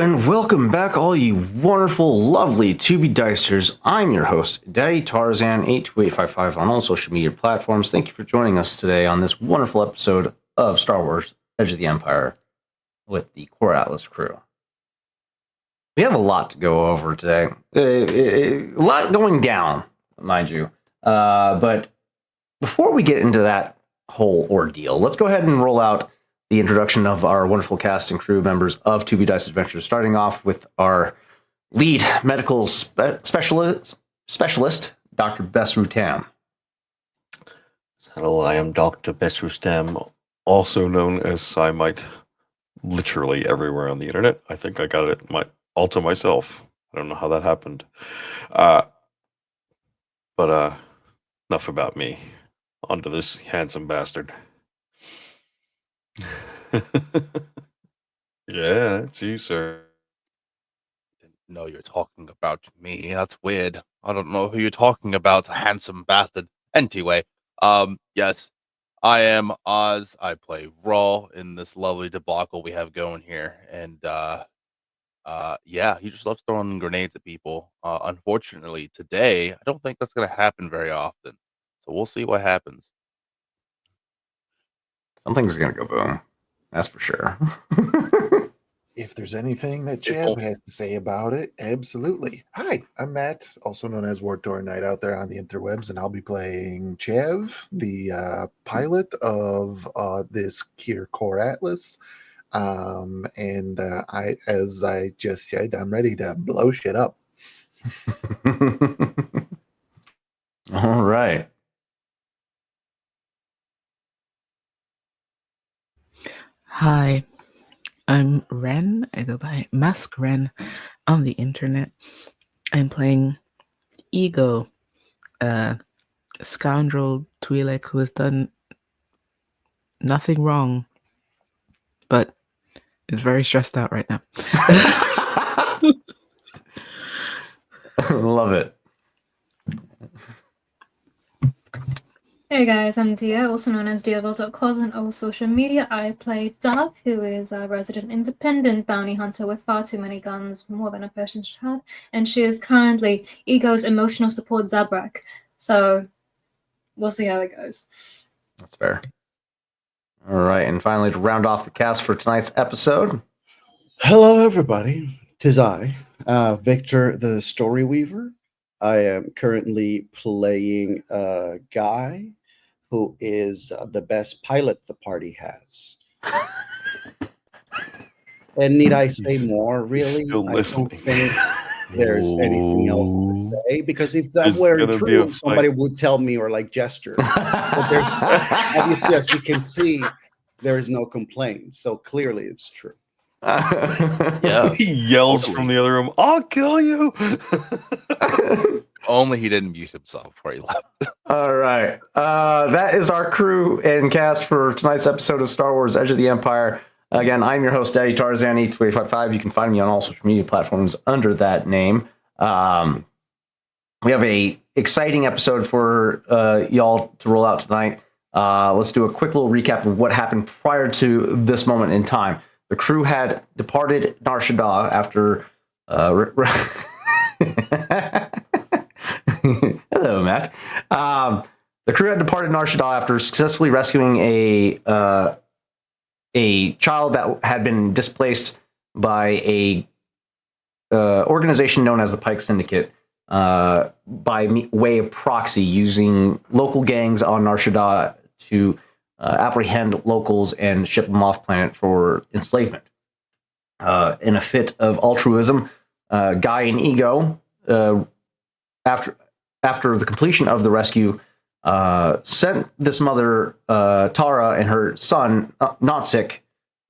and welcome back, all you wonderful, lovely Tubi Dicers. I'm your host, Daddy Tarzan 82855 on all social media platforms. Thank you for joining us today on this wonderful episode of Star Wars: Edge of the Empire with the Core Atlas crew. We have a lot to go over today. A lot going down, mind you. But before we get into that whole ordeal, let's go ahead and roll out the introduction of our wonderful cast and crew members of Tubi Dice Adventures, starting off with our lead medical specialist, Dr. Bess Rutam. Hello, I am Dr. Bess Rutam, also known as Psymite, literally everywhere on the internet. I think I got it all to myself. I don't know how that happened. But enough about me. On to this handsome bastard. Yeah, it's you, sir. Didn't know you're talking about me. That's weird. I don't know who you're talking about, handsome bastard. Anyway, yes, I am Oz. I play Raw in this lovely debacle we have going here, and yeah, he just loves throwing grenades at people. Unfortunately, today I don't think that's gonna happen very often. So we'll see what happens. Something's going to go boom. That's for sure. If there's anything that Chev has to say about it, absolutely. Hi, I'm Matt, also known as Wartor Knight out there on the interwebs, and I'll be playing Chev, the pilot of this here Core Atlas. As I just said, I'm ready to blow shit up. All right. Hi, I'm Ren. I go by Mask Ren on the internet. I'm playing Ego, a scoundrel Twi'lek who has done nothing wrong, but is very stressed out right now. Love it. Hey guys, I'm Dia, also known as Diavel.cos on all social media. I play Dove, who is a resident independent bounty hunter with far too many guns, more than a person should have, and she is currently Ego's emotional support Zabrak. So we'll see how it goes. That's fair. All right, and finally, to round off the cast for tonight's episode. Hello, everybody. 'Tis I, Victor the Story Weaver. I am currently playing a guy who is the best pilot the party has. And need I say more, really? Still listening. I don't think there's anything else to say, because if that It's were gonna be a true, fight. somebody would tell me or like gesture. But there's obviously, as you can see, there is no complaint. So clearly it's true. Yeah, He yells totally. from the other room, I'll kill you! Only he didn't mute himself before he left. All right. That is our crew and cast for tonight's episode of Star Wars: Edge of the Empire. Again, I'm your host, Daddy Tarzan 82855. You can find me on all social media platforms under that name. We have a exciting episode for y'all to roll out tonight. Let's do a quick little recap of what happened prior to this moment in time. The crew had departed Nar Shaddaa after... Hello, Matt. The crew had departed Nar Shaddaa after successfully rescuing a child that had been displaced by a organization known as the Pike Syndicate by way of proxy, using local gangs on Nar Shaddaa to apprehend locals and ship them off planet for enslavement. In a fit of altruism, Guy and Ego, after the completion of the rescue, sent this mother, Tara, and her son, Notsick,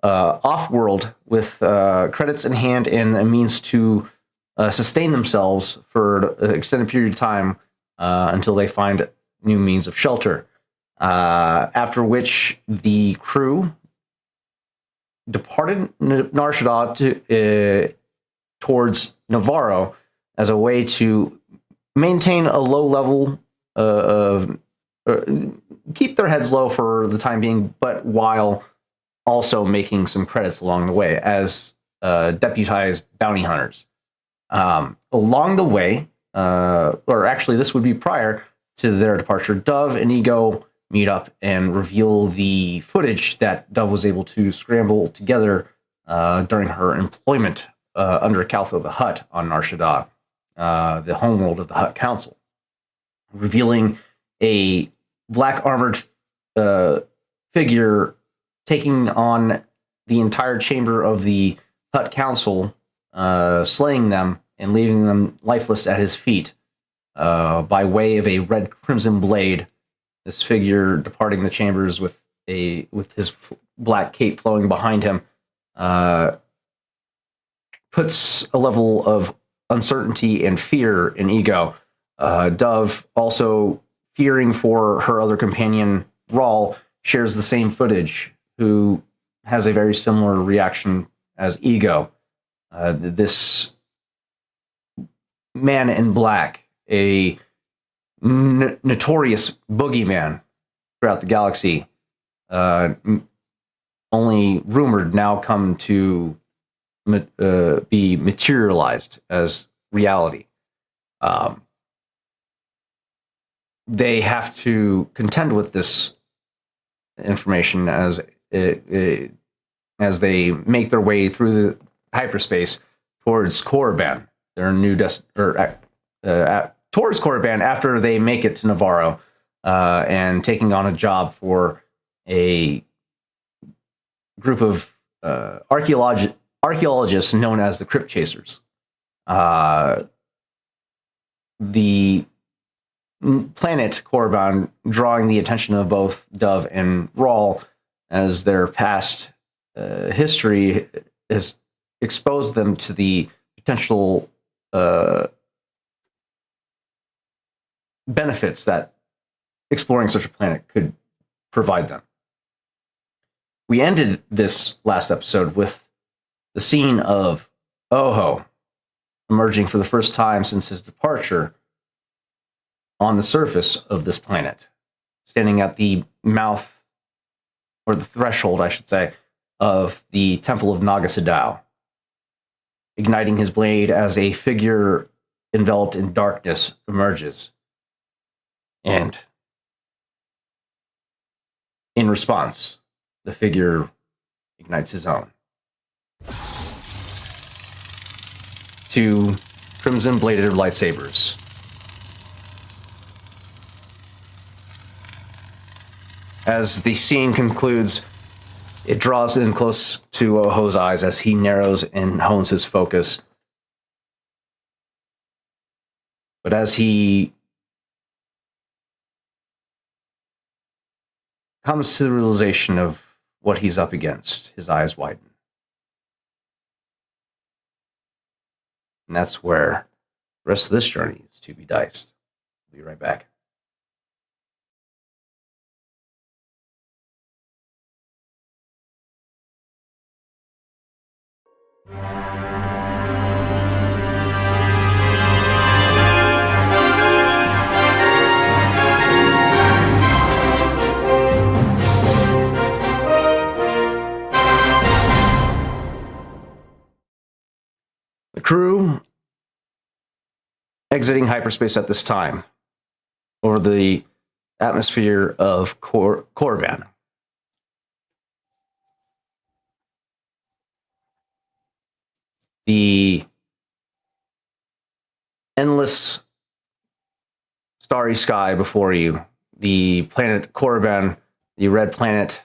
off-world with credits in hand and a means to sustain themselves for an extended period of time until they find new means of shelter. After which the crew departed Nar Shaddaa towards Navarro as a way to maintain a low level of keep their heads low for the time being, but while also making some credits along the way, as deputized bounty hunters. Along the way, or actually, this would be prior to their departure, Dove and Ego meet up and reveal the footage that Dove was able to scramble together during her employment under Caltho the Hutt on Nar Shaddaa, the homeworld of the Hutt Council, revealing a black armored figure taking on the entire chamber of the Hutt Council, slaying them and leaving them lifeless at his feet by way of a red crimson blade. This figure departing the chambers with his black cape flowing behind him puts a level of uncertainty and fear in Ego. Dove, also fearing for her other companion, Rawl, shares the same footage, who has a very similar reaction as Ego. This man in black, a notorious boogeyman throughout the galaxy, only rumored, now come to be materialized as reality. They have to contend with this information as they make their way through the hyperspace towards Korriban, their new towards Korriban after they make it to Navarro, and taking on a job for a group of archaeologists known as the Crypt Chasers. The planet Korriban drawing the attention of both Dove and Rawl, as their past history has exposed them to the potential benefits that exploring such a planet could provide them. We ended this last episode with the scene of Oho emerging for the first time since his departure on the surface of this planet, standing at the mouth, or the threshold, I should say, of the Temple of Naga Sadow, igniting his blade as a figure enveloped in darkness emerges. And in response, the figure ignites his own. Two crimson-bladed lightsabers. As the scene concludes, it draws in close to Oho's eyes as he narrows and hones his focus. But as he comes to the realization of what he's up against, his eyes widen. And that's where the rest of this journey is to be diced. We'll be right back. The crew exiting hyperspace at this time over the atmosphere of Korriban. The endless starry sky before you, the planet Korriban, the red planet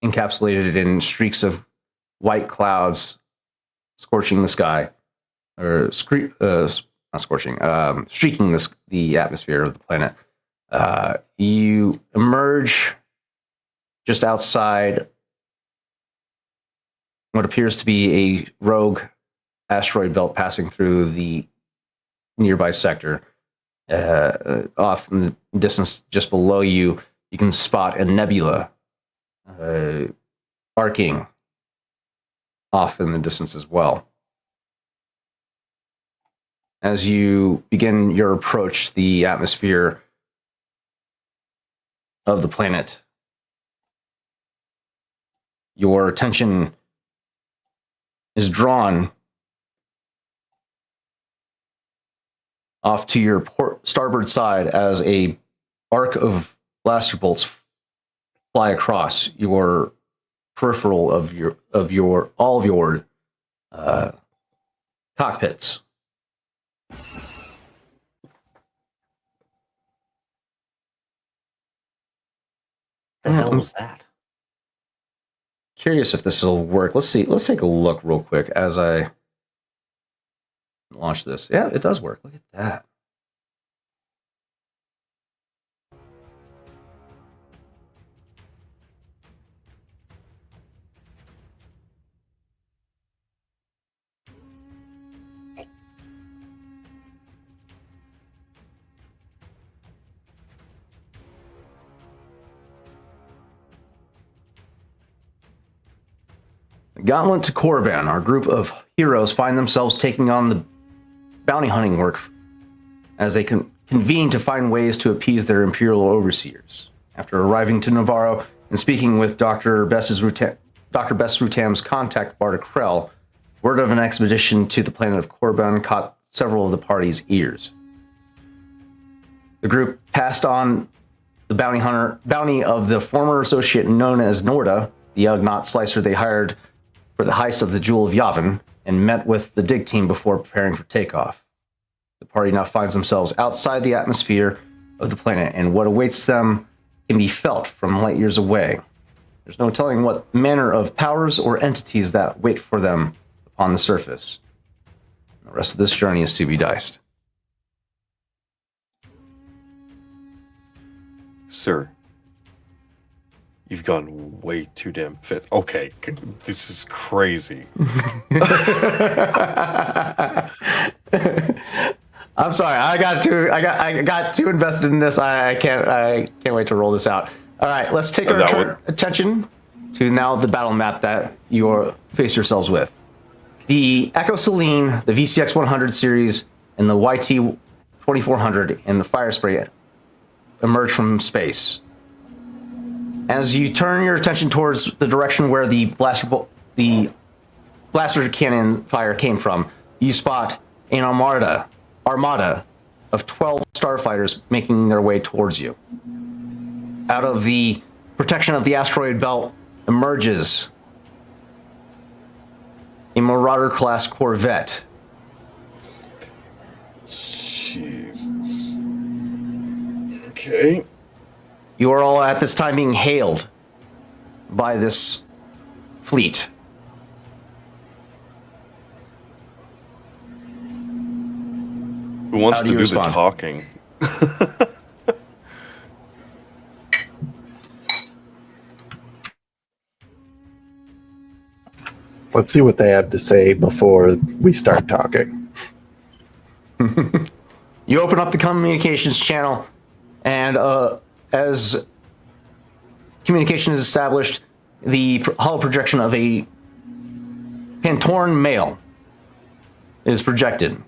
encapsulated in streaks of white clouds scorching the sky, or not scorching, streaking the atmosphere of the planet. You emerge just outside what appears to be a rogue asteroid belt passing through the nearby sector. Off in the distance just below you, you can spot a nebula arcing off in the distance as well. As you begin your approach, the atmosphere of the planet, your attention is drawn off to your starboard side as a arc of blaster bolts fly across your peripheral of all of your cockpits. The hell was that? Curious if this will work. Let's see. Let's take a look real quick as I launch this. Yeah, it does work. Look at that. Gauntlet to Korriban, our group of heroes find themselves taking on the bounty hunting work as they convene to find ways to appease their imperial overseers. After arriving to Navarro and speaking with Dr. Bess Rutam's contact, Barda Krell, word of an expedition to the planet of Korriban caught several of the party's ears. The group passed on the bounty of the former associate known as Norda, the Ugnaught slicer they hired for the heist of the Jewel of Yavin, and met with the dig team before preparing for takeoff. The party now finds themselves outside the atmosphere of the planet, and what awaits them can be felt from light years away. There's no telling what manner of powers or entities that wait for them upon the surface. The rest of this journey is to be diced. Sir, you've gone way too damn fit. Okay, this is crazy. I'm sorry. I got too invested in this. I can't wait to roll this out. All right, let's take our attention to now the battle map that you face yourselves with. The Echo Selene, the VCX 100 series, and the YT 2400 and the Fire Spray emerge from space. As you turn your attention towards the direction where the blaster cannon fire came from, you spot an armada of 12 starfighters making their way towards you. Out of the protection of the asteroid belt emerges a Marauder-class corvette. Jesus. Okay. You are all at this time being hailed by this fleet. Who wants How to do you do respond? the talking? Let's see what they have to say before we start talking. You open up the communications channel, and as communication is established, the hollow projection of a Pantoran male is projected.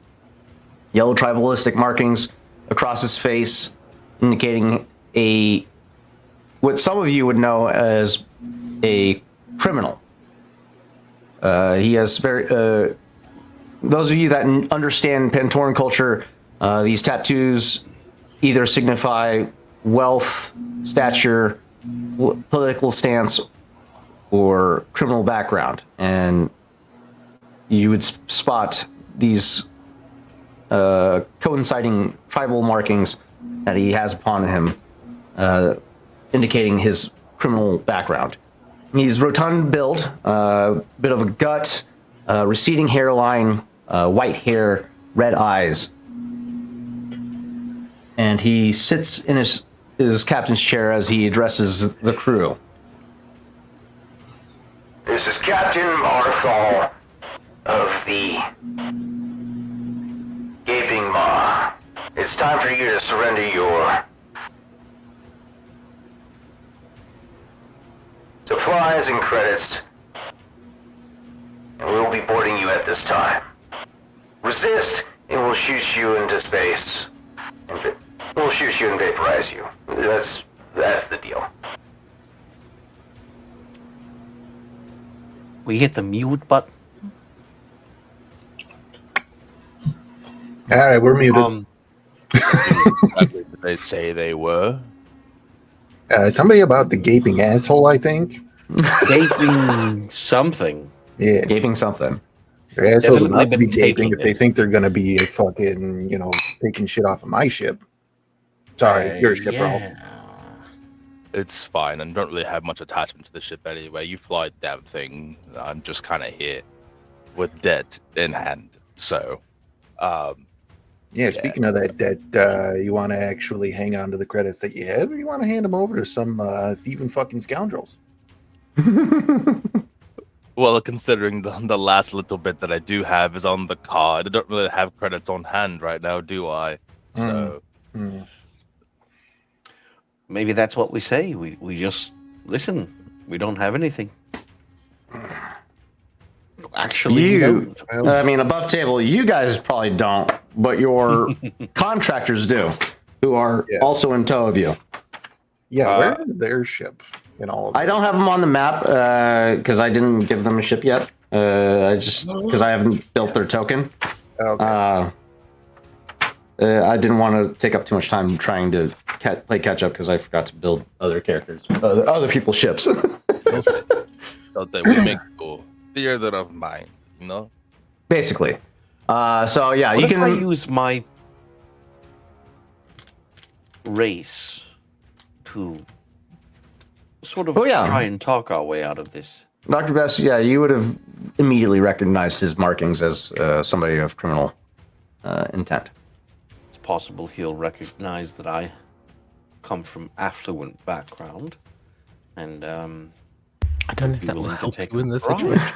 Yellow tribalistic markings across his face, indicating what some of you would know as a criminal. He has those of you that understand Pantoran culture, these tattoos either signify wealth, stature, political stance, or criminal background. And you would spot these coinciding tribal markings that he has upon him, indicating his criminal background. He's rotund build, bit of a gut, receding hairline, white hair, red eyes. And he sits in his captain's chair as he addresses the crew. This is Captain Marthal of the Gaping Maw. It's time for you to surrender your supplies and credits, and we'll be boarding you at this time. Resist, and we'll shoot you into space. We'll shoot you and vaporize you. That's the deal. We hit the mute button. All right, we're muted. Exactly what they say they were. Somebody about the gaping asshole, I think. Gaping something. Yeah, Gaping something. their assholes Definitely about to be been gaping taking if they it. think they're gonna be fucking, taking shit off of my ship. Sorry, your ship, bro. It's fine. I don't really have much attachment to the ship anyway. You fly the damn thing. I'm just kind of here with debt in hand. So, Yeah, speaking of that debt, you want to actually hang on to the credits that you have, or you want to hand them over to some thieving fucking scoundrels? well, considering the last little bit that I do have is on the card, I don't really have credits on hand right now, do I? So, Hmm. Maybe that's what we say. We just listen. We don't have anything. Actually, we You, don't. I mean, above table, you guys probably don't, but your contractors do, who are Yeah. also in tow of you. Yeah, where is their ship in all of this? I don't have them on the map because I didn't give them a ship yet. I just because I haven't built their token. Okay. I didn't want to take up too much time trying to play catch up because I forgot to build other characters, other people's ships. so that we make go theater of mind, you know? Basically. So yeah, What you if can I use my race to sort of try and talk our way out of this? Dr. Best, yeah, you would have immediately recognized his markings as somebody of criminal intent. It's possible he'll recognize that I come from affluent background, and I don't know if be that will willing to help take you in a this bribe. situation.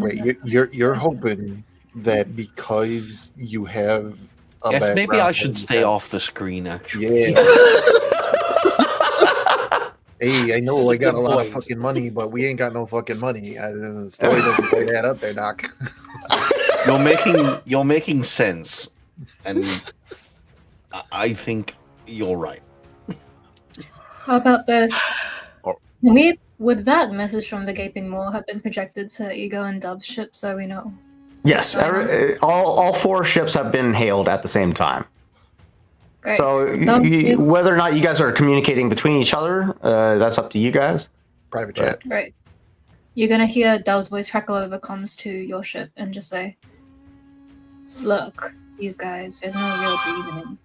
Wait. You're hoping that because you have a Yes, maybe background I that should you stay have- off the screen. Actually, Yeah. Hey, I know This is I a got good a lot of point. fucking money, but we ain't got no fucking money. The story doesn't quite add up there, Doc. you're making sense, and I think you're right. How about this? Or- Would that message from the Gaping Maw have been projected to Ego and Dub's ship so we know? Yes, all four ships have been hailed at the same time. Great. So Dub's is- whether or not you guys are communicating between each other, that's up to you guys. Private chat. Right. You're gonna hear Dub's voice crackle over comms to your ship and just say, "Look, these guys, there's no real reason.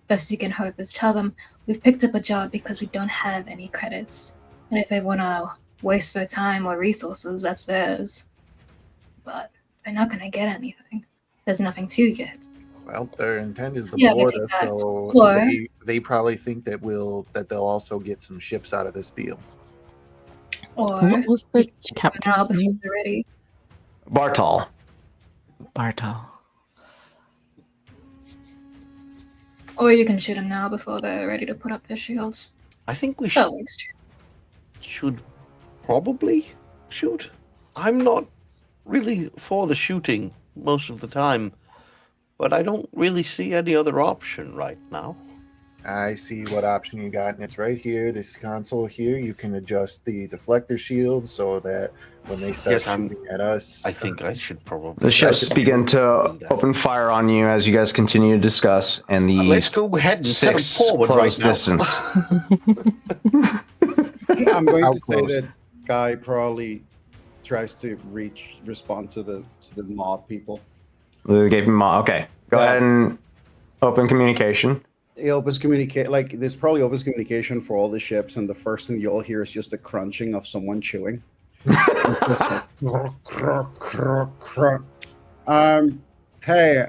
Best you can hope is tell them we've picked up a job because we don't have any credits. And if they wanna waste their time or resources, that's theirs. But they're not gonna get anything. There's nothing to get. Well, their intent is to Yeah, I board take us, that. so Or- they probably think that they'll also get some ships out of this deal. Or What was the you can now captain's before name? they're ready." Bartol. Bartol. Or you can shoot them now before they're ready to put up their shields. I think we That works too. should probably shoot. I'm not really for the shooting most of the time, but I don't really see any other option right now. I see what option you got, and it's right here. This console here, you can adjust the deflector shield so that when they start Yes, shooting at us, I think I should probably. The ships begin to open fire on you as you guys continue to discuss, and the Let's go ahead and set 'em six forward close right now. distance. I'm going How to say close? that Guy probably tries to respond to the mob people. The Gaping Maw. Okay, go Yeah. ahead and open communication. It opens communicate like this probably opens communication for all the ships, and the first thing you'll hear is just the crunching of someone chewing. It's just like, croak, croak, croak, croak. Hey,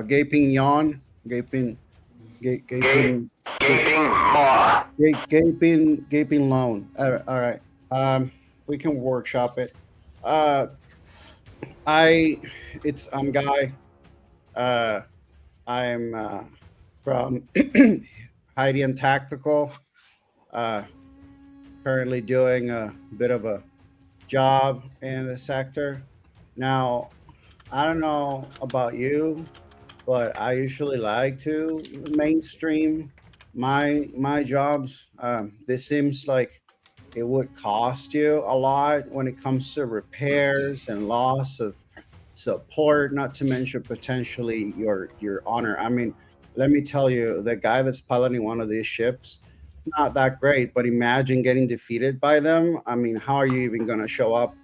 gaping yawn, gaping Gaping Maw. gaping loan. All right. We can workshop it. I'm Guy. I'm from Heidi and Tactical. Currently doing a bit of a job in the sector. Now, I don't know about you, but I usually like to mainstream my jobs. This seems like it would cost you a lot when it comes to repairs and loss of support, not to mention potentially your honor. I mean, let me tell you, the guy that's piloting one of these ships, not that great, but imagine getting defeated by them. I mean, how are you even going to show up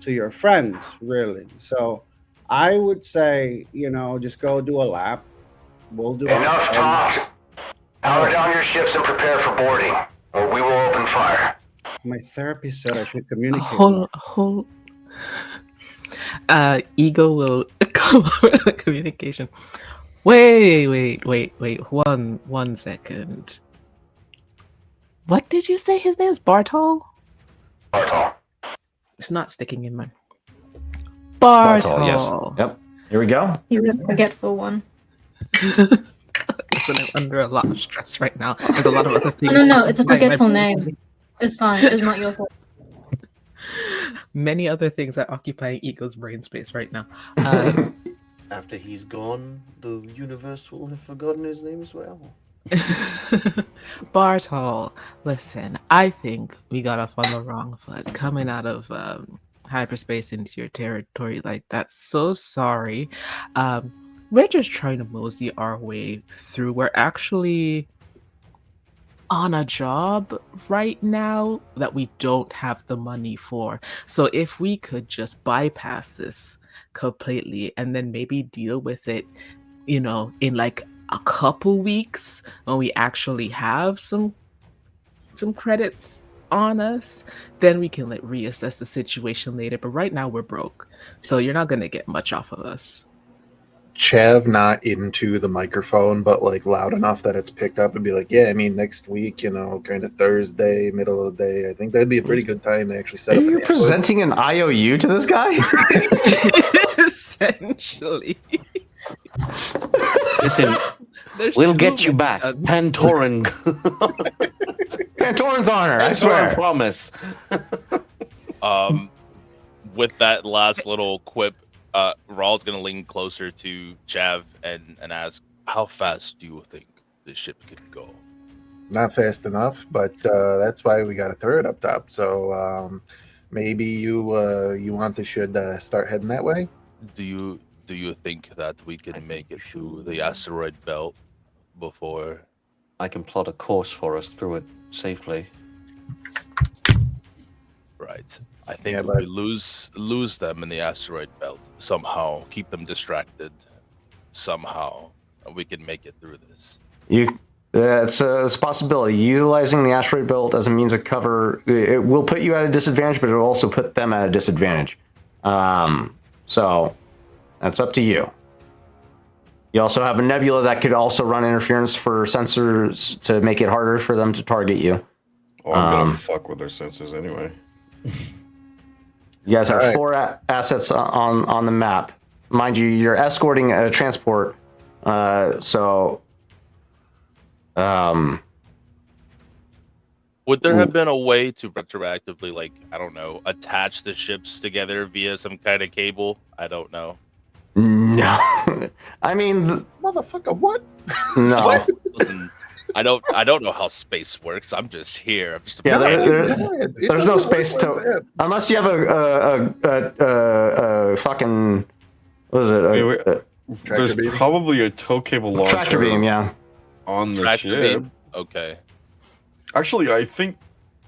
to your friends, really? So I would say, just go do a lap. We'll do Enough it. talk. Power down your ships and prepare for boarding, or we will open fire. My therapist said I should communicate. Hold. Ego will come over the communication. Wait. 1 second. What did you say his name is? Bartol? Bartol. It's not sticking in my... Bartol. Yes. Yep. Here we go. He's a forgetful one. Listen, I'm under a lot of stress right now. There's a lot of other things. No, it's a occupying my forgetful brain. name. It's fine. It's not your fault. Many other things are occupying Ego's brain space right now. After he's gone, the universe will have forgotten his name as well. Bartol, listen, I think we got off on the wrong foot coming out of hyperspace into your territory like that. So sorry. We're just trying to mosey our way through. We're actually on a job right now that we don't have the money for. So if we could just bypass this completely and then maybe deal with it, in like a couple weeks when we actually have some credits on us, then we can reassess the situation later. But right now we're broke, so you're not gonna get much off of us. Chev not into the microphone, but like loud enough that it's picked up and be like, yeah, I mean, next week, kind of Thursday, middle of the day. I think that'd be a pretty good time to actually set Are up. you presenting an IOU to this guy? Essentially. Listen, There's we'll too get you many back. guns. Pantoran. Pantoran's honor, I Pantoran swear. promise. With that last little quip, Rawl's gonna lean closer to Chav and ask, "How fast do you think this ship can go?" Not fast enough, but that's why we got a turret up top. So maybe you want to should start heading that way. Do you think that we can make it through the asteroid belt before? I can plot a course for us through it safely. Right. I think Yeah, if but- we lose them in the asteroid belt somehow, keep them distracted somehow, we can make it through this. It's a possibility. Utilizing the asteroid belt as a means of cover, it will put you at a disadvantage, but it will also put them at a disadvantage. So that's up to you. You also have a nebula that could also run interference for sensors to make it harder for them to target you. Oh, I'm gonna fuck with their sensors anyway. You guys have All right. 4 assets on the map. Mind you, you're escorting a transport. Would there have been a way to retroactively, attach the ships together via some kind of cable? I don't know. No. I mean, Motherfucker, what? no. Listen, I don't know how space works. I'm just here. I'm just a Yeah, pilot. there's no space to, unless you have a fucking, what is it? There's beam? probably a tow cable launcher Tractor beam, yeah. on the Tractor ship. beam? Okay. Actually, I think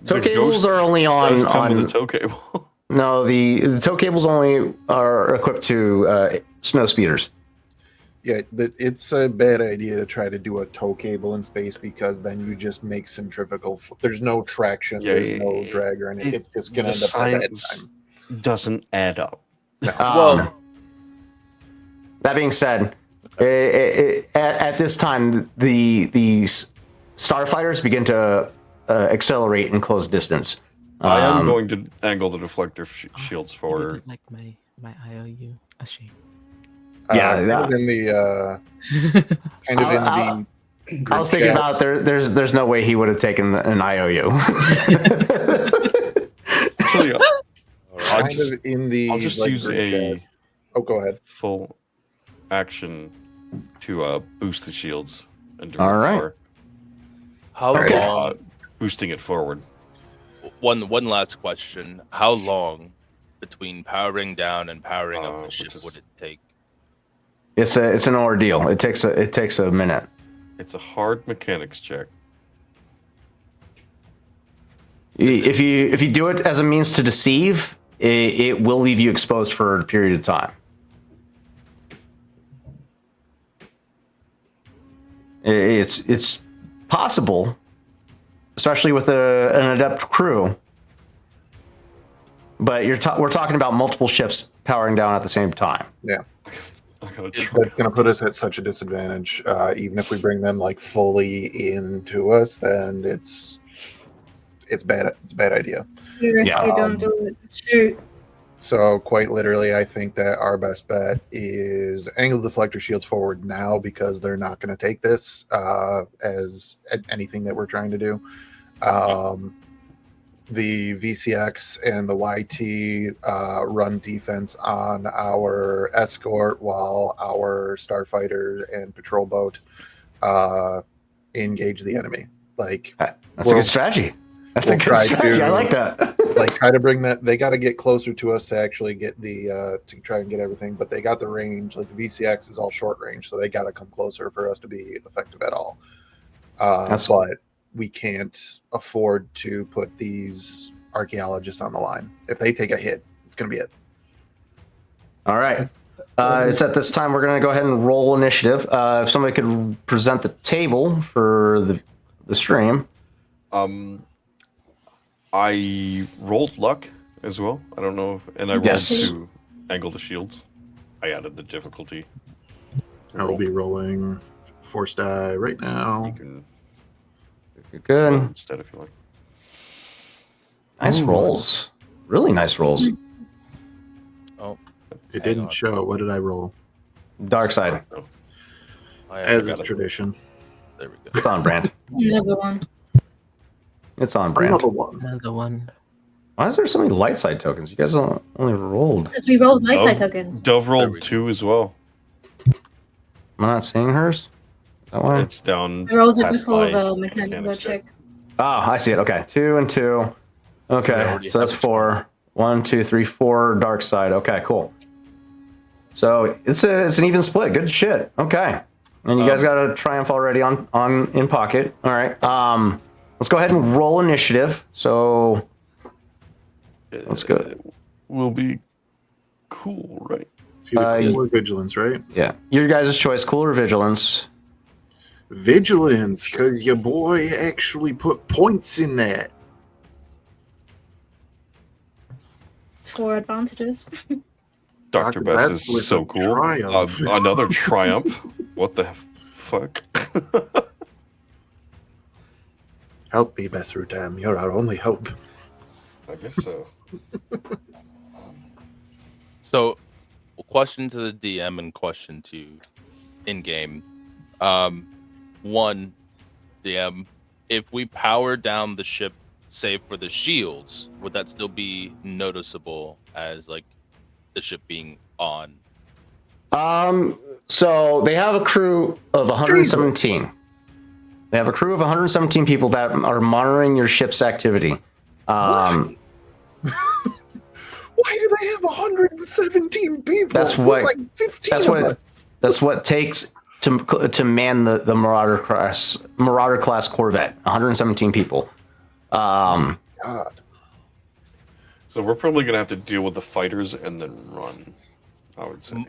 Tow the cables Ghost are only does come on with a tow cable. no, the tow cables only are equipped to snow speeders. Yeah, it's a bad idea to try to do a tow cable in space because then you just make centrifugal. There's no traction, Yeah, there's no drag or anything. It's just gonna the end up at that science time. doesn't add up. That being said, at this time, the starfighters begin to accelerate in close distance. I am going to angle the deflector shields You for. didn't like my IOU. A shame. Yeah, kind that- of in the I was thinking about there's no way he would have taken an IOU. Actually, kind of in the. I'll just like, use group a chat. Oh, go ahead. full action to boost the shields. And All right. power. How Okay. long? Boosting it forward. One last question. How long between powering down and powering up the which ship is- would it take? It's an ordeal. It takes a minute. It's a hard mechanics check. If you do it as a means to deceive, it will leave you exposed for a period of time. It's possible, especially with an adept crew. But we're talking about multiple ships powering down at the same time. Yeah. I gotta try. That's going to put us at such a disadvantage. Even if we bring them like fully into us, then it's bad. It's a bad idea. Seriously, don't do it. Shoot. So quite literally, I think that our best bet is angle the deflector shields forward now because they're not going to take this as anything that we're trying to do. The VCX and the YT run defense on our escort while our starfighter and patrol boat engage the enemy. Like That's a good strategy. That's a we'll good try strategy. to- I like that. like try to bring that. They got to get closer to us to actually get the to try and get everything. But they got the range. Like the VCX is all short range, so they got to come closer for us to be effective at all. But we can't afford to put these archaeologists on the line. If they take a hit, it's going to be it. All right. It's at this time we're going to go ahead and roll initiative. If somebody could present the table for the stream. I rolled luck as well. I don't know, and I rolled Yes. to angle the shields. I added the difficulty. I will be rolling force die right You now. can Good. instead if you like. Nice rolls. Really nice rolls. Oh, It hang didn't on. show. What did I roll? Dark side. No. As is forgot it. tradition. There we go. It's on brand. Another one. It's on brand. Another one. Another one. Why is there so many light side tokens? You guys only rolled. Because we rolled light side Dove- tokens. Dove There we rolled go. 2 as well. Am I not seeing hers? Is that why? It's down. I rolled it past before my the mechanical mechanics check. Oh, I see it. Okay. 2 and 2. We Okay. already So that's have 4. 1, 2, 3, 4 dark side. Okay, cool. So it's an even split. Good shit. Okay. And you guys got a triumph already on in pocket. All right. Let's go ahead and roll initiative. So let's go. Will be cool, right? It's either Yeah. cool or vigilance, right? Yeah. Your guys' choice, cool or vigilance. Vigilance, because your boy actually put points in that. 4 advantages. Dr. Dr. Bess Bess is with so a cool. triumph. Another triumph. What the fuck? Help me, Besrutam. You're our only hope. I guess so. So, question to the DM and question to in-game. One, DM, if we power down the ship, save for the shields, would that still be noticeable as like the ship being on? So they have a crew of 117. They have a crew of 117 people that are monitoring your ship's activity. Why do they have 117 people? That's There's what- like 15 that's of what it- us. That's what it takes to man the Marauder class Corvette. 117 people. God. So we're probably gonna have to deal with the fighters and then run. I would say.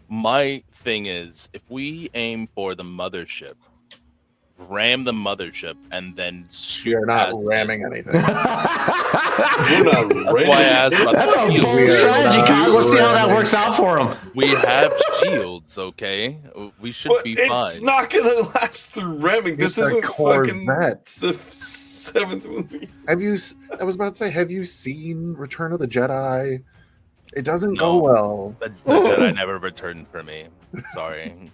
My thing is, if we aim for the mothership, ram the mothership, and then shoot We are not past it- ramming anything. We're not That's why I asked about That's the a shields. bold We are strategy, not Kyle. Let's see how that ramming. works out for him. We have shields, okay? We should But be it's fine. not gonna last through ramming. This It's a isn't fucking Corvette. the 7th movie. I was about to say, have you seen Return of the Jedi? It doesn't go No. well. The Jedi never returned for me. Sorry.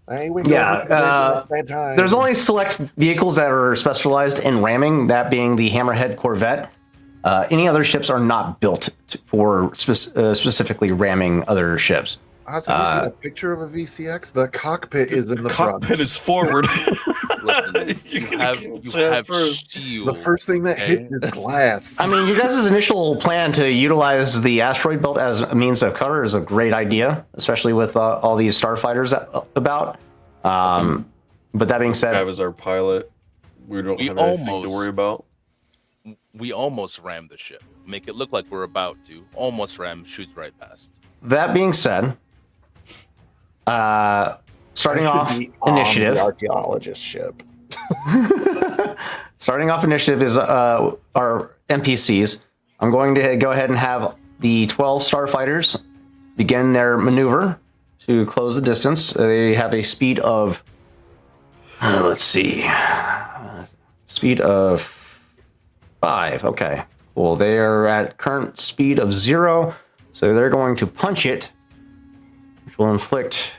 I went Yeah, that time. There's only select vehicles that are specialized in ramming, that being the Hammerhead Corvette. Any other ships are not built for specifically ramming other ships. Oz, have you seen a picture of a VCX? The cockpit is in the Cockpit front. is forward. Listen, you have first. steel. The first thing that okay? hits is glass. I mean, you guys' initial plan to utilize the asteroid belt as a means of cover is a great idea, especially with all these starfighters about. But that being said, Trav is our pilot. We don't have anything to worry about. We almost rammed the ship. Make it look like we're about to. Almost ram, shoots right past. that being said, starting I should off be on initiative. the archaeologist ship. Starting off initiative is our NPCs. I'm going to go ahead and have the 12 starfighters begin their maneuver to close the distance. They have a speed of, let's see, speed of 5. Okay, cool. They are at current speed of 0, so they're going to punch it, which will inflict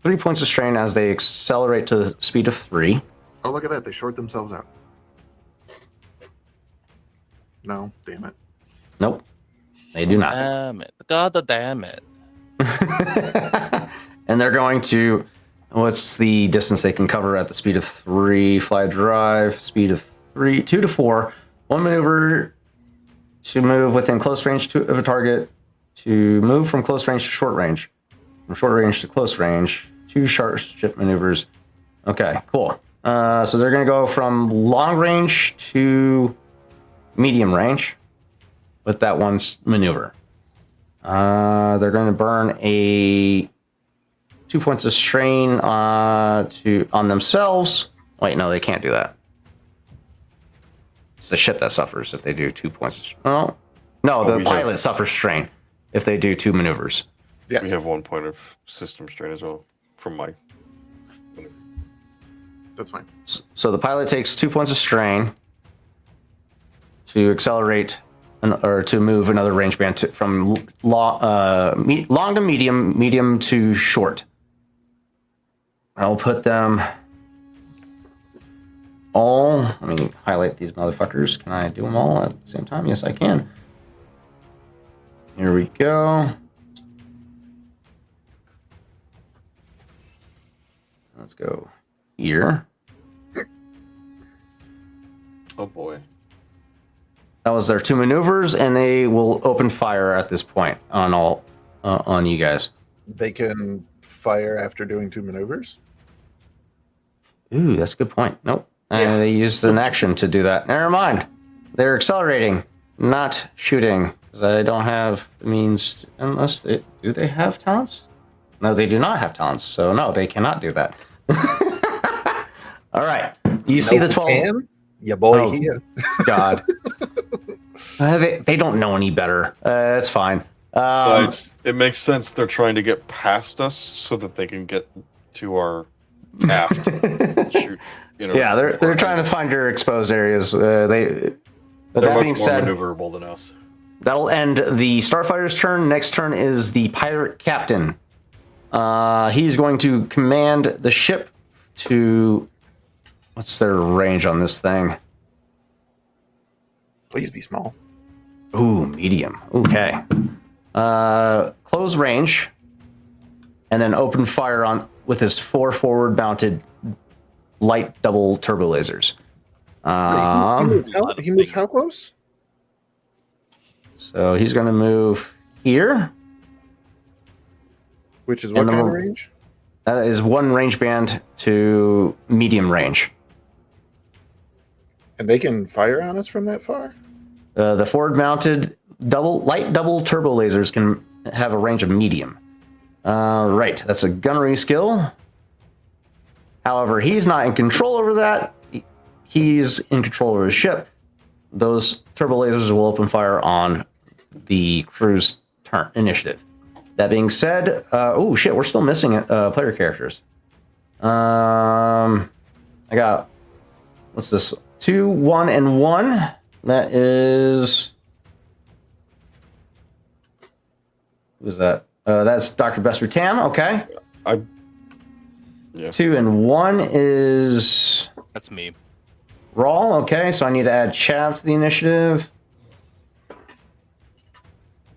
3 points of strain as they accelerate to the speed of 3. Oh, look at that. They short themselves out. No, damn it. Nope, they do not. Damn it. God damn it. And they're going to, what's the distance they can cover at the speed of 3? Fly drive, speed of 2 to 4. One maneuver to move within close range of a target, to move from close range to short range, from short range to close range, 2 ship maneuvers. Okay, cool. So they're going to go from long range to medium range with that one maneuver. They're going to burn a 2 points of strain on themselves. Wait, no, they can't do that. It's the ship that suffers if they do 2 points of strain. Oh, no, the pilot suffers strain if they do 2 maneuvers. Yes. We have 1 point of system strain as well from my. That's fine. So the pilot takes 2 points of strain to accelerate or to move another range band from long to medium to short. I'll put them all. Let me highlight these motherfuckers. Can I do them all at the same time? Yes, I can. Here we go. Let's go here. Oh boy. That was their 2 maneuvers, and they will open fire at this point on all on you guys. They can fire after doing 2 maneuvers? Ooh, that's a good point. Nope. They used an action to do that. Never mind. They're accelerating, not shooting, because I don't have the means. Unless they do, they have talents? No, they do not have talents. So no, they cannot do that. All right. You see the 12. Can? Yeah, boy, Oh. here. God. They don't know any better. It's fine. It makes sense. They're trying to get past us so that they can get to our aft. Shoot, Yeah, they're trying to find your exposed areas. But They're that much being more said, maneuverable than us. that'll end the Starfighter's turn. Next turn is the Pirate Captain. He's going to command the ship to... What's their range on this thing? Please be small. Ooh, medium. Okay. Close range, and then open fire on with his 4 forward-mounted light double turbo lasers. He moves how close? So he's going to move here. Which is what And kind of then range? That is 1 range band to medium range. And they can fire on us from that far? The forward-mounted light double turbo lasers can have a range of medium. Right, that's a gunnery skill. However, he's not in control over that. He's in control over his ship. Those turbo lasers will open fire on the crew's turn initiative. That being said, oh shit, we're still missing player characters. I got, what's this? 2, 1, and 1. That is, who's that? That's Dr. Bester Tam. Okay. Yeah. 2 and 1 is That's me. Rawl. Okay, so I need to add Chav to the initiative.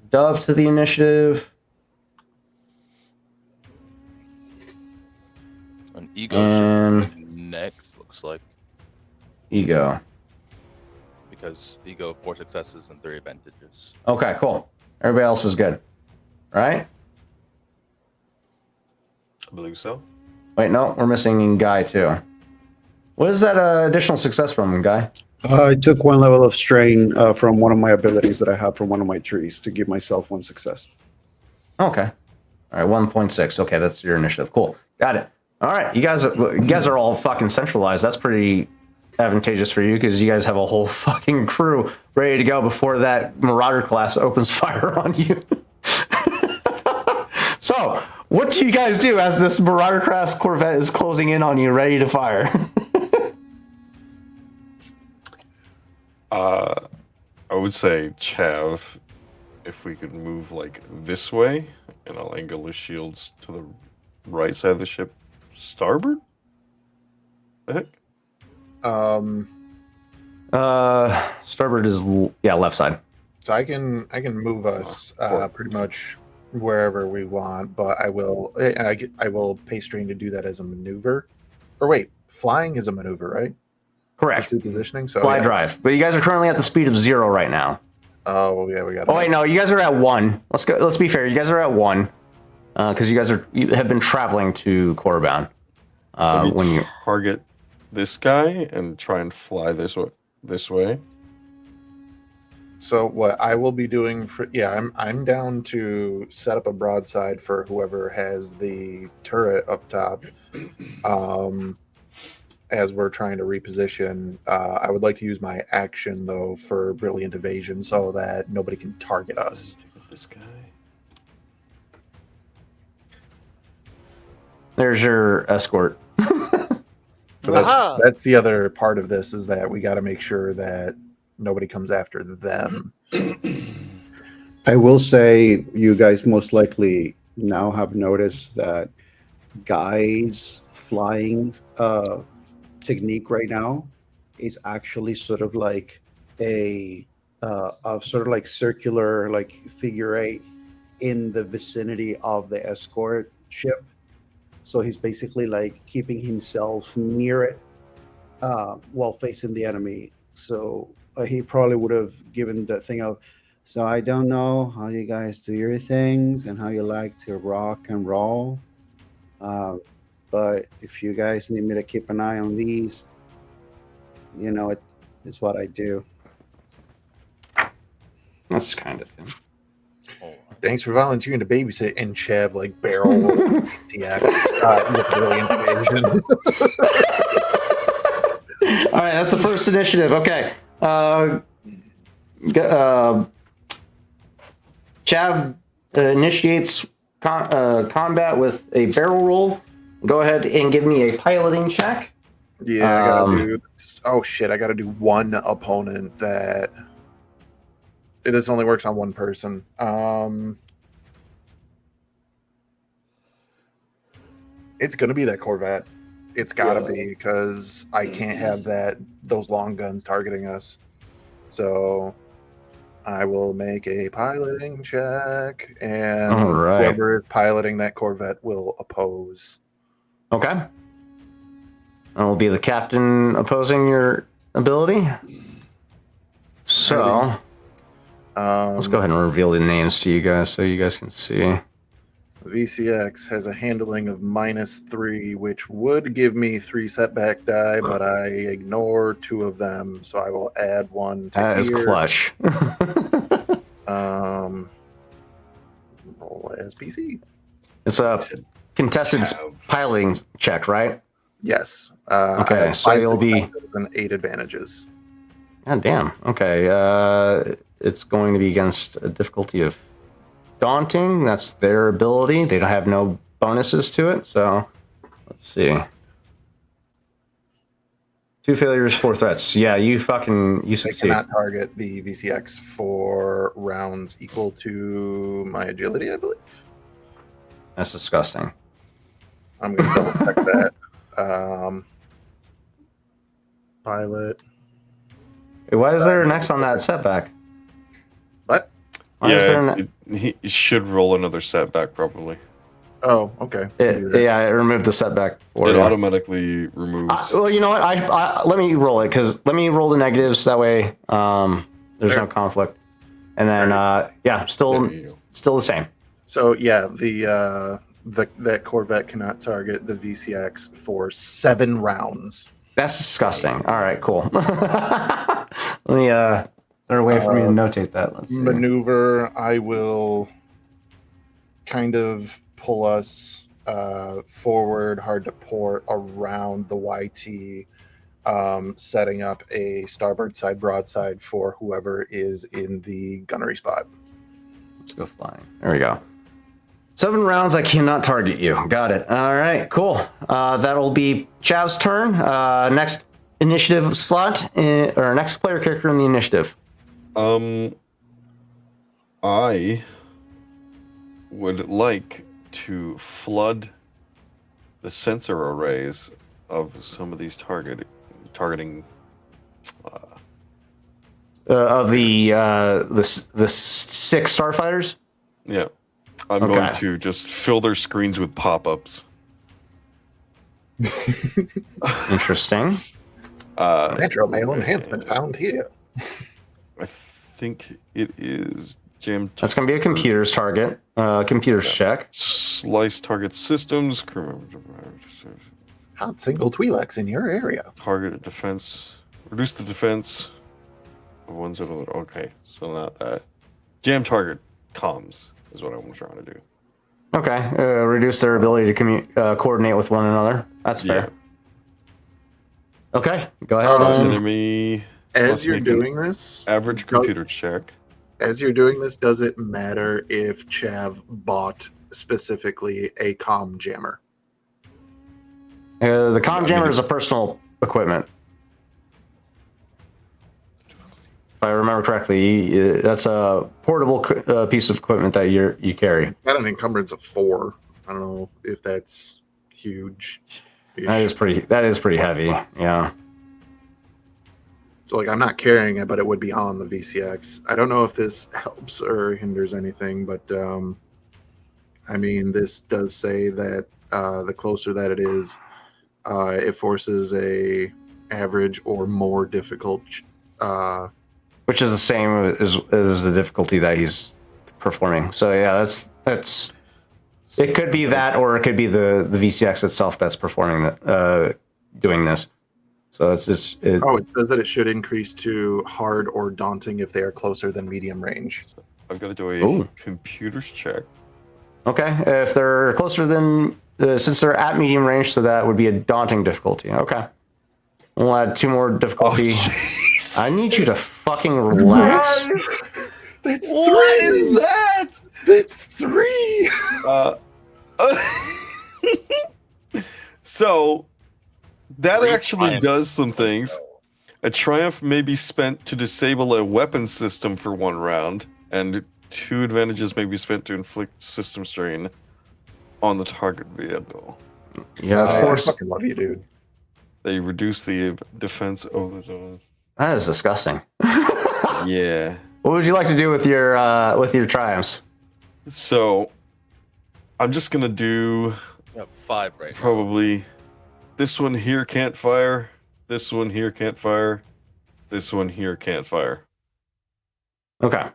Dove to the initiative. An ego And- should be next, looks like. Ego. Because ego, 4 successes and 3 advantages. Okay, cool. Everybody else is good. Right? I believe so. Wait, no, we're missing Guy too. What is that additional success from, Guy? I took 1 level of strain from one of my abilities that I have from one of my trees to give myself 1 success. Okay. All right, 1.6. Okay, that's your initiative. Cool. Got it. All right, you guys are all fucking centralized. That's pretty advantageous for you because you guys have a whole fucking crew ready to go before that Marauder class opens fire on you. So, what do you guys do as this Marauder class Corvette is closing in on you, ready to fire? I would say, Chav, if we could move like this way, and I'll angle the shields to the right side of the ship, starboard. The heck? Starboard is left side. So I can move us pretty much wherever we want, but I will pay strain to do that as a maneuver. Or wait, flying is a maneuver, right? Correct. Two positioning. So Fly drive. But you guys are currently at the speed of 0 right now. Oh well, yeah, we got. Oh wait, no, you guys are at 1. Let's go. Let's be fair. You guys are at 1 because you have been traveling to Korriban. When you target this guy and try and fly this way. So what I will be doing I'm down to set up a broadside for whoever has the turret up top. As we're trying to reposition, I would like to use my action though for brilliant evasion so that nobody can target us. This guy. there's your escort. So that's the other part of this is that we got to make sure that nobody comes after them. I will say you guys most likely now have noticed that Guy's flying technique right now is actually sort of like a sort of like circular like figure 8 in the vicinity of the escort ship. So he's basically like keeping himself near it while facing the enemy. So he probably would have given that thing of, so I don't know how you guys do your things and how you like to rock and roll. But if you guys need me to keep an eye on these, you know, it's what I do. That's kind of him. Thanks for volunteering to babysit and Chev like barrel CX with brilliant evasion. All right, that's the first initiative. Okay. Chav initiates combat with a barrel roll. Go ahead and give me a piloting check. Yeah, I gotta do. Oh shit! I gotta do one opponent that. This only works on one person. It's gonna be that Corvette. It's gotta be because I can't have those long guns targeting us. So I will make a piloting check, and All right. whoever is piloting that Corvette will oppose. Okay. And will be the captain opposing your ability. So let's go ahead and reveal the names to you guys so you guys can see. VCX has a handling of -3, which would give me 3 setback die, but I ignore 2 of them, so I will add 1 to That is here. clutch. Roll as PC. It's a contested piloting check, right? Yes. Okay, I have so 5 you'll be- successes and 8 advantages. God damn. Okay. It's going to be against a difficulty of daunting. That's their ability. They don't have no bonuses to it. So let's see. 2 failures, 4 threats. Yeah, you I succeed. cannot target the VCX for rounds equal to my agility, I believe. That's disgusting. I'm going to double check that. Pilot. Hey, why is there an X on that setback? What? Why is there Yeah, an... he should roll another setback probably. Oh, okay. Yeah, it removed the setback. It automatically removes. Well, you know what? I let me roll it because let me roll the negatives. That way, there's no conflict. And then, yeah, still the same. So yeah, that Corvette cannot target the VCX for 7 rounds. That's disgusting. All right, cool. Let me is there a way for me to notate that? Let's see. Maneuver, I will kind of pull us forward, hard to port, around the YT, setting up a starboard side broadside for whoever is in the gunnery spot. Let's go flying. There we go. 7 rounds, I cannot target you. Got it. All right, cool. That'll be Chav's turn. Next initiative slot, or next player character in the initiative. I would like to flood the sensor arrays of some of these targeting Of the 6 starfighters. Yeah, I'm going to just fill their screens with pop-ups. Interesting. Metro Mail enhancement found here. I think it is jam. That's going to be a computer's target. Computer's check. Slice target systems. Hot single Twi'leks in your area. Target defense. Reduce the defense of one's other. Okay, so not that. Jam target comms is what I'm trying to do. Okay. Reduce their ability to coordinate with one another. That's fair. Okay. Go ahead. Enemy. As you're doing this, average computer check. As you're doing this, does it matter if Chav bought specifically a comm jammer? The comm jammer is a personal equipment. If I remember correctly, that's a portable piece of equipment that you carry. Got an encumbrance of 4. I don't know if that's huge. That is pretty heavy. Yeah. So like I'm not carrying it, but it would be on the VCX. I don't know if this helps or hinders anything, but I mean this does say that the closer that it is, it forces a average or more difficult. Which is the same as the difficulty that he's performing. So yeah, that's. It could be that, or it could be the VCX itself that's performing that, doing this. So it's just. It says that it should increase to hard or daunting if they are closer than medium range. I've got to do a computer's check. Okay, if they're closer than, since they're at medium range, so that would be a daunting difficulty. Okay, we'll add 2 more difficulty. I need you to fucking relax. That's 3. What is that? That's 3. So that actually does some things. A triumph may be spent to disable a weapon system for 1 round, and 2 advantages may be spent to inflict system strain on the target vehicle. Yeah, I fucking love you, dude. They reduce the defense of the zone. That is disgusting. Yeah. What would you like to do with your triumphs? So, I'm just gonna do. You have 5 right now. Probably. This one here can't fire. This one here can't fire. This one here can't fire. Okay.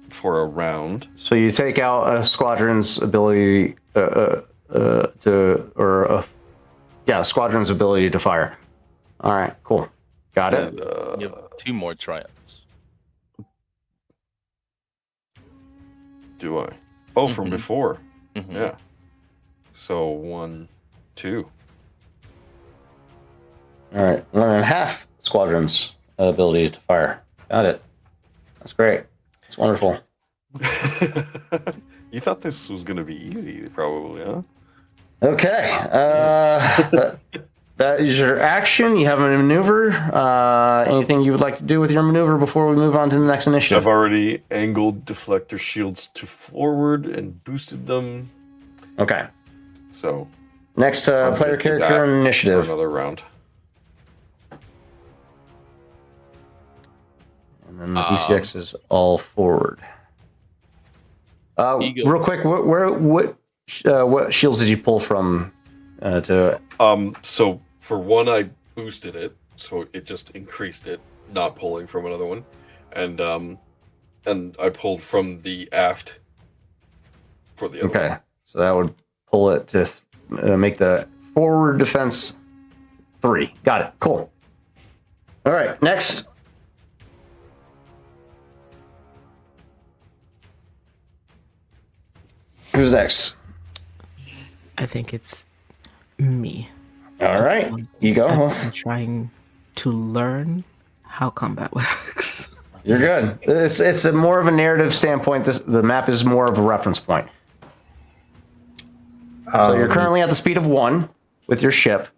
For a round. So you take out a squadron's ability squadron's ability to fire. All right, cool. Got it. And, you have 2 more triumphs. Do I? Oh, from before. Mm-hmm. Yeah. So 1, 2. All right, 1.5 squadrons ability to fire. Got it. That's great. That's wonderful. You thought this was going to be easy, probably, huh? Okay. That is your action. You have a maneuver. Anything you would like to do with your maneuver before we move on to the next initiative? I've already angled deflector shields to forward and boosted them. Okay. So. Next player character initiative. For another round. And then the VCX is all forward. Real quick, what what shields did you pull from to? So for one, I boosted it, so it just increased it, not pulling from another one, and I pulled from the aft for the other Okay, one. so that would pull it to make the forward defense 3. Got it. Cool. All right, next. Who's next? I think it's me. All right, you go. I'm trying to learn how combat works. You're good. It's a more of a narrative standpoint. The map is more of a reference point. So you're currently at the speed of 1 with your ship.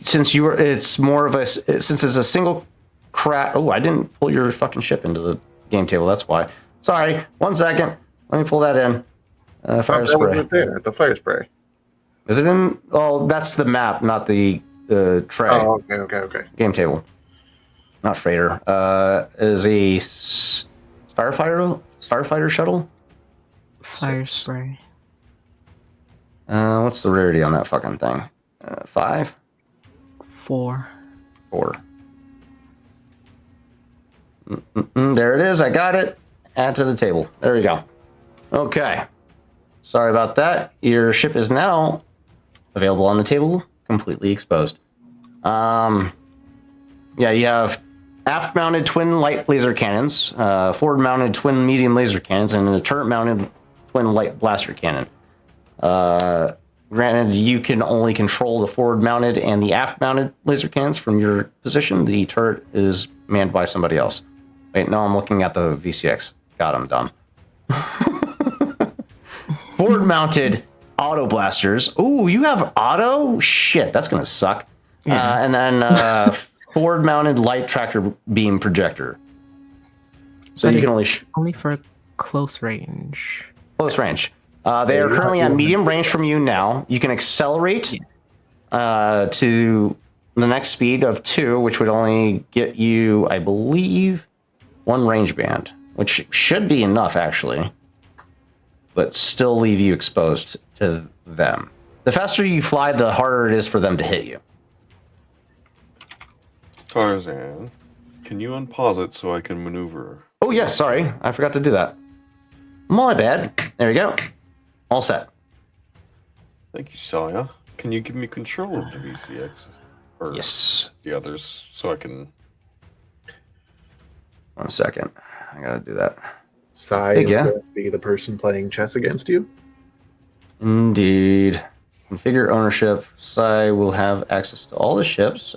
Since it's more of a since it's a single craft. Oh, I didn't pull your fucking ship into the game table. That's why. Sorry. 1 second. Let me pull that in. Fire that spray. wasn't there. The fire spray. Is it in? Oh, that's the map, not the tray. Oh, okay. Game table. Not freighter. Is a starfighter shuttle. Fire spray. What's the rarity on that fucking thing? 5? 4. 4. There it is. I got it. Add to the table. There we go. Okay. Sorry about that. Your ship is now available on the table, completely exposed. Yeah, you have aft-mounted twin light laser cannons, forward-mounted twin medium laser cannons, and a turret-mounted twin light blaster cannon. Granted, you can only control the forward-mounted and the aft-mounted laser cannons from your position. The turret is manned by somebody else. Wait, no, I'm looking at the VCX. God, I'm dumb. Forward-mounted auto blasters. Ooh, you have auto? Shit, that's gonna suck. Yeah. And then forward-mounted light tractor beam projector. So But you can it's only for close range. close range. They are currently at medium range from you now. You can accelerate to the next speed of 2, which would only get you, I believe, 1 range band, which should be enough actually, but still leave you exposed to them. The faster you fly, the harder it is for them to hit you. Tarzan, can you unpause it so I can maneuver? Oh yes, sorry, I forgot to do that. My bad. There you go. All set. Thank you, Saya. Can you give me control of the VCX? Or Yes. the others so I can... 1 second. I gotta do that. Sai Hey, is yeah. going to be the person playing chess against you. Indeed. Configure ownership. Sai will have access to all the ships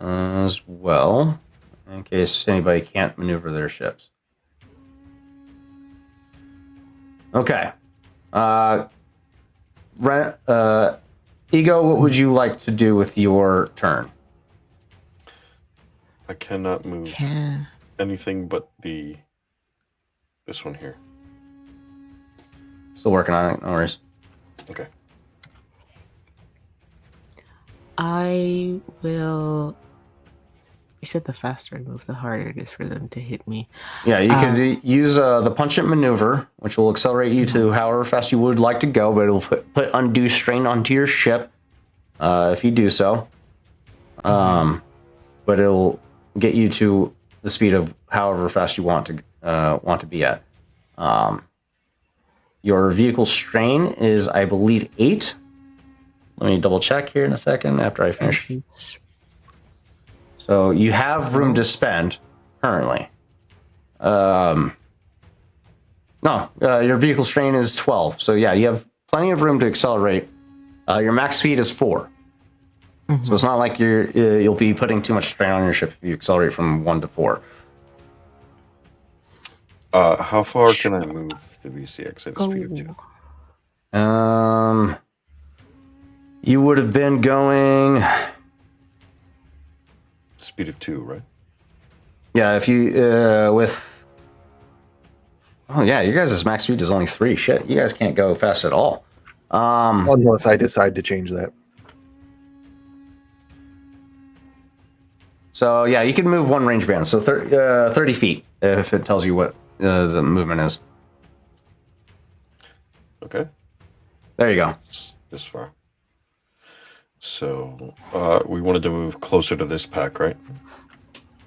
as well, in case anybody can't maneuver their ships. Okay. Ego, what would you like to do with your turn? I cannot move Can anything but this one here. Still working on it. No worries. Okay. I will. You said the faster I move, the harder it is for them to hit me. Yeah, you could use the punch-it maneuver, which will accelerate you to however fast you would like to go, but it'll put undue strain onto your ship if you do so. But it'll get you to the speed of however fast you want to be at. Your vehicle strain is, I believe, 8. Let me double check here in a second after I finish. So you have room to spend currently. No, your vehicle strain is 12. So yeah, you have plenty of room to accelerate. Your max speed is 4. So it's not like you'll be putting too much strain on your ship if you accelerate from 1 to 4. How far can I move the VCX at a speed of 2? You would have been going. Speed of 2, right? Yeah, if you with. Oh yeah, you guys' max speed is only 3. Shit, you guys can't go fast at all. Unless I decide to change that. So yeah, you can move 1 range band, so 30 feet if it tells you what the movement is. Okay. There you go. This far. So we wanted to move closer to this pack, right?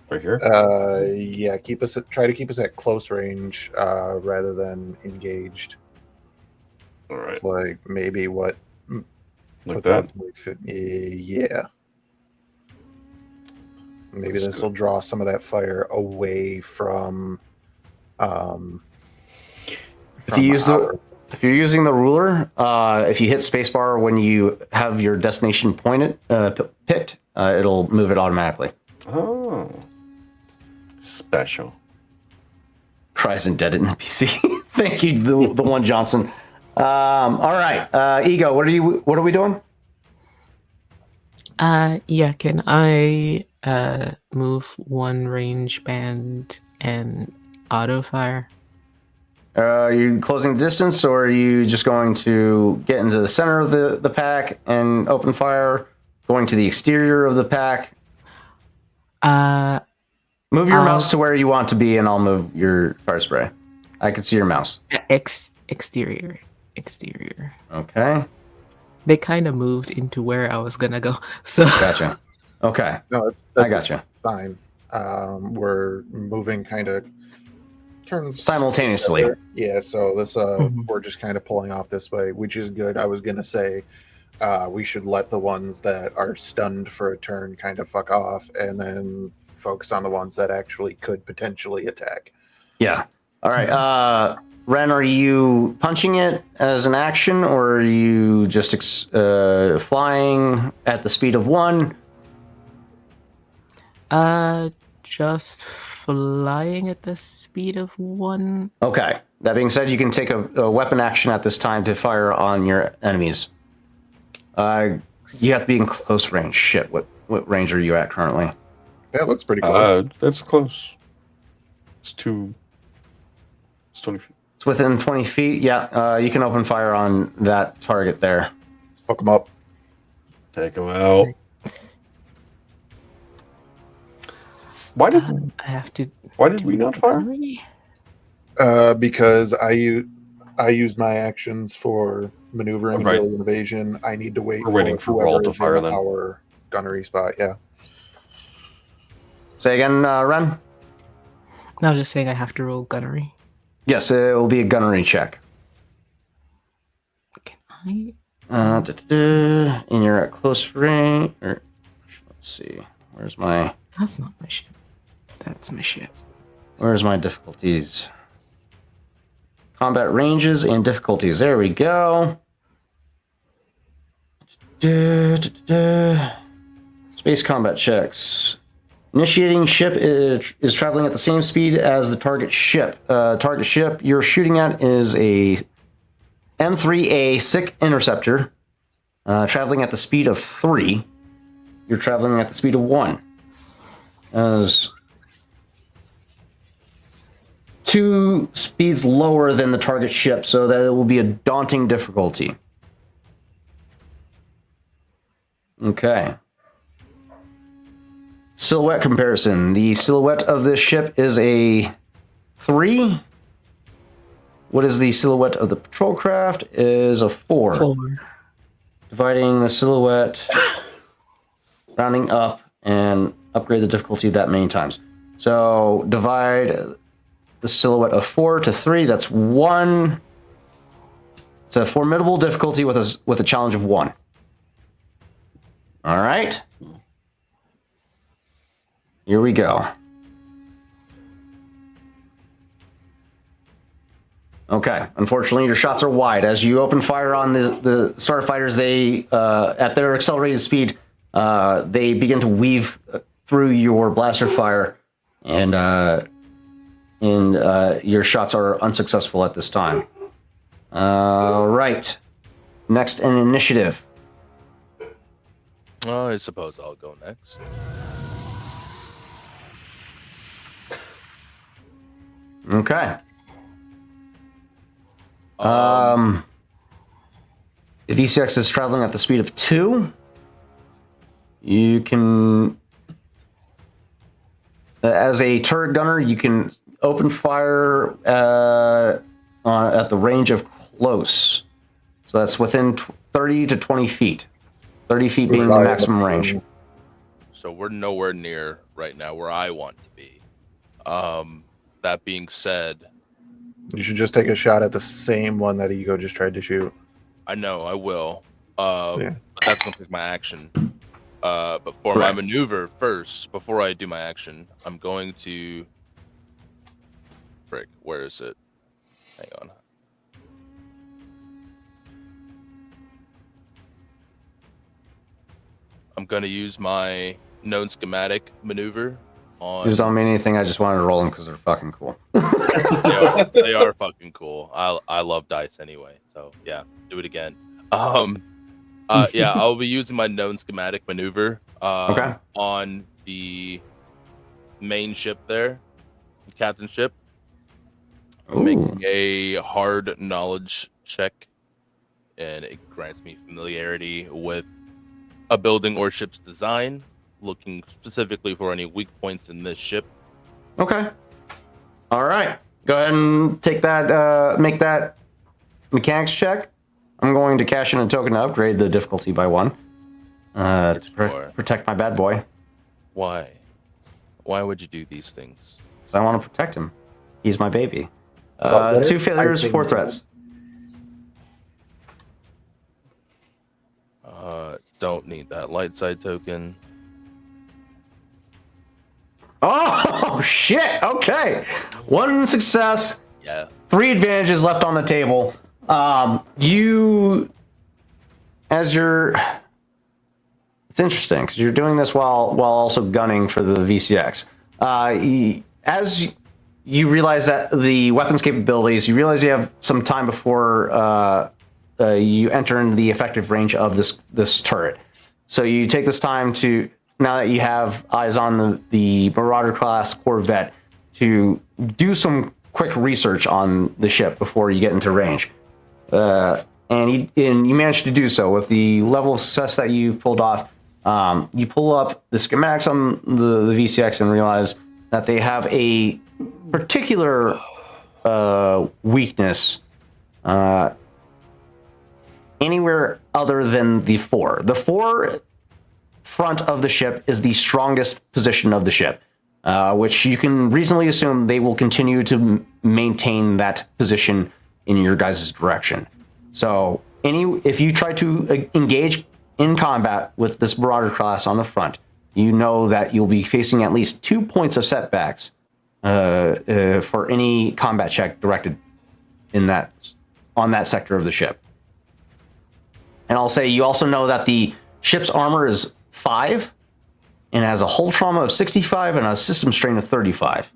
Right here. Yeah. Try to keep us at close range rather than engaged. All right. Like maybe what? Like puts that. out 20 feet. Yeah. Maybe Let's this will draw some of that fire away from. If you're using the ruler, if you hit spacebar when you have your destination picked, it'll move it automatically. Oh. Special. Cries and dead NPC. Thank you, the one Johnson. All right, Ego, what are we doing? Yeah, can I move one range band and auto fire? Are you closing the distance, or are you just going to get into the center of the pack and open fire? Going to the exterior of the pack? Move your mouse to where you want to be, and I'll move your fire spray. I can see your mouse. Exterior. Okay. They kind of moved into where I was gonna go. So Gotcha. Okay. No, I gotcha. Fine. We're moving kind of turns Simultaneously. Yeah, so this we're just kind of pulling off this way, which is good. I was gonna say we should let the ones that are stunned for a turn kind of fuck off, and then focus on the ones that actually could potentially attack. Yeah. All right. Ren, are you punching it as an action, or are you just flying at the speed of 1? Just flying at the speed of 1. Okay. That being said, you can take a weapon action at this time to fire on your enemies. You have to be in close range. Shit. What range are you at currently? That looks pretty close. That's close. It's 20 feet. It's within 20 feet. Yeah. You can open fire on that target there. Fuck them up. Take him out. Why did I have to. Why did we not fire? Because I used my actions for maneuvering Right. and invasion. I need to wait. We're waiting for Rawl whoever to is fire in then. our gunnery spot. Yeah. Say again, Ren? No, just saying I have to roll gunnery. Yes, it will be a gunnery check. Can I? And you're at close range. Let's see. Where's my That's not my ship. That's my ship. difficulties? Combat ranges and difficulties. There we go. Space combat checks. Initiating ship is traveling at the same speed as the target ship. Target ship you're shooting at is a M3A SICK interceptor, traveling at the speed of 3. You're traveling at the speed of 1. As 2 speeds lower than the target ship, so that it will be a daunting difficulty. Okay. Silhouette comparison. The silhouette of this ship is a 3. What is the silhouette of the patrol craft? Is a 4. 4. Dividing the silhouette, rounding up, and upgrade the difficulty that many times. So divide the silhouette of 4 to 3. That's 1. It's a formidable difficulty with a challenge of 1. All right. Here we go. Okay. Unfortunately, your shots are wide. As you open fire on the starfighters, they at their accelerated speed, they begin to weave through your blaster fire, and your shots are unsuccessful at this time. All right. Next in initiative. I suppose I'll go next. Okay. If ECX is traveling at the speed of 2, you can, as a turret gunner, you can open fire at the range of close. So that's within 30 to 20 feet. 30 feet being the maximum range. So we're nowhere near right now where I want to be. That being said, You should just take a shot at the same one that Ego just tried to shoot. I know I will. Yeah. But that's gonna take my action. But for Correct. my maneuver first, before I do my action, I'm going to. Frick, where is it? Hang on. I'm gonna use my known schematic maneuver on. These don't mean anything. I just wanted to roll them because they're fucking cool. They are fucking cool. I love dice anyway. So yeah, do it again. Yeah, I'll be using my known schematic maneuver Okay. on the main ship there, the captain ship. I'm making a hard knowledge check, and it grants me familiarity with a building or ship's design, looking specifically for any weak points in this ship. Okay. All right. Go ahead and take that. Make that mechanics check. I'm going to cash in a token to upgrade the difficulty by 1 to protect my bad boy. Why? Why would you do these things? Because I want to protect him. He's my baby. What 2 if failures, I 4 think- threats. Don't need that light side token. Oh, shit. Okay. 1 success, Yeah. 3 advantages left on the table. It's interesting because you're doing this while also gunning for the VCX. As you realize that the weapons capabilities, you realize you have some time before you enter into the effective range of this turret. So you take this time to, now that you have eyes on the Marauder class Corvette, to do some quick research on the ship before you get into range. And you managed to do so with the level of success that you pulled off. You pull up the schematics on the VCX and realize that they have a particular weakness anywhere other than the fore. The fore front of the ship is the strongest position of the ship, which you can reasonably assume they will continue to maintain that position in your guys' direction. So if you try to engage in combat with this Marauder class on the front, you know that you'll be facing at least 2 points of setbacks for any combat check directed on that sector of the ship. And I'll say you also know that the ship's armor is 5 and has a hull trauma of 65 and a system strain of 35.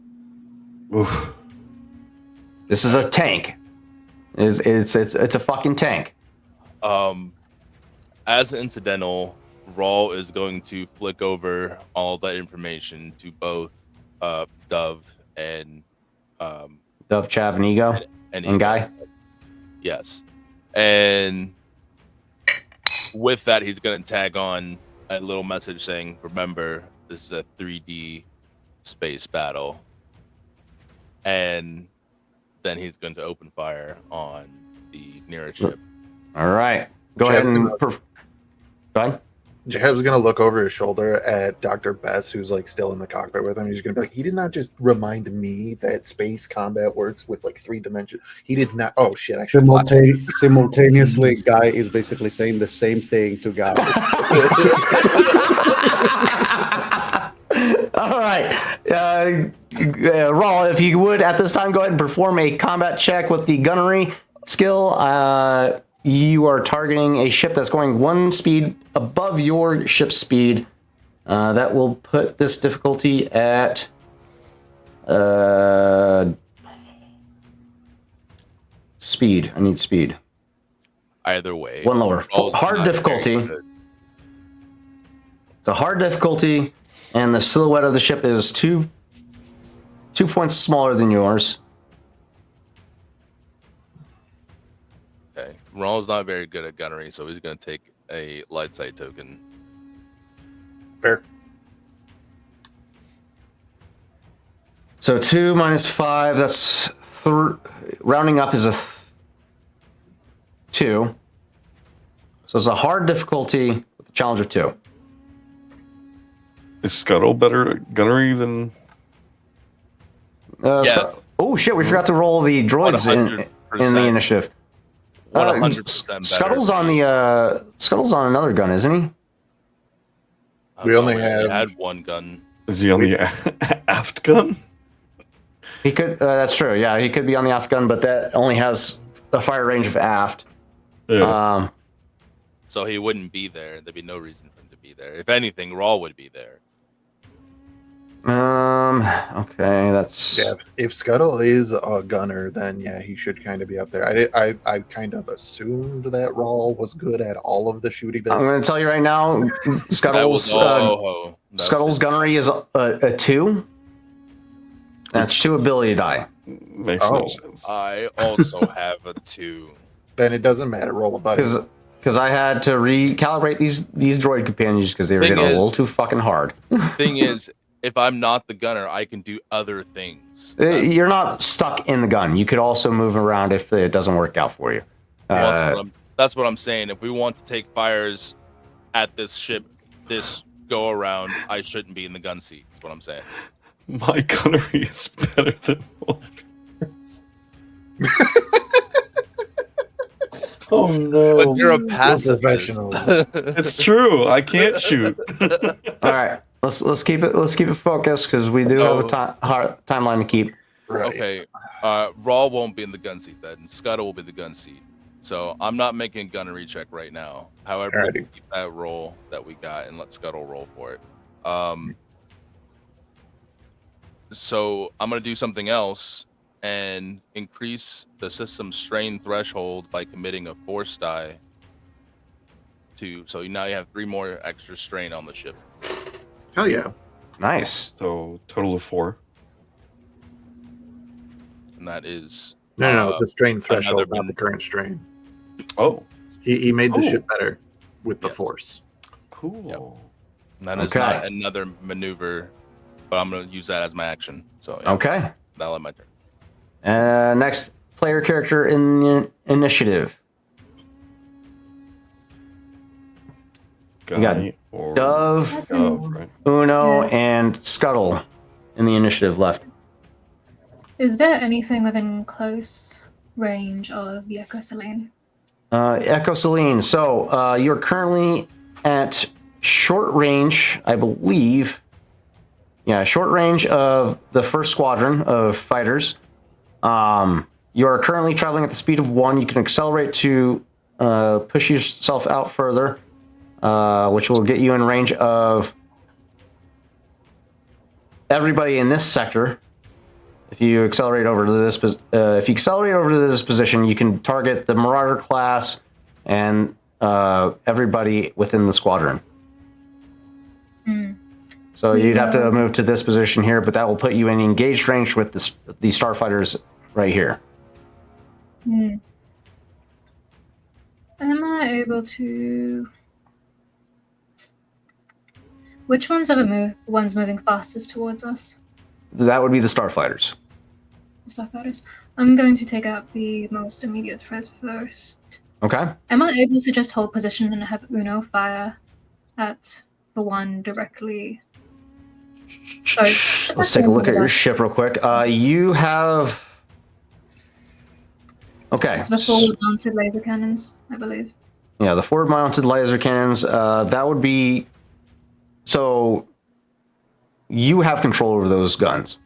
Oof. This is a tank. It's a fucking tank. As incidental, Rawl is going to flick over all that information to both Dove and Dove, Chav, and Ego, and Guy. Yes, and with that, he's going to tag on a little message saying, "Remember, this is a 3D space battle," and then he's going to open fire on the nearest ship. All right, go ahead and go ahead. Jeb's gonna look over his shoulder at Dr. Bess, who's like still in the cockpit with him. He's gonna be like, he did not just remind me that space combat works with like 3 dimensions. He did not. Oh shit! I should Simultaneously, Guy is basically saying the same thing to Guy. All right, Rawl, if you would at this time, go ahead and perform a combat check with the gunnery skill. You are targeting a ship that's going 1 speed above your ship's speed. That will put this difficulty at speed. I need speed. Either way, 1 lower. Rawl's Hard not difficulty. very good. It's a hard difficulty, and the silhouette of the ship is 2 points smaller than yours. Okay, Rawl's not very good at gunnery, so he's going to take a light sight token. Fair. So 2 minus 5, that's rounding up is a 2. So it's a hard difficulty with a challenge of 2. Is Scuttle better at gunnery than? Yeah. Oh shit, we forgot to roll the droids in the initiative. 100% better. Scuttle's on another gun, isn't he? We only had one gun. Is he on the aft gun? He could. That's true. Yeah, he could be on the aft gun, but that only has a fire range of aft. Yeah. So he wouldn't be there. There'd be no reason for him to be there. If anything, Raw would be there. Okay, that's Yeah, if Scuttle is a gunner, then yeah, he should kind of be up there. I kind of assumed that Rawl was good at all of the shooting bits. I'm going to tell you right now, Scuttle's gunnery is a 2. That's 2 ability die. Makes no sense. I also have a 2. Then it doesn't matter. Roll a buddy. Because I had to recalibrate these droid companions because they were getting a little too fucking hard. Thing is, if I'm not the gunner, I can do other things. You're not stuck in the gun. You could also move around if it doesn't work out for you. That's what I'm saying. If we want to take fires at this ship, this go around, I shouldn't be in the gun seat. That's what I'm saying. My gunnery is better than both. Oh no! But you're a pacifist. It's true. I can't shoot. All right, let's keep it focused because we do have a timeline to keep. Right. Okay, Raw won't be in the gun seat then. Scuttle will be the gun seat. So I'm not making a gunnery check right now. However, we can keep that roll that we got and let Scuttle roll for it. So I'm gonna do something else and increase the system strain threshold by committing a force die so now you have 3 more extra strain on the ship. Hell yeah. Nice. So total of 4. And that is No, the strain threshold, not the current strain. Oh. He made the ship better with the force. Cool. Yep. And that is not another maneuver, but I'm gonna use that as my action. So yeah, okay. That'll end my turn. Next player character in the initiative. Guy We got or Dove, right? Uno, and Scuttle in the initiative left. Is there anything within close range of the Echo Selene? Echo Selene. So you're currently at short range, I believe. Yeah, short range of the first squadron of fighters. You are currently traveling at the speed of 1. You can accelerate to push yourself out further, which will get you in range of everybody in this sector. If you accelerate over to this, position, you can target the Marauder class and everybody within the squadron. So you'd have to move to this position here, but that will put you in engaged range with the starfighters right here. Am I able to? Which ones are the ones moving fastest towards us? That would be the starfighters. Starfighters. I'm going to take out the most immediate threat first. Okay. Am I able to just hold position and have Uno fire at the one directly? Sorry. Let's take a look at your ship real quick. You have. Okay. It's the forward-mounted laser cannons, I believe. Yeah, the forward-mounted laser cannons. That would be. So. You have control over those guns.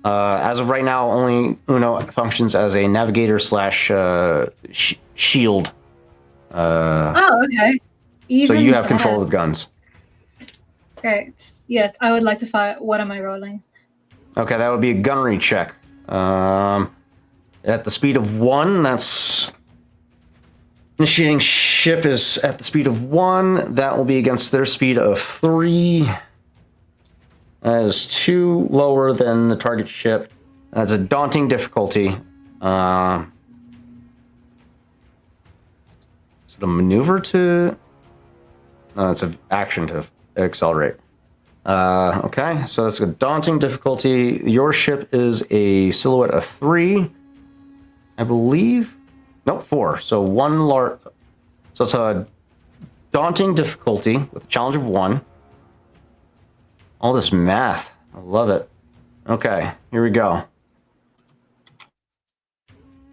As of right now, only Uno functions as a navigator / shield. Oh, okay. So you have control of the guns. Great. Yes, I would like to fire. What am I rolling? Okay, that would be a gunnery check. At the speed of 1, that's... Initiating ship is at the speed of 1. That will be against their speed of 3. That is 2 lower than the target ship. That's a daunting difficulty. Is it a maneuver to... No, it's an action to accelerate. Okay, so that's a daunting difficulty. Your ship is a silhouette of 3, I believe. Nope, 4. So one large. So it's a daunting difficulty with a challenge of 1. All this math, I love it. Okay, here we go.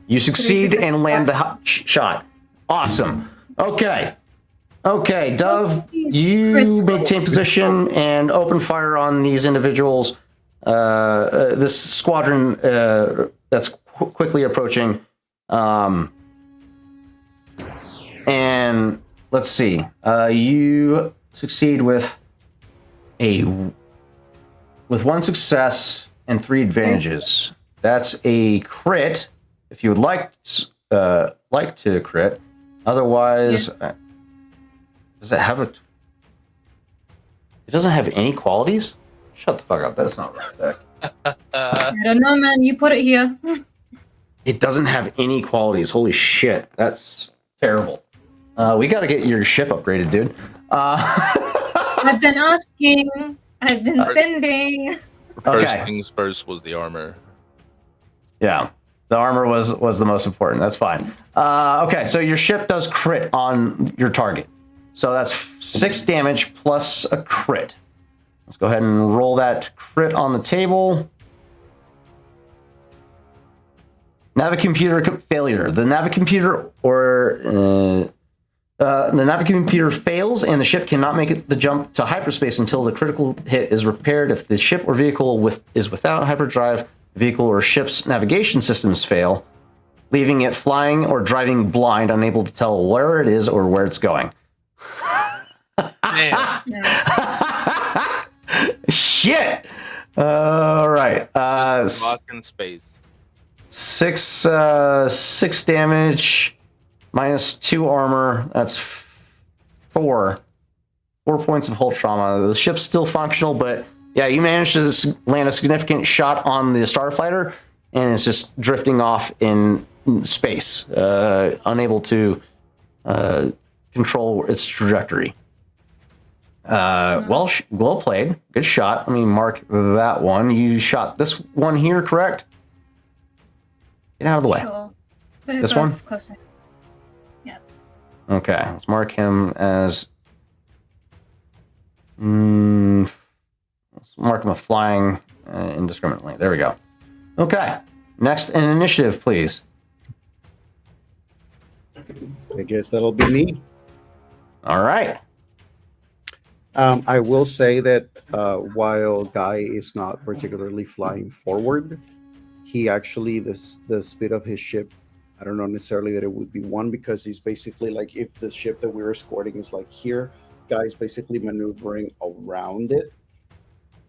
You succeed and land the shot. Awesome. Okay. Okay, Dove, you maintain position and open fire on these individuals. This squadron that's quickly approaching. And let's see. You succeed with 1 success and 3 advantages. That's a crit. If you would like to crit, otherwise, does it have a? It doesn't have any qualities. Shut the fuck up. That's not right. I don't know, man. You put it here. It doesn't have any qualities. Holy shit, that's terrible. We got to get your ship upgraded, dude. I've been asking. I've been sending. First Okay. things first was the armor. Yeah, the armor was the most important. That's fine. Okay, so your ship does crit on your target. So that's 6 damage plus a crit. Let's go ahead and roll that crit on the table. Navicomputer failure. The Navicomputer fails, and the ship cannot make the jump to hyperspace until the critical hit is repaired. If the ship or vehicle is without hyperdrive, the vehicle or ship's navigation systems fail, leaving it flying or driving blind, unable to tell where it is or where it's going. Damn. Shit. All right. Rock in space. 6 damage minus 2 armor. That's 4 points of hull trauma. The ship's still functional, but yeah, you managed to land a significant shot on the starfighter, and it's just drifting off in space, unable to control its trajectory. Well played. Good shot. Let me mark that one. You shot this one here, correct? Get out of the way. Sure. This one? Close enough. Yep. Okay, let's mark him as. Let's mark him with flying indiscriminately. There we go. Okay, next an initiative, please. I guess that'll be me. All right. I will say that while Guy is not particularly flying forward, he actually the speed of his ship, I don't know necessarily that it would be 1, because he's basically like, if the ship that we're escorting is like here, Guy's basically maneuvering around it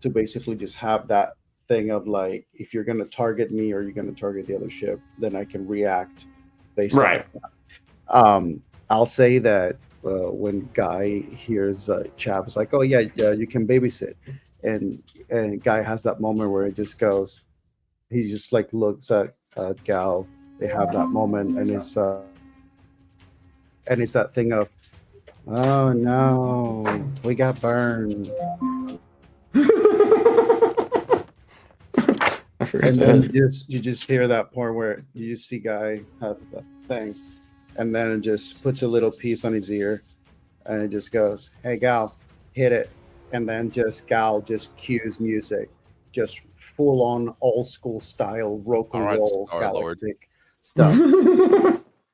to basically just have that thing of like, if you're going to target me or you're going to target the other ship, then I can react based Right. on that. I'll say that when Guy hears Chav is like, oh yeah, you can babysit, and Guy has that moment where it just goes, he just like looks at Gal. They have that moment, and it's that thing of, oh no, we got burned. And then you just hear that part where you just see Guy have the thing, and then it just puts a little piece on his ear, and it just goes, hey Gal, hit it. And then Gal just cues music, just full on old school style rock and roll galactic stuff.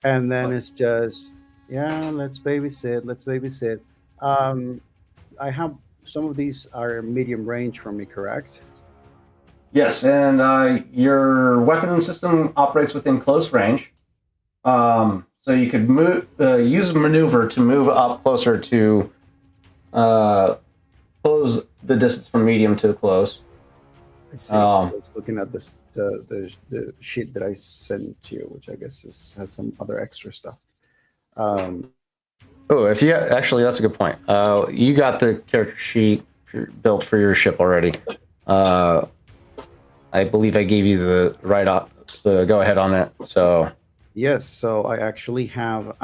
And then it's just, yeah, let's babysit. I have some of these are medium range for me, correct? Yes, and your weapon system operates within close range. So you could use a maneuver to move up closer to close the distance from medium to close. I see. I was looking at this the sheet that I sent to you, which I guess has some other extra stuff. If you actually, that's a good point. You got the character sheet built for your ship already. I believe I gave you the go ahead on it. So yes, so I actually have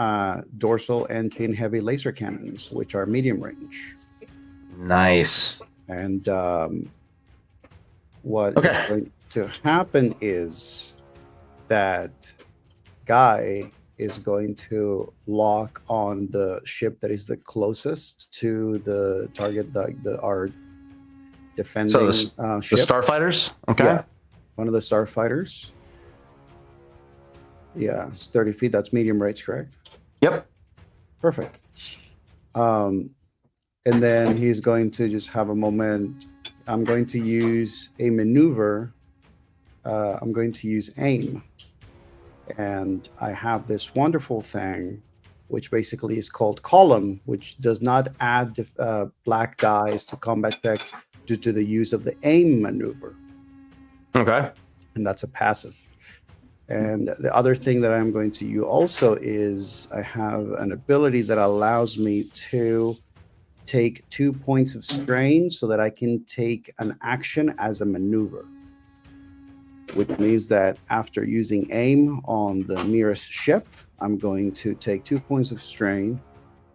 dorsal and pin heavy laser cannons, which are medium range. nice. And what is Okay. going to happen is that Guy is going to lock on the ship that is the closest to the target, our defending So the ship. starfighters. Okay. Yeah, one of the starfighters. Yeah, it's 30 feet. That's medium range, correct? Yep. Perfect. And then he's going to just have a moment. I'm going to use a maneuver. I'm going to use aim. And I have this wonderful thing, which basically is called column, which does not add black dice to combat checks due to the use of the aim maneuver. Okay. And that's a passive. And the other thing that I'm going to use also is I have an ability that allows me to take 2 points of strain so that I can take an action as a maneuver, which means that after using aim on the nearest ship, I'm going to take 2 points of strain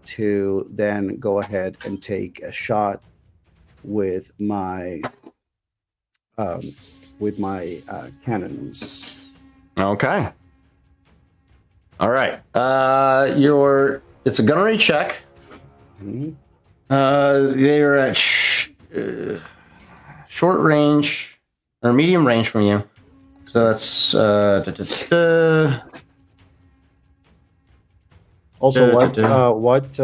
to then go ahead and take a shot with my cannons. Okay. All right. It's a gunnery check. Mhm. They are at short range or medium range from you. So that's Also, what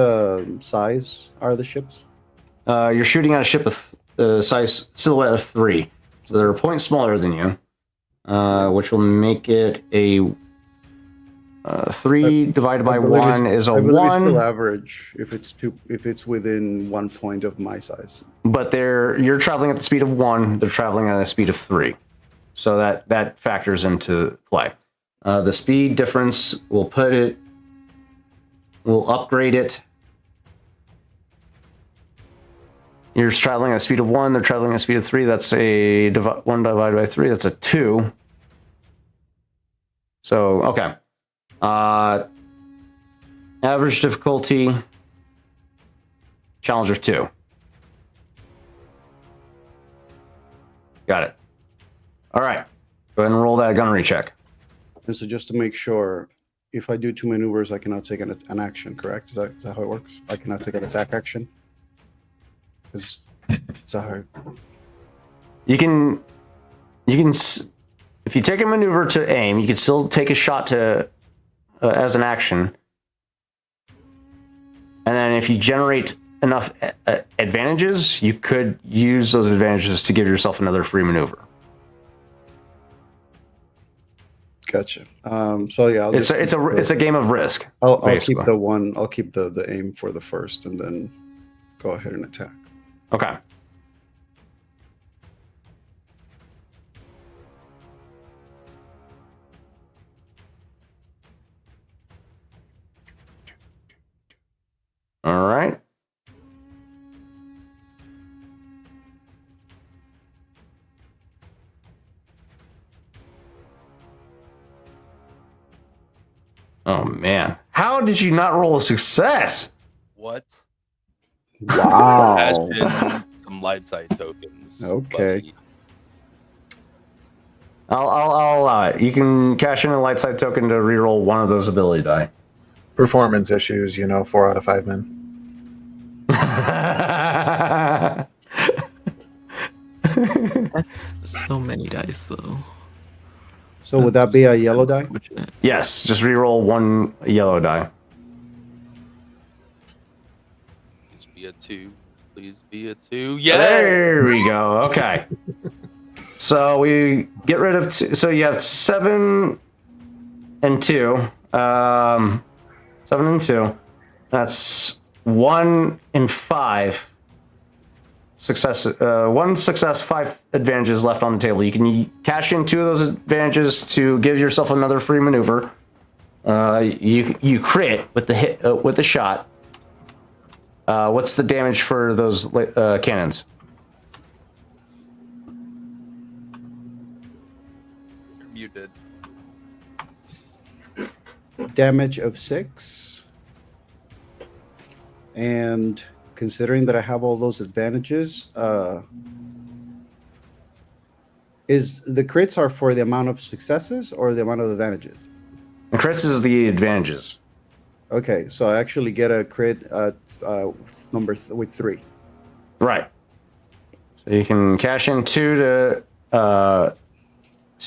size are the ships? you're shooting at a ship of size silhouette of 3. So they're a point smaller than you, which will make it a 3 divided by 1 is a I believe it's 1. still average if it's within 1 point of my size. But you're traveling at the speed of 1. They're traveling at a speed of 3. So that factors into play. The speed difference will upgrade it. You're traveling at a speed of 1. They're traveling at a speed of 3. That's 1 divided by 3. That's a 2. So okay. Average difficulty. Challenger 2. Got it. All right. Go ahead and roll that gunnery check. And so just to make sure, if I do 2 maneuvers, I cannot take an action, correct? Is that how it works? I cannot take an attack action? Is that how... You can if you take a maneuver to aim, you can still take a shot to as an action. And then if you generate enough advantages, you could use those advantages to give yourself another free maneuver. Gotcha. So yeah, It's a game of risk. I'll keep basically. the one. I'll keep the aim for the first, and then go ahead and attack. Okay. All right. Oh man. How did you not roll a success? What? Wow. Cash in some light side tokens. Okay. buddy. I'll allow it. You can cash in a light side token to reroll one of those ability die. Performance issues, 4 out of 5 men. That's so many dice, though. So would that be a yellow die? Yes, just reroll one yellow die. Please be a 2. Please be a 2. Yeah. There we go. Okay. So we get rid of so you have 7 and 2. 7 and 2. That's 1 and 5 success. 1 success, 5 advantages left on the table. You can cash in 2 of those advantages to give yourself another free maneuver. You crit with the hit with the shot. What's the damage for those cannons? Muted. Damage of 6. And considering that I have all those advantages, is the crits are for the amount of successes or the amount of advantages? The crits is the advantages. Okay, so I actually get a crit with 3. Right. So you can cash in 2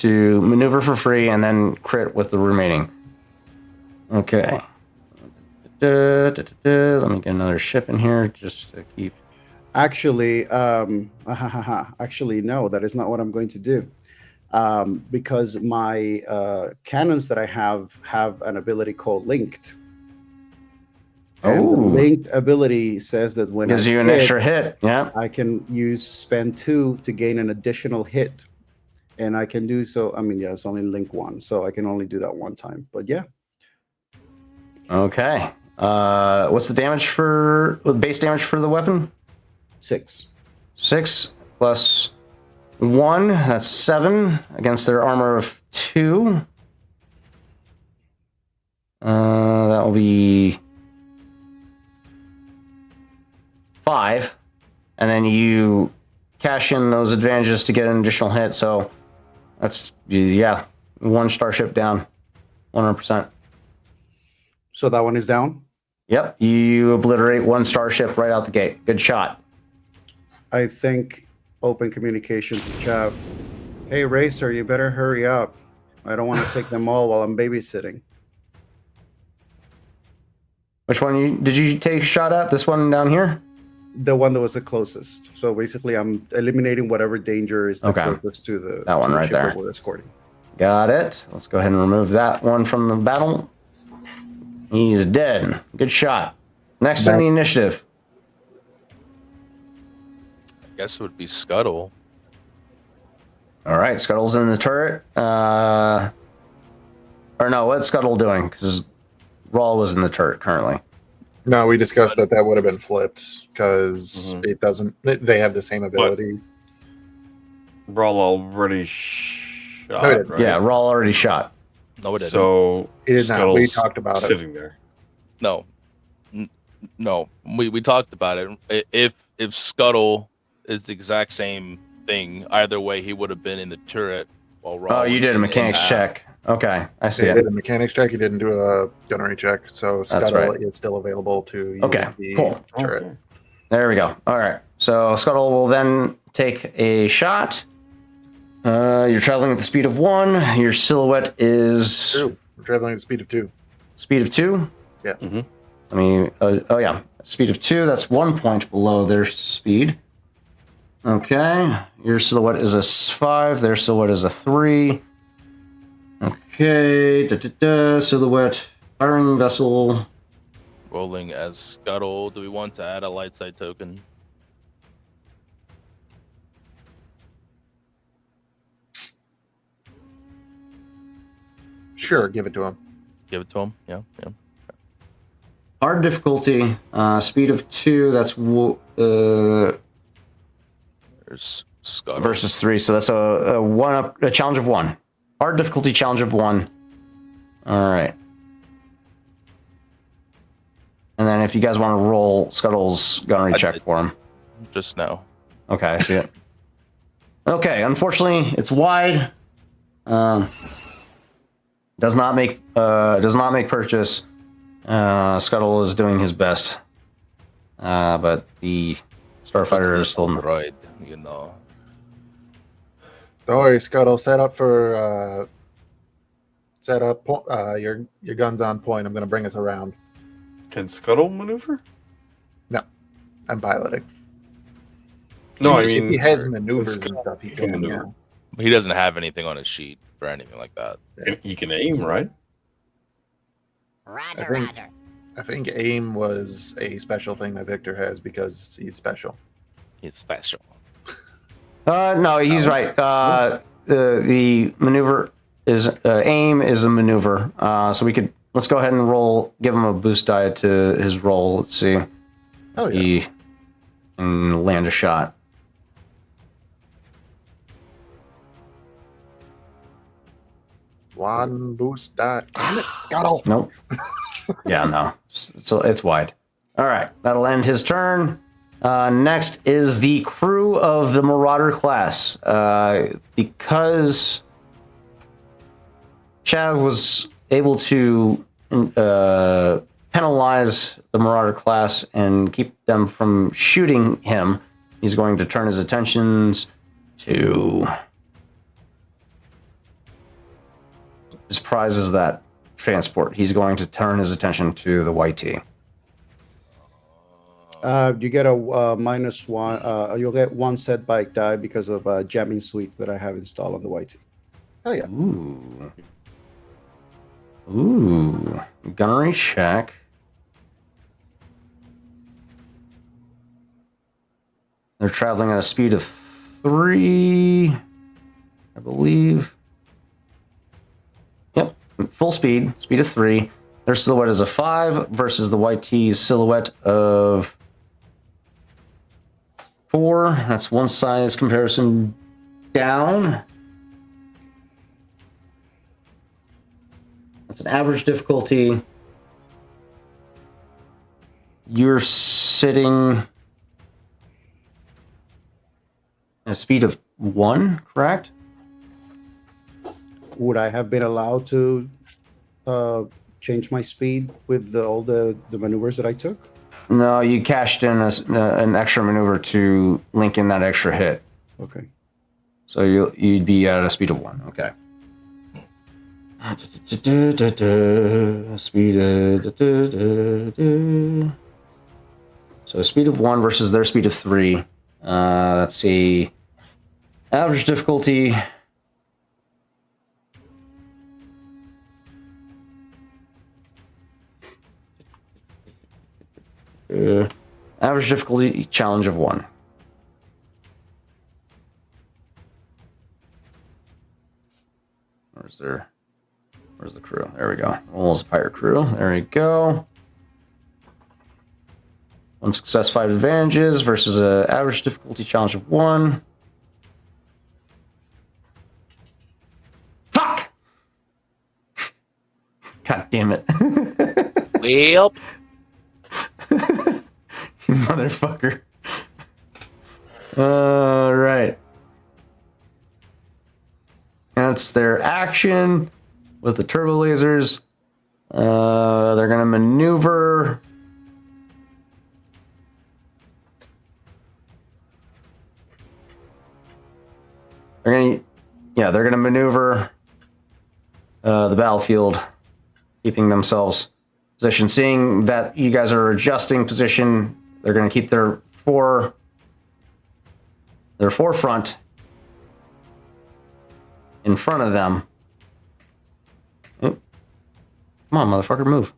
to maneuver for free, and then crit with the remaining. Okay. Let me get another ship in here just to keep. Actually, actually, no, that is not what I'm going to do. Because my cannons that I have an ability called Linked. And the Linked ability says that when gives I you an extra hit, yeah. I can spend 2 to gain an additional hit. And I can do so. I mean, yeah, it's only link 1, so I can only do that one time. But yeah. Okay. What's the damage for base damage for the weapon? 6. 6 plus 1. That's 7 against their armor of 2. That will be 5, and then you cash in those advantages to get an additional hit. So that's 1 starship down, 100%. So that one is down. Yep, you obliterate 1 starship right out the gate. Good shot. I think open communication to Chav. Hey, Racer, you better hurry up. I don't want to take them all while I'm babysitting. Which one did you take a shot at? This one down here? The one that was the closest. So basically, I'm eliminating whatever danger is the closest to the that one to the right ship there. that we're escorting. Got it. Let's go ahead and remove that one from the battle. He's dead. Good shot. Next in the initiative. I guess it would be Scuttle. All right, Scuttle's in the turret. Or no, what's Scuttle doing? Because Rawl was in the turret currently. No, we discussed that would have been flipped because it doesn't. They have the same ability. Brawl already shot. No, he didn't. Right? Yeah, Rawl already shot. No, it didn't. So He did not. We Scuttle's talked about it. sitting there. No. No. We talked about it. If Scuttle is the exact same thing, either way, he would have been in the turret. While Raw Oh, you did a mechanics in check. Okay, I see He it. did a mechanics check. He didn't do a gunnery check. So Scuttle right. is still available to use Okay, the cool. turret. Okay. There we go. All right. So Scuttle will then take a shot. You're traveling at the speed of 1. Your silhouette is 2. We're traveling at the speed of 2. speed of 2. Yeah. Mhm. I mean, speed of 2. That's 1 point below their speed. Okay. Your silhouette is a 5. Their silhouette is a 3. Okay. Silhouette. Firing vessel. rolling as Scuttle. Do we want to add a light side token? Sure, give it to him. Give it to him. Yeah. Hard difficulty. Speed of 2. That's There's Scuttle. versus 3. So that's a challenge of 1. Hard difficulty challenge of 1. All right. And then if you guys want to roll Scuttle's gunnery check for him. Just now. Okay, I see it. Okay, unfortunately, it's wide. Does not make purchase. Scuttle is doing his best, but the starfighter is still in the Right, you know. Don't worry, Scuttle. Set up for your guns on point. I'm going to bring us around. Can Scuttle maneuver? I'm piloting. No, I If mean he has maneuvers Scuttle and stuff. He can can. maneuver. Yeah. But he doesn't have anything on his sheet for anything like that. He can aim, right? Roger. I think aim was a special thing that Victor has because he's special. He's special. No, he's right. The maneuver is aim is a maneuver. So let's go ahead and roll. Give him a boost die to his roll. Let's see. Oh yeah. He can land a shot. One boost die. Damn it, Scuttle. Nope. Yeah, no. So it's wide. All right, that'll end his turn. Next is the crew of the Marauder class. Because Chav was able to penalize the Marauder class and keep them from shooting him, he's going to turn his attentions to his prize is that transport. He's going to turn his attention to the YT. You get a -1. You'll get 1 set bike die because of a jamming suite that I have installed on the YT. Oh yeah. Ooh. Gunnery check. They're traveling at a speed of 3, I believe. Yep, full speed of 3. Their silhouette is a 5 versus the YT's silhouette of 4. That's one size comparison down. That's an average difficulty. You're sitting at a speed of 1, correct? Would I have been allowed to change my speed with all the maneuvers that I took? No, you cashed in an extra maneuver to link in that extra hit. Okay. So you'd be at a speed of 1. Okay. Speed So a speed of 1 versus their speed of 3. Let's see. Average difficulty. Average difficulty challenge of 1. Where's the crew? There we go. Almost pirate crew. There we go. 1 success, 5 advantages versus a average difficulty challenge of 1. Fuck! God damn it. Well, You motherfucker. Alright. That's their action with the turbo lasers. They're gonna maneuver. They're gonna maneuver the battlefield, keeping themselves positioned. Seeing that you guys are adjusting position, they're gonna keep their forefront in front of them. Oop. Come on, motherfucker, move.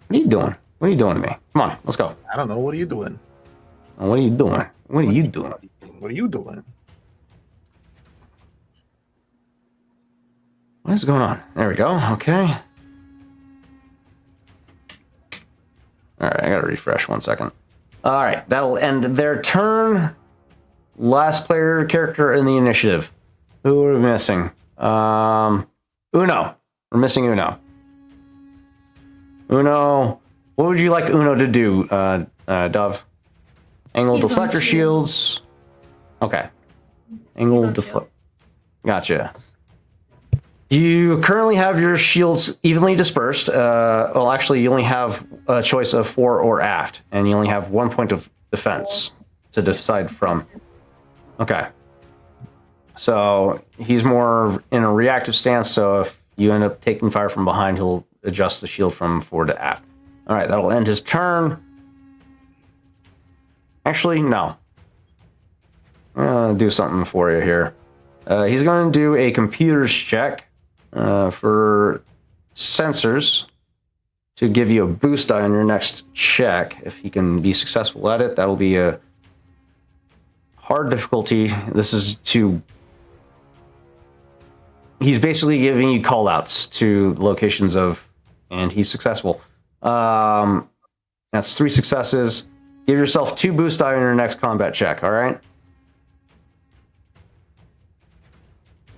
What are you doing? What are you doing to me? Come on, let's go. I don't know. What are you doing? What are you doing? What are you doing? What are you doing? What is going on? There we go. Okay. All right, I gotta refresh 1 second. All right, that'll end their turn. Last player character in the initiative. Who are we missing? Uno. We're missing Uno. Uno. What would you like Uno to do, Dove? Angle He's on deflector shield. shields. Okay. Angle on deflect. shield. Gotcha. You currently have your shields evenly dispersed. Well, actually, you only have a choice of fore or aft, and you only have 1 point of defense to decide from. Okay. So he's more in a reactive stance, so if you end up taking fire from behind, he'll adjust the shield from fore to aft. All right, that'll end his turn. Actually, no. I'm going to do something for you here. He's going to do a computers check for sensors to give you a boost die on your next check. If he can be successful at it, that'll be a hard difficulty. This is to... He's basically giving you call-outs to locations of... And he's successful. That's 3 successes. Give yourself 2 boost die on your next combat check, all right?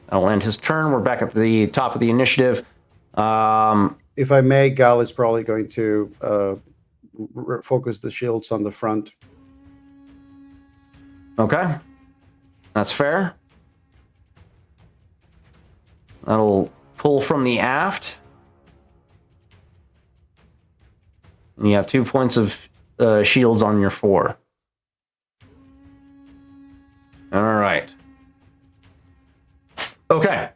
That'll end his turn. We're back at the top of the initiative. If I may, Gal is probably going to focus the shields on the front. Okay. That's fair. That'll pull from the aft. And you have 2 points of shields on your 4. All right. Okay.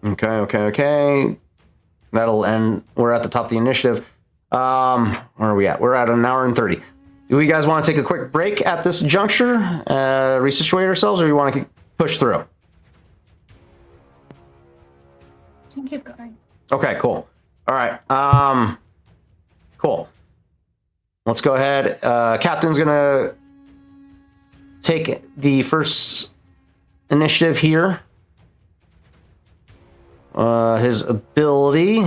Okay. That'll end. We're at the top of the initiative. Where are we at? We're at an hour and 30. Do you guys want to take a quick break at this juncture, resituate ourselves, or you want to push through? Can keep going. Okay, cool. All right. Cool. Let's go ahead. Captain's gonna take the first initiative here. His ability.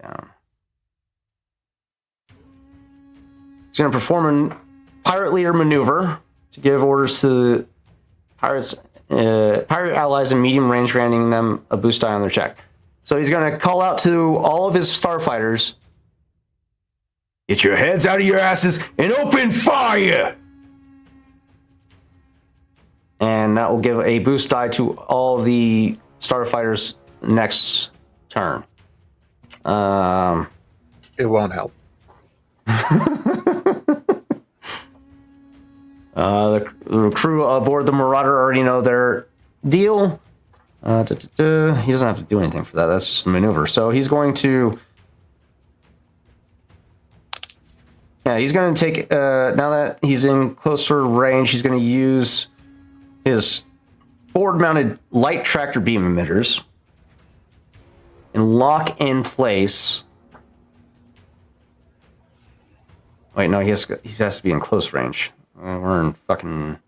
Down. He's going to perform a pirate leader maneuver to give orders to pirate allies in medium range, granting them a boost die on their check. So he's going to call out to all of his starfighters. Get your heads out of your asses and open fire! And that will give a boost die to all the starfighters next turn. It won't help. The crew aboard the Marauder already know their deal. He doesn't have to do anything for that. That's just a maneuver. So he's going to... Yeah, he's going to take... now that he's in closer range, he's going to use his forward-mounted light tractor beam emitters and lock in place... Wait, no, he has to be in close range. We're in fucking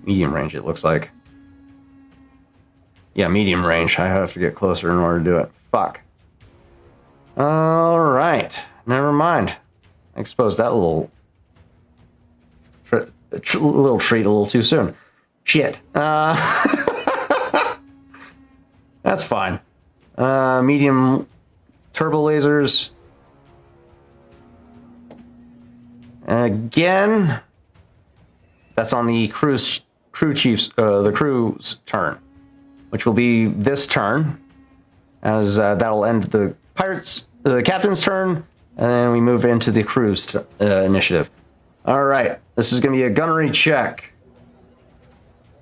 medium range, it looks like. Yeah, medium range. I have to get closer in order to do it. Fuck. Alright. Never mind. I exposed that little treat a little too soon. Shit. That's fine. Medium turbo lasers. Again, that's on the crew chief's the crew's turn, which will be this turn, as that'll end the captain's turn, and then we move into the crew's initiative. All right, this is going to be a gunnery check.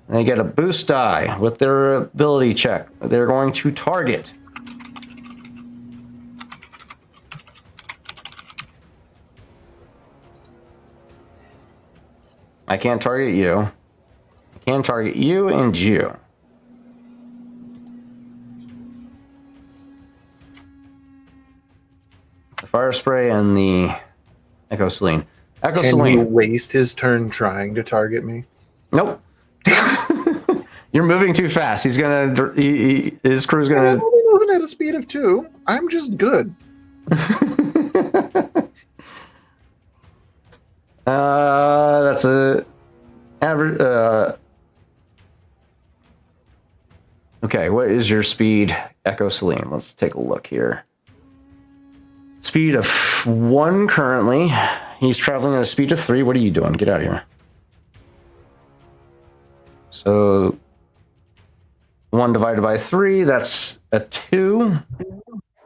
They get a boost die with their ability check. They're going to target. I can't target you. I can target you and you. The fire spray and the Echo Celine. Echo Can Celine. he waste his turn trying to target me? Nope. You're moving too fast. He's gonna. His crew's I'm gonna. only moving at a speed of 2. I'm just good. That's a average. Okay, what is your speed, Echo Celine? Let's take a look here. Speed of 1 currently. He's traveling at a speed of 3. What are you doing? Get out of here. So 1 divided by 3, that's a 2.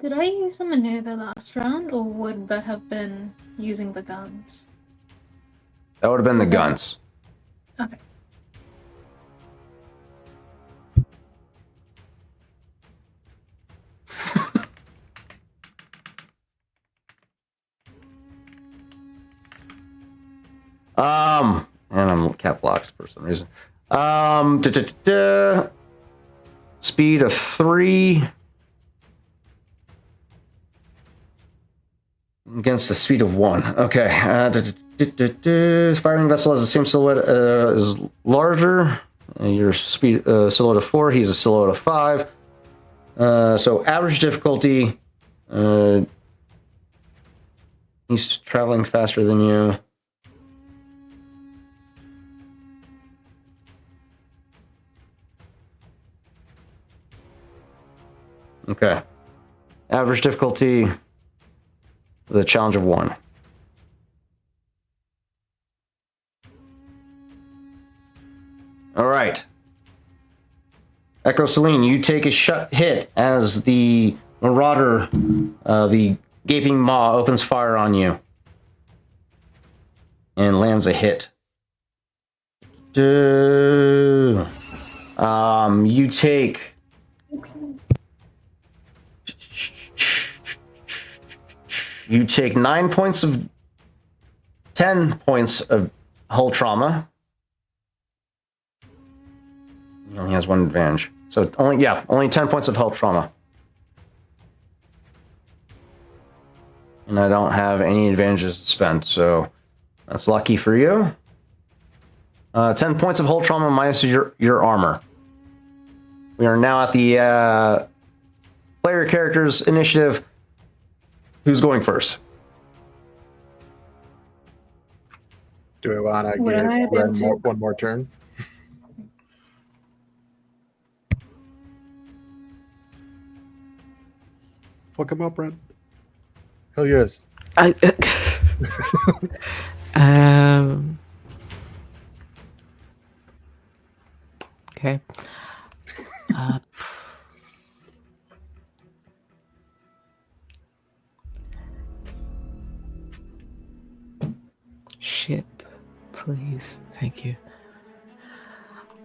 Did I use a maneuver last round, or would that have been using the guns? That would have been the guns. Okay. And I'm cap locks for some reason. Speed of 3 against a speed of 1. Okay. Firing vessel has the same silhouette, is larger. Your speed silhouette of 4. He's a silhouette of 5. So average difficulty. He's traveling faster than you. Okay. Average difficulty, the challenge of 1. All right. Echo Celine, you take a hit as the Marauder, the gaping maw, opens fire on you and lands a hit. You take 10 points of hull trauma. He only has 1 advantage. So only 10 points of hull trauma. And I don't have any advantages to spend, so that's lucky for you. 10 points of hull trauma minus your armor. We are now at the player characters initiative. Who's going first? Do I want to Would I give be able Ren to- one more turn? Fuck him up, Ren. Hell yes. I okay. Ship, please. Thank you.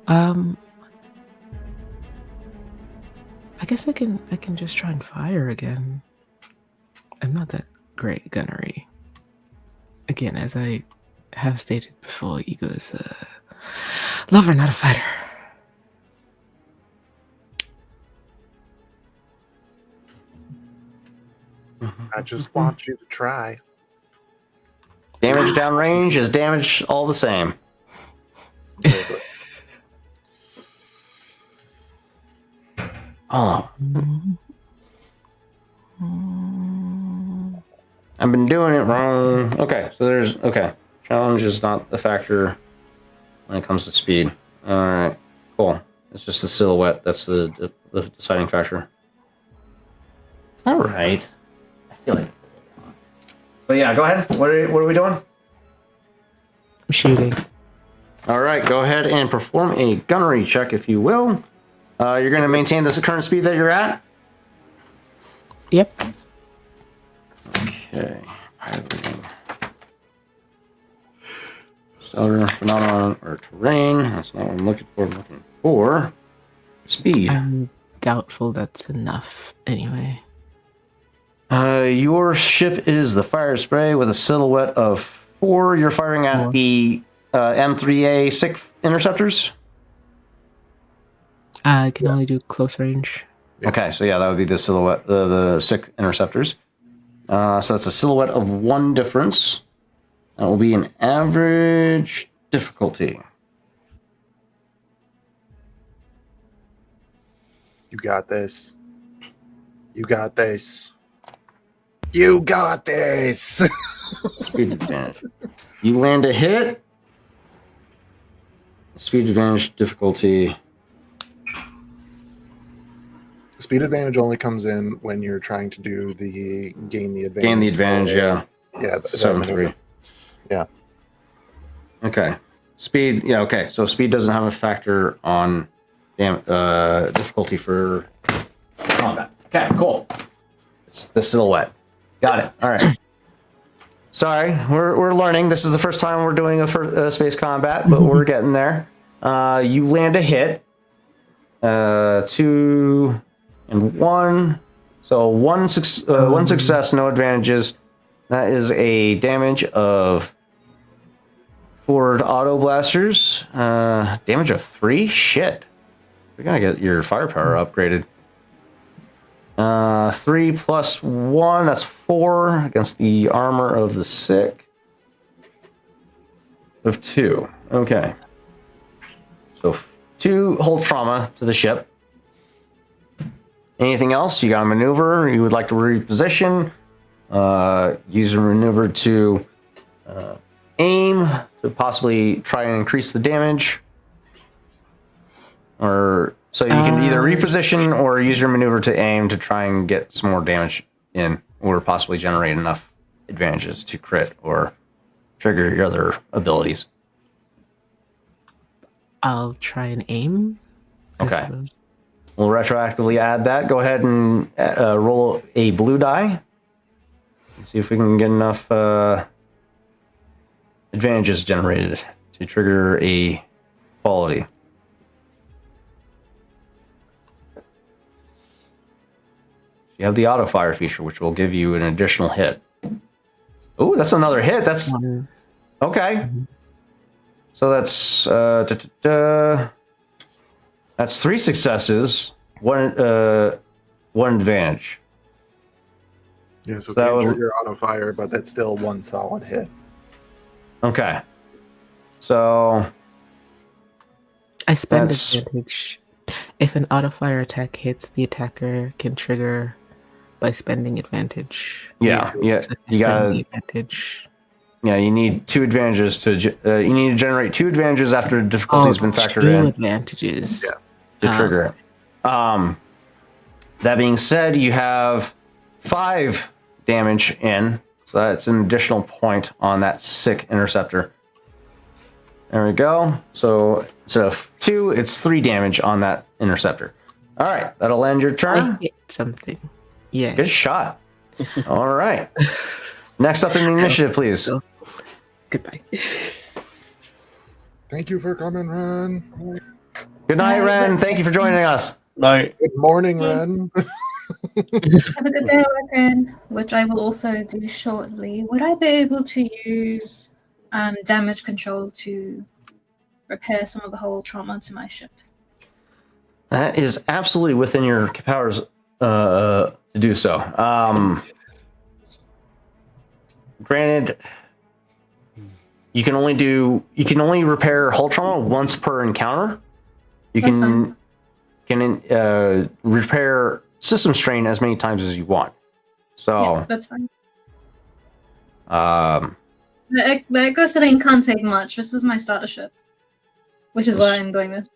I guess I can just try and fire again. I'm not that great at gunnery. Again, as I have stated before, Ego is a lover, not a fighter. I just want you to try. Damage downrange is damage all the same. Oh. I've been doing it wrong. Okay, so okay. Challenge is not a factor when it comes to speed. Alright, cool. It's just the silhouette that's the deciding factor. Is that right? I feel like. But yeah, go ahead. What are we doing? Shooting. Alright, go ahead and perform a gunnery check, if you will. You're going to maintain this current speed that you're at? Yep. Okay. Piloting. Stellar phenomenon or terrain. That's not what I'm looking for. I'm looking for speed. I'm doubtful that's enough anyway. Your ship is the Fire Spray with a silhouette of 4. You're firing at the M3A SIC interceptors? I can only do close range. Okay, so yeah, that would be the silhouette, the SIC interceptors. So that's a silhouette of 1 difference. That will be an average difficulty. You got this. You got this. You got this. Speed advantage. You land a hit. Speed advantage difficulty. Speed advantage only comes in when you're trying to do the gain the advantage. Gain the advantage, yeah. Yeah, 7-3. Yeah. Okay. Speed, yeah, okay. So speed doesn't have a factor on difficulty for combat. Okay, cool. It's the silhouette. Got it. All right. Sorry, we're learning. This is the first time we're doing a space combat, but we're getting there. You land a hit. 2 and 1. So one success, no advantages. That is a damage of forward auto blasters. Damage of 3? Shit. We're gonna get your firepower upgraded. 3 plus 1, that's 4 against the armor of the sick. Of 2. Okay. So 2 hull trauma to the ship. Anything else? You got a maneuver you would like to reposition? Use a maneuver to aim to possibly try and increase the damage. Or So you can either Uh, reposition or use your maneuver to aim to try and get some more damage in, or possibly generate enough advantages to crit or trigger your other abilities. I'll try and aim. I Okay. suppose. We'll retroactively add that. Go ahead and roll a blue die. See if we can get enough advantages generated to trigger a quality. You have the auto fire feature, which will give you an additional hit. Oh, that's another hit. That's okay. So that's that's 3 successes, one advantage. Yeah, so That can't would- trigger auto fire, but that's still one solid hit. Okay. So I spend That's- advantage. If an auto fire attack hits, the attacker can trigger by spending advantage. yeah, So you I spend gotta the advantage. you need 2 advantages to you need to generate 2 advantages after difficulty's been factored 2 in advantages. Yeah. to trigger it. That being said, you have 5 damage in, so that's an additional point on that sick interceptor. There we go. So instead of 2, it's 3 damage on that interceptor. All right, that'll end your I turn. hit something. Yeah. Good shot. All right. Next up in the initiative, please. Goodbye. Thank you for coming, Ren. Good night, Ren. Thank you for joining us. Night. Good morning, Ren. Have a good day, Ren, which I will also do shortly. Would I be able to use damage control to repair some of the hull trauma to my ship? That is absolutely within your powers to do so. Granted, you can only repair hull trauma once per encounter. You That's can repair system strain as many times as you want. So, Yeah, that's fine. um, But Echo can't take much. This is my starter ship, which is why I'm doing this.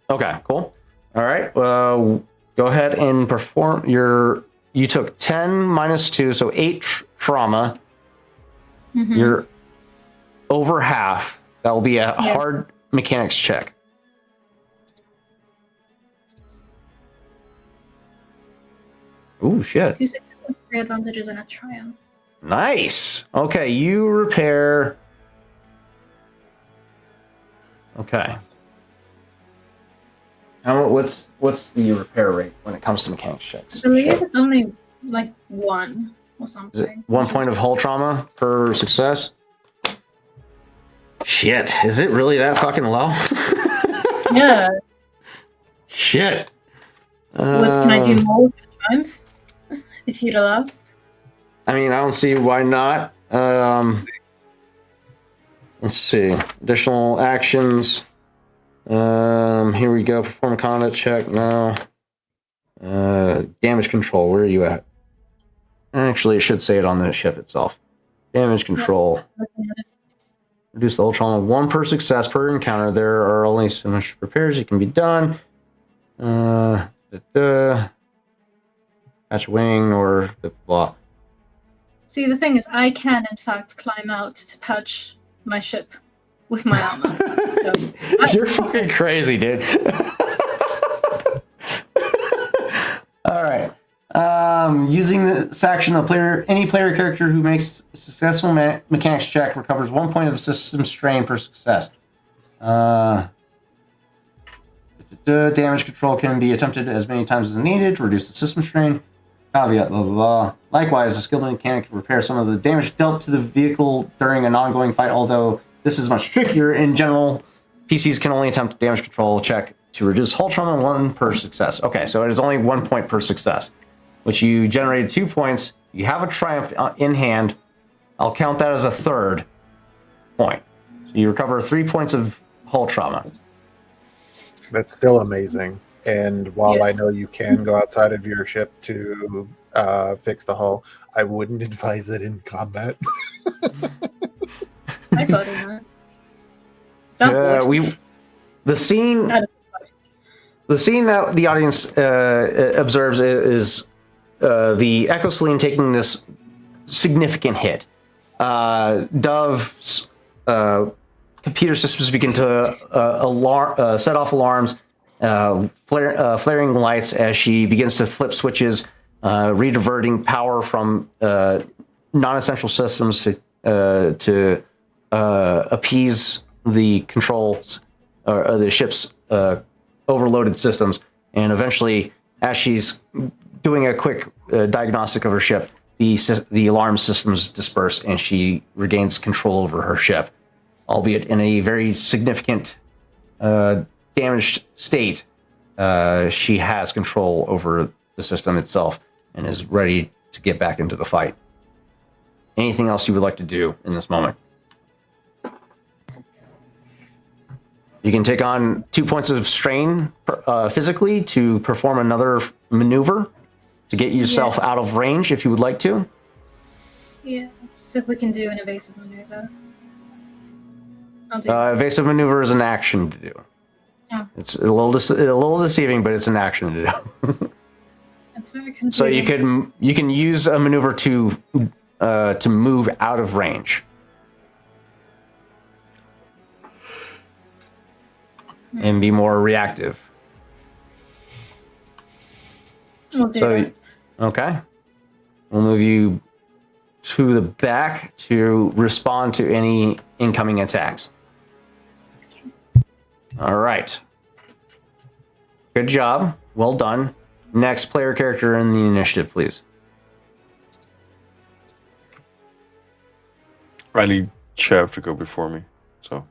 okay, cool. All right. Go ahead and perform your. You took 10 minus 2, so 8 trauma. Mhm. You're over half. That will be a Yeah. hard mechanics check. Ooh, shit. 2 successes, 3 advantages, and a triumph. Nice. Okay, you repair. Okay. What's the repair rate when it comes to mechanics checks? I believe Shit. it's only like 1 or Is it something. 1 point of hull trauma per success? Shit, is it really that fucking low? Yeah. Shit. Can I do more with the triumph? If you'd allow. I mean, I don't see why not. Let's see. Additional actions. Here we go. Perform a combat check. No. Damage control. Where are you at? Actually, it should say it on the ship itself. Damage control. Reduce the hull trauma 1 per success per encounter. There are only so much repairs that can be done. Patch wing or blah. See, the thing is, I can, in fact, climb out to patch my ship with my armor. You're fucking crazy, dude. All right. Using this action, any player character who makes a successful mechanics check recovers 1 point of system strain per success. Damage control can be attempted as many times as needed to reduce the system strain. Caveat, blah, blah, blah. Likewise, a skilled mechanic can repair some of the damage dealt to the vehicle during an ongoing fight, although this is much trickier. In general, PCs can only attempt a damage control check to reduce hull trauma 1 per success. Okay, so it is only 1 point per success, which you generated 2 points. You have a triumph in hand. I'll count that as a 3rd point. So you recover 3 points of hull trauma. That's still amazing. And while Yeah. I know you can go outside of your ship to fix the hull, I wouldn't advise it in combat. I thought of that. That would. The scene. That is funny. The scene that the audience observes is the Echo Selene taking this significant hit. Dove's computer systems begin to set off alarms, flaring lights as she begins to flip switches, rediverting power from non-essential systems to appease the controls or the ship's overloaded systems. And eventually, as she's doing a quick diagnostic of her ship, the alarm systems disperse and she regains control over her ship, albeit in a very significant damaged state. She has control over the system itself and is ready to get back into the fight. Anything else you would like to do in this moment? You can take on 2 points of strain physically to perform another maneuver to get yourself out of range if you would like to. Yes, if we can do an evasive maneuver. I'll do that. Evasive maneuver is an action to do. Oh. It's a little deceiving, but it's an action to do. That's very confusing. So you can use a maneuver to move out of range. And be more reactive. We'll do So, that. okay. We'll move you to the back to respond to any incoming attacks. All right. Good job. Well done. Next player character in the initiative, please. I need Chav to go before me. So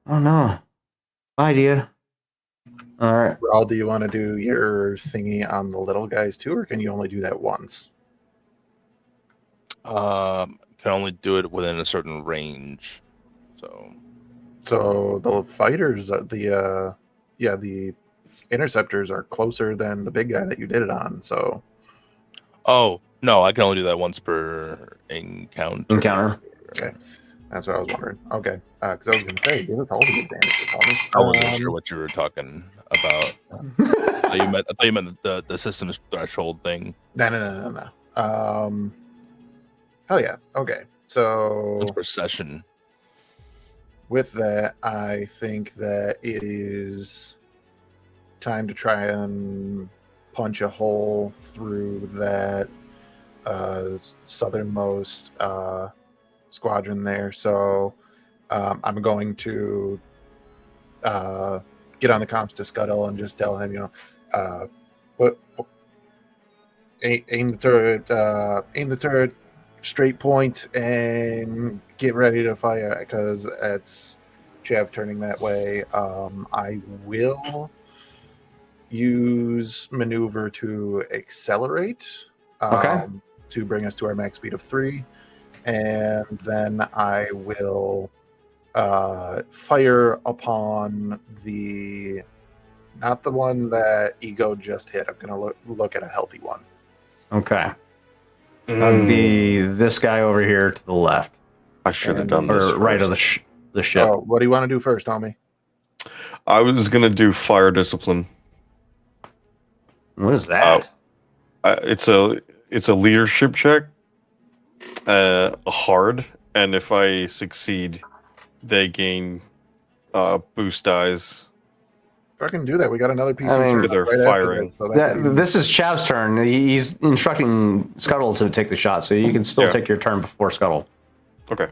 Oh no. Bye, dear. All right. Raul, do you want to do your thingy on the little guys too, or can you only do that once? Can only do it within a certain range. So the fighters, the interceptors are closer than the big guy that you did it on. So Oh no, I can only do that once per encounter. okay, that's what I was wondering. Okay, because I was going to say, give us all the advantages, homie. I wasn't sure what you were talking about. I thought you meant the systems threshold thing. No. Oh yeah. Okay. So Once per session. with that, I think that it is time to try and punch a hole through that southernmost squadron there. So I'm going to get on the comms to Scuttle and just tell him, aim the turret straight point and get ready to fire, because it's Chav turning that way. I will use maneuver to accelerate to bring us to our max speed of 3, and then I will fire upon not the one that Ego just hit. I'm going to look at a healthy one. Okay. That would be this guy over here to the left. I should have done this Or right of first. the ship. Oh, what do you want to do first, homie? I was gonna do fire discipline. What is that? It's a leadership check, hard, and if I succeed, they gain boost dice. Fucking do that. We got another PC. I mean, turn they're right after firing. this, so that can- This is Chav's turn. He's instructing Scuttle to take the shot, so you can still Yeah. take your turn before Scuttle. Okay.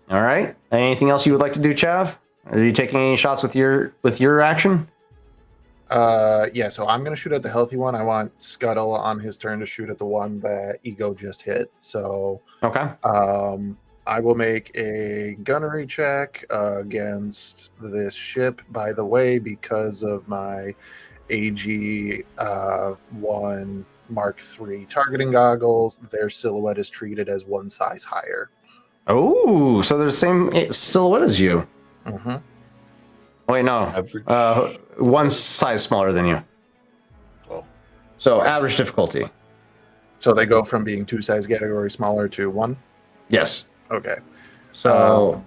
All right. Anything else you would like to do, Chav? Are you taking any shots with your action? Yeah, so I'm gonna shoot at the healthy one. I want Scuttle on his turn to shoot at the one that Ego just hit. So Okay. I will make a gunnery check against this ship, by the way, because of my AG-1 Mark III targeting goggles. Their silhouette is treated as one size higher. Oh, so they're the same silhouette as you. Mm-hmm. Wait, no. Average. One size smaller than you. Oh. So average difficulty. So they go from being 2 size categories smaller to 1? Yes. Okay. So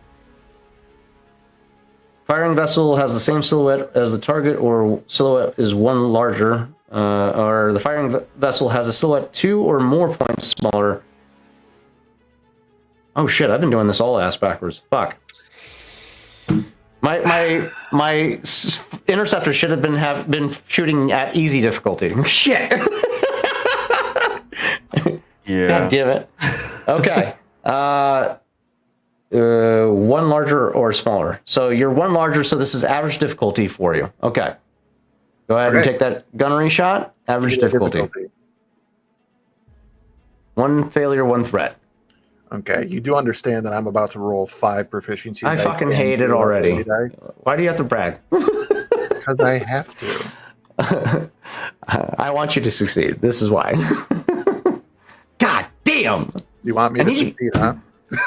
Firing vessel has the same silhouette as the target, or silhouette is one larger. Or the firing vessel has a silhouette 2 or more points smaller. Oh shit! I've been doing this all ass backwards. Fuck. My interceptor should have been shooting at easy difficulty. Shit. Yeah. God damn it. Okay. One larger or smaller. So you're one larger, so this is average difficulty for you. Okay. Go ahead and Okay. take that gunnery shot. Average difficulty. One failure, one threat. Okay, you do understand that I'm about to roll 5 proficiency. I dice fucking and hate it 2 already. ability die, Why do you have to brag? because I have to. I want you to succeed. This is why. God damn. You want me I to need you- succeed, huh?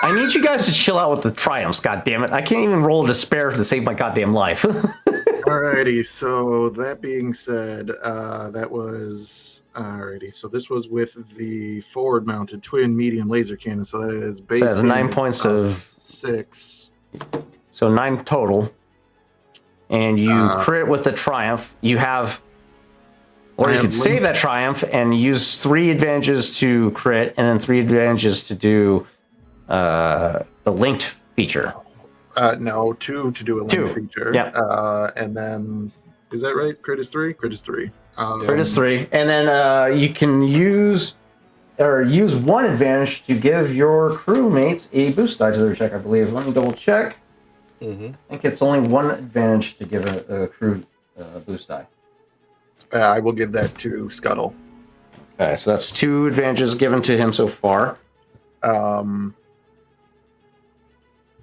I need you guys to chill out with the triumphs, god damn it. I can't even roll a despair to save my goddamn life. Alrighty, so that being said, that was alrighty. So this was with the forward-mounted twin medium laser cannon. So that is So that's base 9 points of 6. so 9 total. And you Uh, crit with the triumph. You have, or I you have could save that triumph and use 3 advantages to crit, and then 3 advantages to do the linked feature. No, 2 to do a link 2, feature. yep. And then is that right? Crit is 3. Crit is 3. Crit is 3, and then you can use 1 advantage to give your crewmates a boost die to their check. I believe. Let me double check. Mm-hmm. I think it's only 1 advantage to give a crew boost die. I will give that to Scuttle. Okay, so that's 2 advantages given to him so far.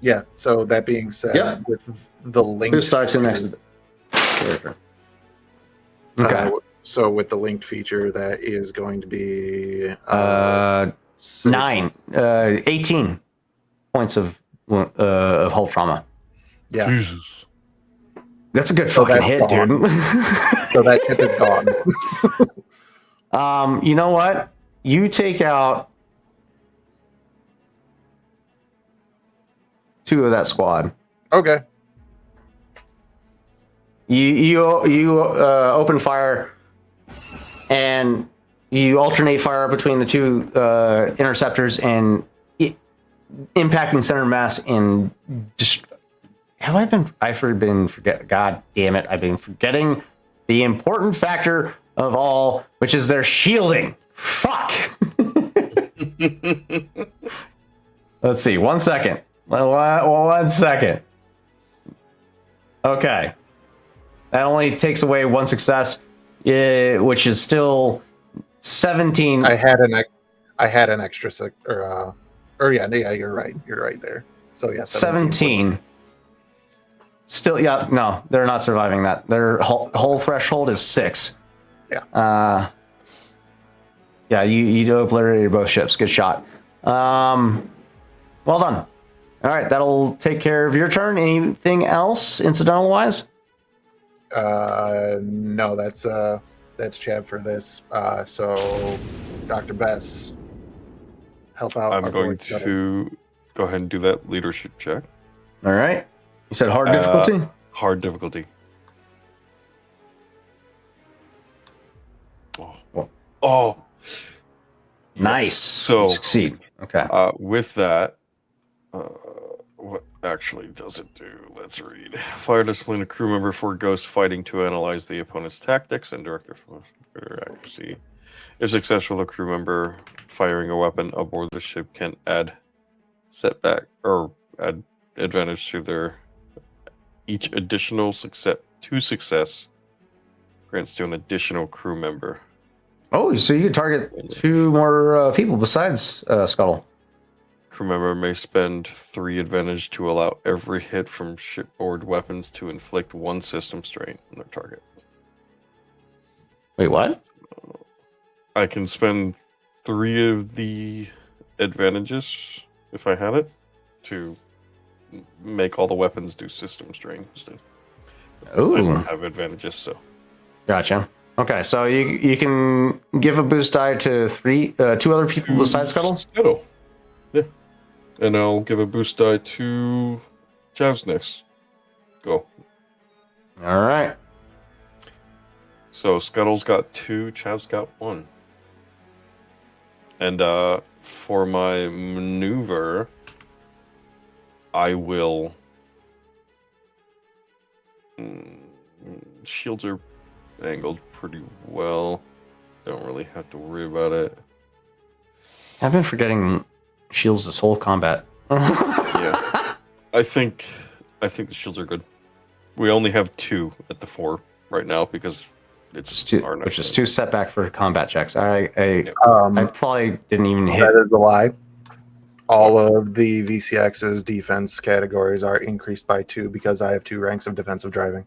Yeah. So that being said, Yep. with the link Boost die to the next character. Okay. So with the linked feature, that is going to be 6. 9, 18 points of hull trauma. Yeah. Jesus. That's a good So fucking that's hit, gone. dude. So that tip is gone. You know what? You take out 2 of that squad. Okay. You open fire, and you alternate fire between the 2 interceptors, and impacting center mass and I've been forget. God damn it! I've been forgetting the important factor of all, which is their shielding. Fuck. Let's see. 1 second. 1 second. Okay. That only takes away 1 success, which is still 17. I had an extra yeah, you're right. You're right there. So yeah, 17. Still, yeah, no, they're not surviving that. Their whole threshold is 6. Yeah. Yeah, you obliterated both ships. Good shot. Well done. All right, that'll take care of your turn. Anything else, incidental wise? No, that's Chad for this. So Dr. Bess, help out. I'm our going boy Scuttle. to go ahead and do that leadership check. All right. You said hard difficulty? Hard difficulty. Oh. Nice. Yes. So You succeed. Okay. with that, what actually does it do? Let's read. Fire discipline a crew member for ghost fighting to analyze the opponent's tactics and direct their accuracy. If successful, the crew member firing a weapon aboard the ship can add setback or add advantage to their each additional success grants to an additional crew member. Oh, so you can target 2 more people besides Scuttle. Crew member may spend 3 advantage to allow every hit from shipboard weapons to inflict 1 system strain on their target. Wait, what? I can spend 3 of the advantages, if I had it, to make all the weapons do system strain instead. I Ooh. don't have advantages, so. Gotcha. Okay, so you can give a boost die to 2 other people besides Scuttle? Scuttle. Yeah. And I'll give a boost die to Javs next. Go. All right. So Scuttle's got 2, Chav's got 1. And for my maneuver, I will. Shields are angled pretty well. Don't really have to worry about it. I've been forgetting shields this whole combat. Yeah. I think the shields are good. We only have 2 at the 4 right now because it's Two, our which is next 2 setback for combat checks. I Um, probably didn't even hit. that is a lie. All of the VCX's defense categories are increased by 2 because I have 2 ranks of defensive driving.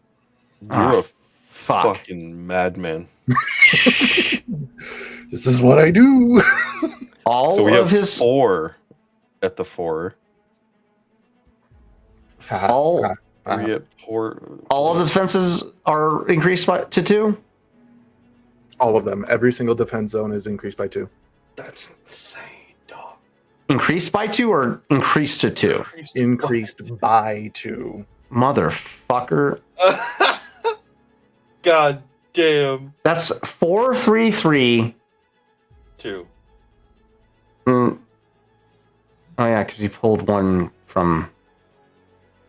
one. You're Ah, a fuck. fucking madman. This is what I do. All So we of have his 4 at the 4. all 3 at 4. all of the defenses are increased to 2. All of them. Every single defense zone is increased by 2. That's insane, dog. Increased by 2 or increased to 2? Increased by 2. Motherfucker. God damn. That's 4, 3, 3. 2. Oh yeah, because you pulled 1 from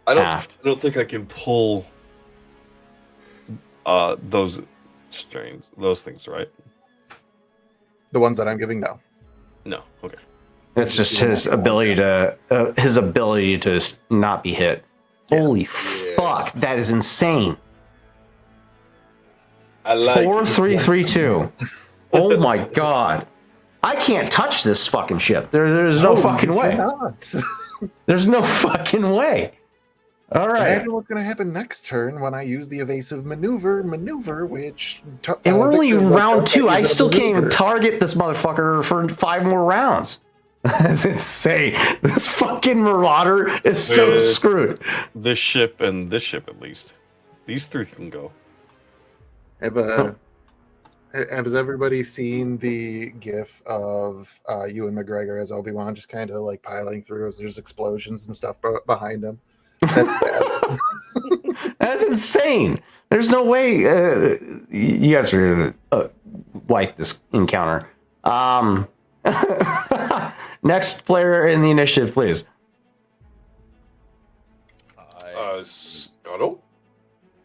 aft. I don't think I can pull those strains, those things, right? The ones that I'm giving, no. No. Okay. That's just his ability to not be hit. Holy fuck, that is insane. I like 4, 3, 3, 2. Oh my god. I can't touch this fucking ship. There's no fucking you way. cannot. There's no fucking way. All right. Imagine what's going to happen next turn when I use the evasive maneuver, which... And we're only Victor, round 2. I is a still can't even maneuver. target this motherfucker for 5 more rounds. That's insane. This fucking Marauder is so Yeah. screwed. this ship and this ship at least. These 3 can go. Has everybody seen the gif of Ewan McGregor as Obi-Wan just kind of like piling through as there's explosions and stuff behind him? That's bad. That's insane. There's no way you guys are gonna like this encounter. Next player in the initiative, please. Scuttle?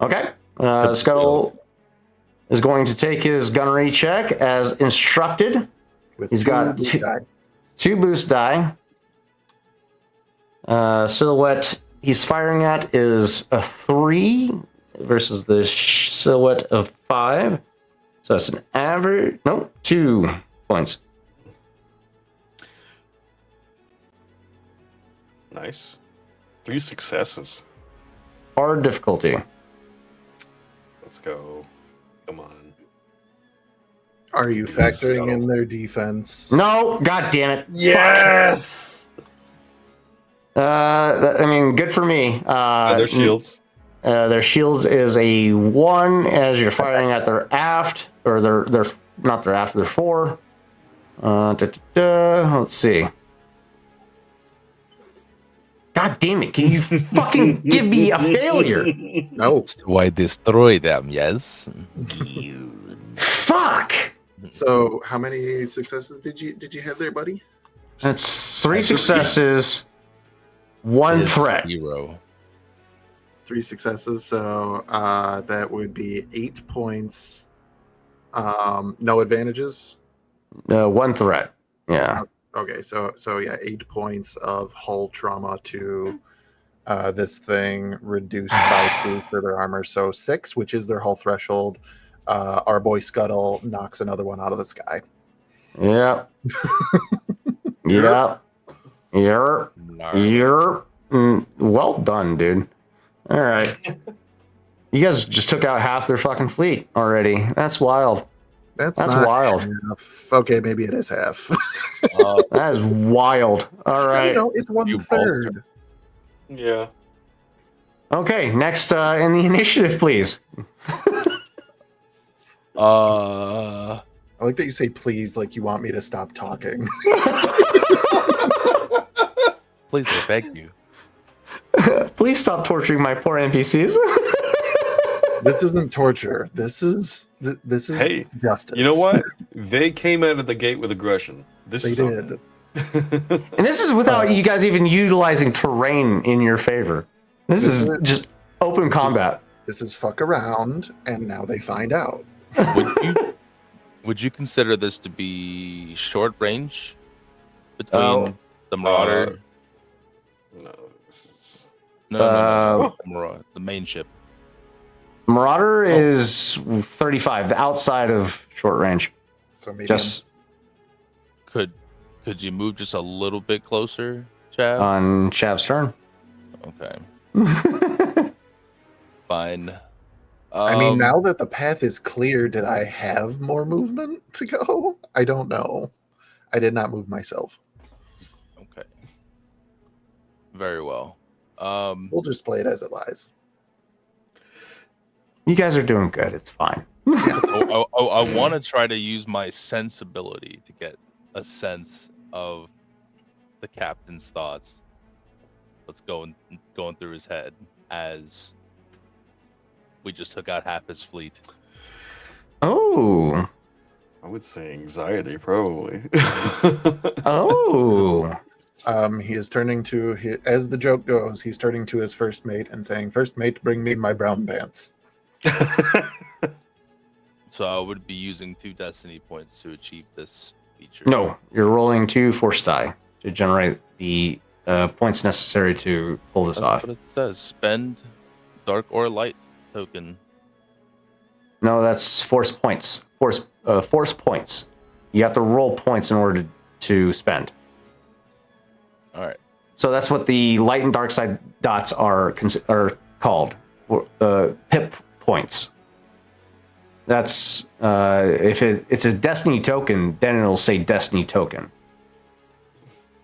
Okay. Scuttle is going to take his gunnery check as instructed. With He's got blue two- die. 2 boost die. Silhouette he's firing at is a 3 versus the silhouette of 5. So that's an average. No, 2 points. Nice. 3 successes. Hard difficulty. Let's go. Come on. Are you factoring in their defense? No, god damn it. Yes! I mean, good for me. Their shields. Their shields is a 1 as you're firing at their aft, or their not their aft, their 4. Let's see. God damn it! Can you fucking give me a failure? No. So I destroy them, yes? Fuck! So how many successes did you have there, buddy? That's 3 successes, 1 Is threat. 0. 3 successes, so that would be 8 points. No advantages. 1 threat. Yeah. Okay, so yeah, 8 points of hull trauma to this thing, reduced by 2 for their armor, so 6, which is their hull threshold. Our boy Scuttle knocks another one out of the sky. Yep. Yep. Yep. Yep. Well done, dude. All right. You guys just took out half their fucking fleet already. That's wild. That's not wild. Half. Okay, maybe it is half. That is wild. All right. No, it's 1/3. Yeah. Okay, next in the initiative, please. I like that you say please like you want me to stop talking. Please, I beg you. Please stop torturing my poor NPCs. This isn't torture. This is Hey, justice. you know what? They came out of the gate with aggression. This They is did. And this is without you guys even utilizing terrain in your favor. This is just open combat. This is fuck around, and now they find out. Would you consider this to be short range between the Marauder? No, this is... No. The main ship. Marauder is 35, outside of short range. So medium. Just Could you move just a little bit closer, Chav? on Chav's turn. Okay. Fine. I mean, now that the path is clear, did I have more movement to go? I don't know. I did not move myself. Okay. Very well. We'll just play it as it lies. You guys are doing good. It's fine. I want to try to use my sensibility to get a sense of the captain's thoughts. What's going through his head as we just took out half his fleet. Oh. I would say anxiety, probably. Oh. He is turning to as the joke goes, he's turning to his first mate and saying, "First mate, bring me my brown pants." So I would be using 2 destiny points to achieve this feature. No, you're rolling 2 force die to generate the points necessary to pull this That's off. what it says. Spend dark or light token. No, that's force points. Force points. You have to roll points in order to spend. All right. So that's what the light and dark side dots are called. Pip points. That's if it's a destiny token, then it'll say destiny token.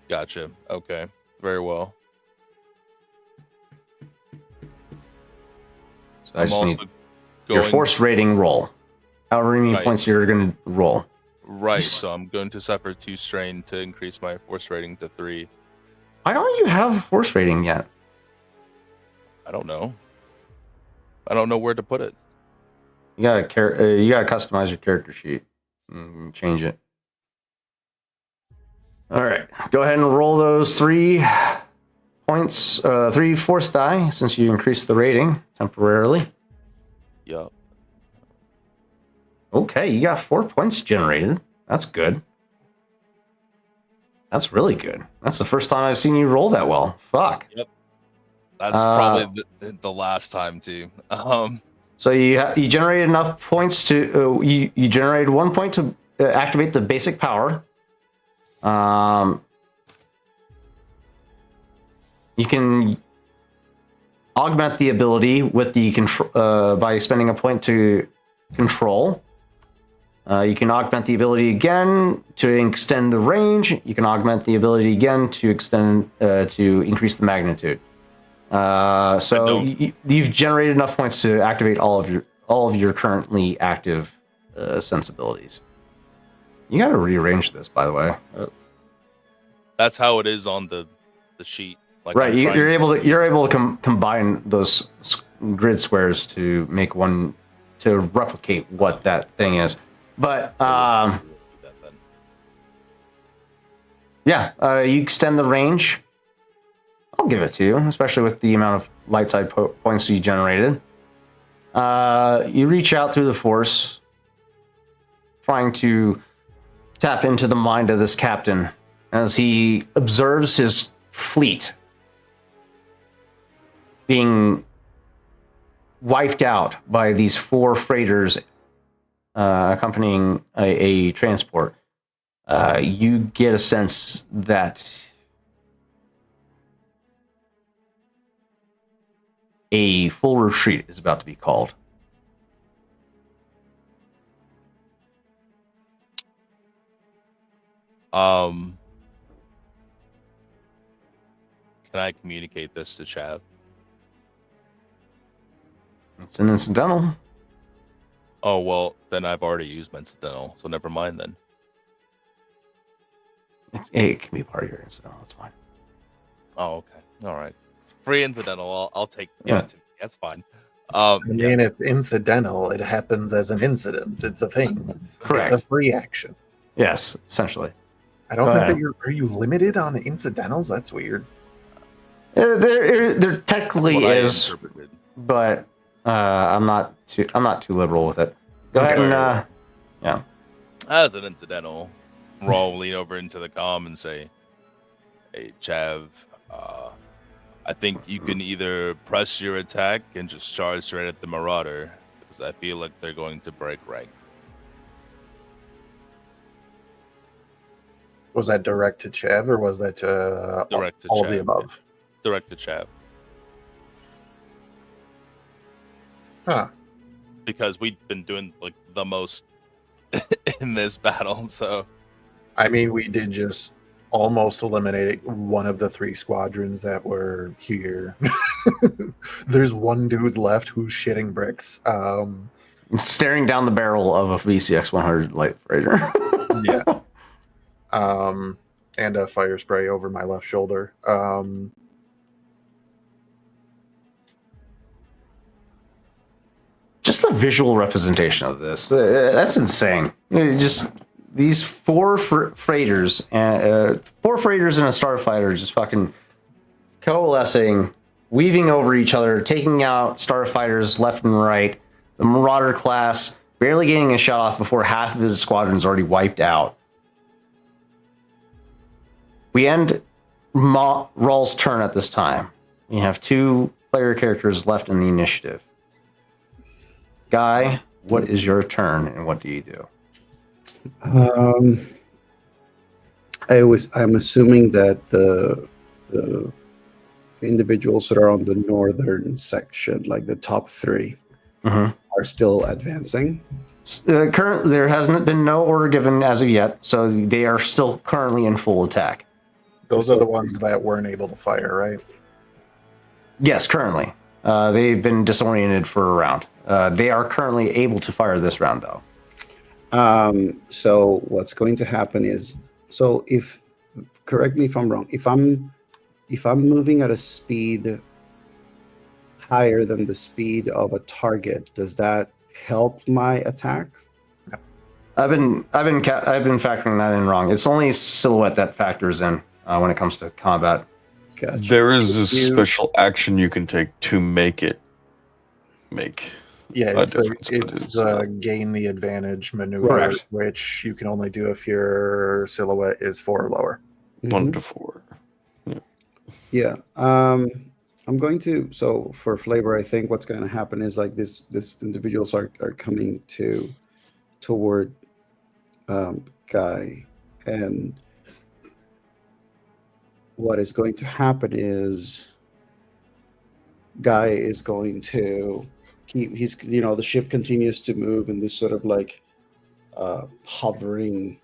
Gotcha. Okay. Very well. So I just need going your force rating roll. However many Right. points you're going to roll. right. So I'm going to suffer 2 strain to increase my force rating to 3. Why don't you have force rating yet? I don't know. I don't know where to put it. You gotta customize your character sheet and change it. All right, go ahead and roll those 3 points, 3 force die, since you increased the rating temporarily. Yup. Okay, you got 4 points generated. That's good. That's really good. That's the first time I've seen you roll that well. Fuck. Yep. That's probably the last time too. So you generated enough points to you generated 1 point to activate the basic power. You can augment the ability with the by spending a point to control. You can augment the ability again to extend the range. You can augment the ability again to extend to increase the magnitude. So you've generated enough points to activate all of your currently active sensibilities. You got to rearrange this, by the way. That's how it is on the sheet. Like Right, you're able to combine those grid squares to make one to replicate what that thing is. But yeah, you extend the range. I'll give it to you, especially with the amount of light side points you generated. You reach out through the force, trying to tap into the mind of this captain as he observes his fleet being wiped out by these 4 freighters accompanying a transport. You get a sense that a full retreat is about to be called. Can I communicate this to Chav? It's an incidental. Oh, well, then I've already used my incidental, so never mind then. It can be part of your incidental. That's fine. Oh, okay. All right. free incidental. I'll take Yeah. it to me. That's fine. I mean, it's incidental. It happens as an incident. It's a thing. Correct. It's a free action. Yes, essentially. I don't Go think ahead. that are you limited on the incidentals? That's weird. There technically what I is, interpreted. but I'm not too liberal with it. Go ahead and As an incidental, Raw lean over into the comm and say, "Hey, Chav, I think you can either press your attack and just charge straight at the Marauder, because I feel like they're going to break rank." Was that direct to Chev or was that to Direct to all of Chev, the above? Direct to Chav, Huh. because we've been doing like the most in this battle. So I mean, we did just almost eliminate one of the 3 squadrons that were here. There's one dude left who's shitting bricks. staring down the barrel of a VCX 100 light freighter. Yeah. And a fire spray over my left shoulder. Just the visual representation of this, that's insane. Just these 4 freighters and 4 freighters and a starfighter just fucking coalescing, weaving over each other, taking out starfighters left and right. The Marauder class barely getting a shot off before half of his squadron's already wiped out. We end Rawl's turn at this time. We have 2 player characters left in the initiative. Guy, what is your turn and what do you do? I'm assuming that the individuals that are on the northern section, like the top 3, are still advancing. Currently, there hasn't been no order given as of yet, so they are still currently in full attack. Those are the ones that weren't able to fire, right? Yes, currently. They've been disoriented for a round. They are currently able to fire this round, though. So what's going to happen is, if, correct me if I'm wrong, if I'm moving at a speed higher than the speed of a target, does that help my attack? I've been factoring that in wrong. It's only silhouette that factors in when it comes to combat. Gotcha. There is a special action you can take to make it make. Yeah, a it's difference, but the gain the advantage maneuver, Correct. which you can only do if your silhouette is 4 or lower. 1 to 4. Yeah. I'm going to, so for flavor, I think what's going to happen is like this individuals are coming toward Guy, and what is going to happen is Guy is going to the ship continues to move in this sort of like hovering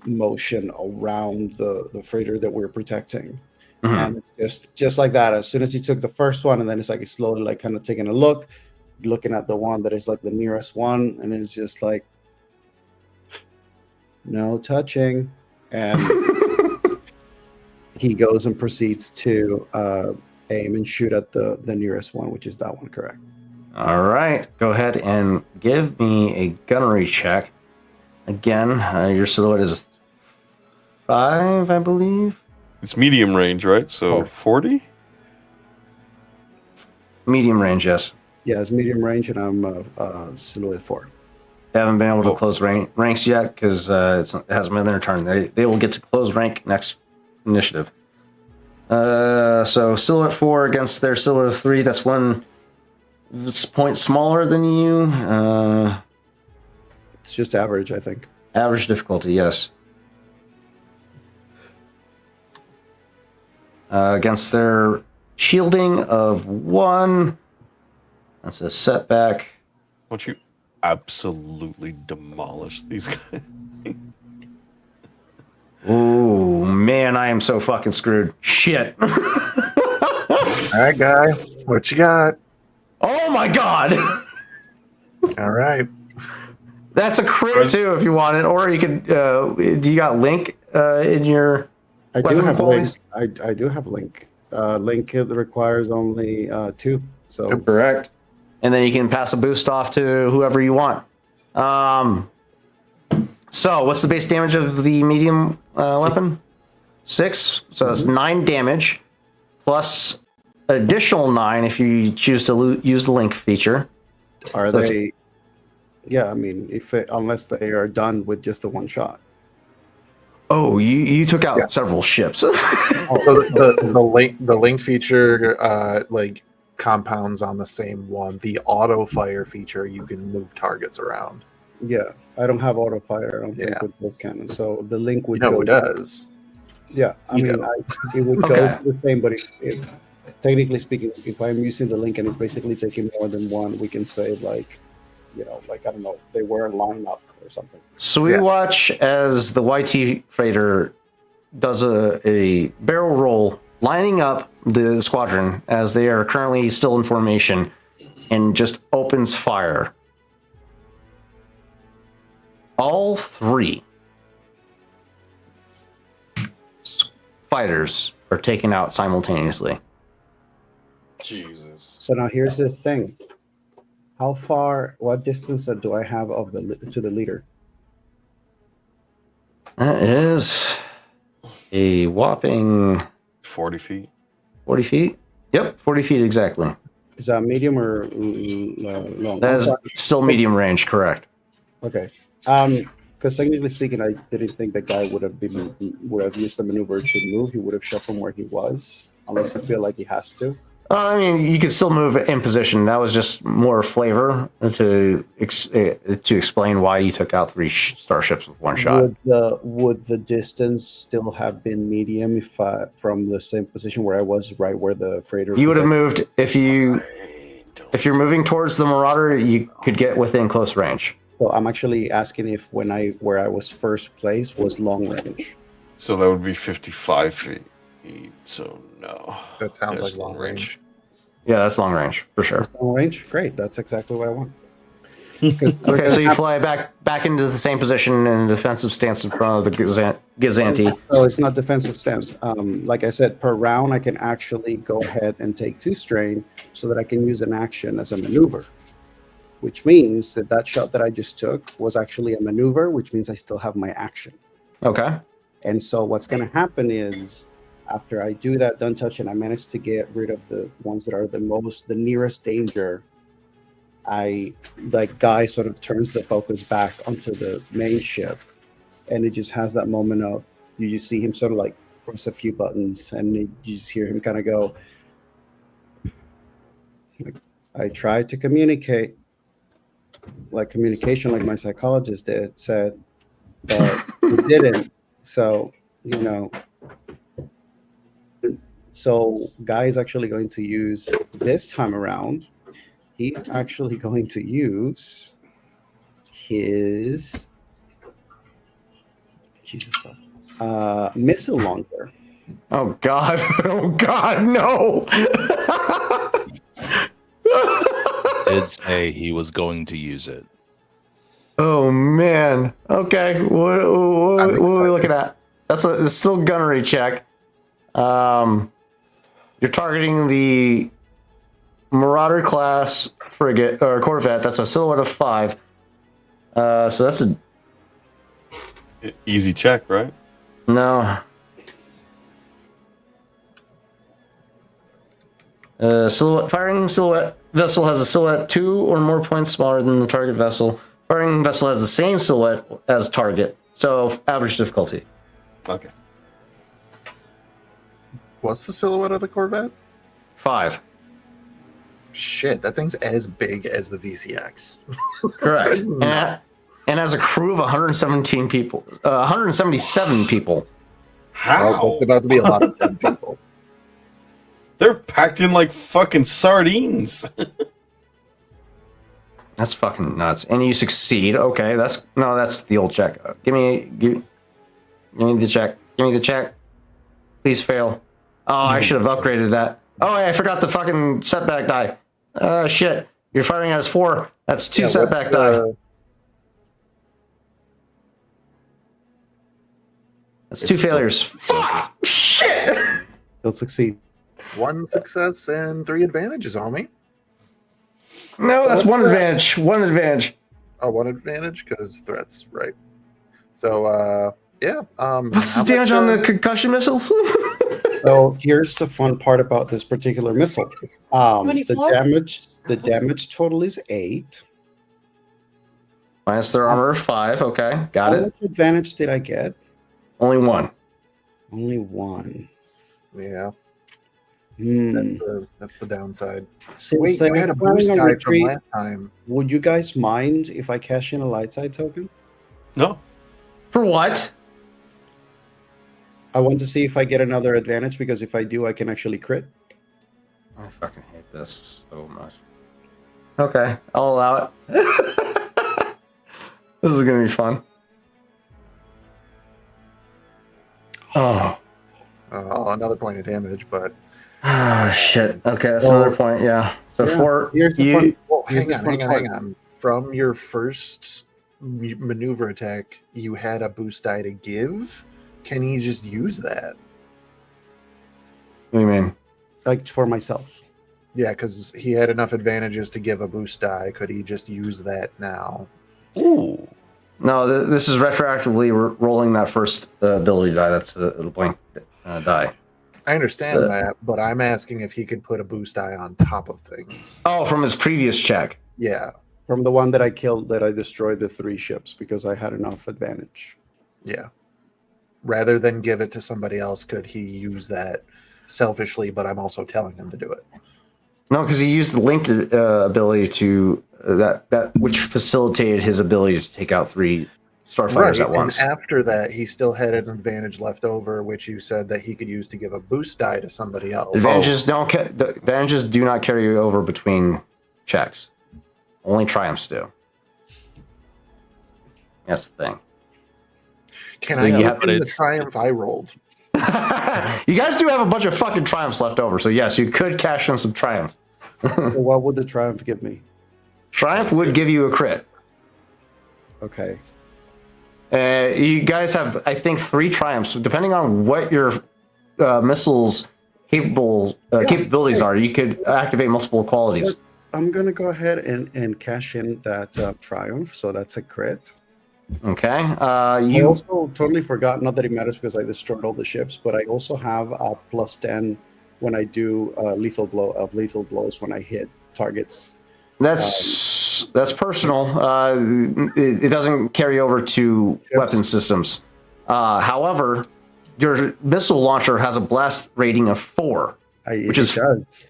motion around the freighter that we're protecting. Mhm. And just like that, as soon as he took the first one, and then it's like he's slowly like kind of taking a look, looking at the one that is like the nearest one, and it's just like no touching, and he goes and proceeds to aim and shoot at the nearest one, which is that one, correct? All right, go ahead and give me a gunnery check. Again, your silhouette is 5, I believe. It's medium range, right? So 40? Medium range, yes. Yeah, it's medium range, and I'm silhouette 4. They haven't been able to Cool. close ranks yet because it hasn't been their turn. They will get to close rank next initiative. So silhouette 4 against their silhouette 3. That's 1 point smaller than you. It's just average, I think. Average difficulty, yes. Against their shielding of 1. That's a setback. Don't you absolutely demolish these guys? Ooh, man, I am so fucking screwed. Shit. All right, Guy, what you got? Oh my god! All right. That's a crit too if you want it, or you could. Do you got Link in your? I do Weapon have qualities? Link. I do have Link. Link requires only 2. So Correct. And then you can pass a boost off to whoever you want. So what's the base damage of the medium weapon? 6. So that's 9 damage, plus additional 9 if you choose to use the link feature. are So they? Yeah, I mean, unless they are done with just the one shot. Oh, you took out several ships. So the link feature like compounds on the same one. The auto fire feature, you can move targets around. Yeah, I don't have auto fire. I don't think Yeah. with both cannons. So the link would No, go. it does. Yeah, I You mean, go. it would Okay. go the same, but if technically speaking, if I'm using the link and it's basically taking more than one, we can say like, like I don't know, they were a lineup or something. So we Yeah. watch as the YT freighter does a barrel roll, lining up the squadron as they are currently still in formation, and just opens fire. All 3 fighters are taken out simultaneously. Jesus. So now here's the thing: how far, what distance do I have to the leader? That is a whopping 40 feet. 40 feet. Yep, 40 feet exactly. Is that medium or long? That I'm is sorry. still medium range, correct? Okay. Because technically speaking, I didn't think the guy would have used the maneuver to move. He would have shot from where he was, unless I feel like he has to. I mean, you could still move in position. That was just more flavor to explain why you took out 3 starships with one shot. Would the distance still have been medium if from the same position where I was, right where the freighter? You would have moved if you're moving towards the Marauder. You could get within close range. So I'm actually asking if where I was first placed was long range. So that would be 55 feet. So no. That sounds There's like long range. Yeah, that's long range for sure. Long range, great. That's exactly what I want. Okay, so you fly back into the same position in a defensive stance in front of the Gazanti. So it's not defensive stance. Like I said, per round, I can actually go ahead and take 2 strain so that I can use an action as a maneuver, which means that shot that I just took was actually a maneuver, which means I still have my action. Okay. And so what's going to happen is after I do that done touch and I manage to get rid of the ones that are the nearest danger, Guy sort of turns the focus back onto the main ship, and it just has that moment of you just see him sort of like press a few buttons, and you just hear him kind of go, like, I tried to communicate, like communication, like my psychologist said, but it didn't. So, so Guy is actually going to use this time around. He's actually going to use his missile launcher. Oh God! Oh God! No! Did say he was going to use it. Oh man. Okay. What are we looking at? It's still gunnery check. You're targeting the Marauder class frigate or corvette. That's a silhouette of 5. So that's a Easy check, right? no. Firing silhouette vessel has a silhouette 2 or more points smaller than the target vessel. Firing vessel has the same silhouette as target, so average difficulty. Okay. What's the silhouette of the Corvette? 5. Shit, that thing's as big as the VCX. Correct. That's nuts. And has a crew of 117 people. 177 people. Well, How? it's about to be a lot of 10 people. They're packed in like fucking sardines. That's fucking nuts. And you succeed. Okay, that's the old check. Give me the check. Give me the check. Please fail. Oh, I should have upgraded that. Oh, I forgot the fucking setback die. Shit. You're firing as 4. That's 2 setback die. That's 2 failures. Fuck! Shit! He'll succeed. 1 success and 3 advantages, homie. No, that's one advantage. One advantage. Oh, 1 advantage because threats, right? So, yeah. What's how the damage much, on the concussion missiles? So here's the fun part about this particular missile. The 25? damage total is 8. Minus their armor of 5. Okay, got How it. much advantage did I get? Only 1. Only 1. Yeah, Hmm. that's the downside. Since Wait, they you had are a planning boost on die from retreat, last time. would you guys mind if I cash in a light side token? No. For what? I want to see if I get another advantage because if I do, I can actually crit. I fucking hate this so much. Okay, I'll allow it. This is gonna be fun. Oh. Another point of damage, but Oh shit. Okay, that's So- another point. Yeah. So Yeah, for here's the you, fun. well, Here's hang the on, fun hang on, part. hang on. From your first maneuver attack, you had a boost die to give. Can he just use that? what do you mean? Like for myself. Yeah, because he had enough advantages to give a boost die. Could he just use that now? Ooh. No, this is retroactively rolling that first ability die. That's a blank die. I understand So- that, but I'm asking if he could put a boost die on top of things. Oh, from his previous check. Yeah, From the one that I killed, that I destroyed the 3 ships because I had enough advantage. yeah. Rather than give it to somebody else, could he use that selfishly? But I'm also telling him to do it. No, because he used the linked ability to that which facilitated his ability to take out 3 starfighters at once. And after that, he still had an advantage left over, which you said that he could use to give a boost die to somebody else. The advantages do not carry over between checks. Only triumphs do. That's the thing. Can I Yeah, give but him the it's- triumph I rolled? You guys do have a bunch of fucking triumphs left over, so yes, you could cash in some triumphs. So what would the triumph give me? Triumph would give you a crit. Okay. You guys have, I think, 3 triumphs, depending on what your missiles capabilities are. You could activate multiple qualities. I'm going to go ahead and cash in that triumph. So that's a crit. Okay. I You also totally forgot, not that it matters because I destroyed all the ships, but I also have a plus 10 when I do lethal blows when I hit targets. that's personal. It doesn't carry over to Yes. weapon systems. However, your missile launcher has a blast rating of 4, It is- does.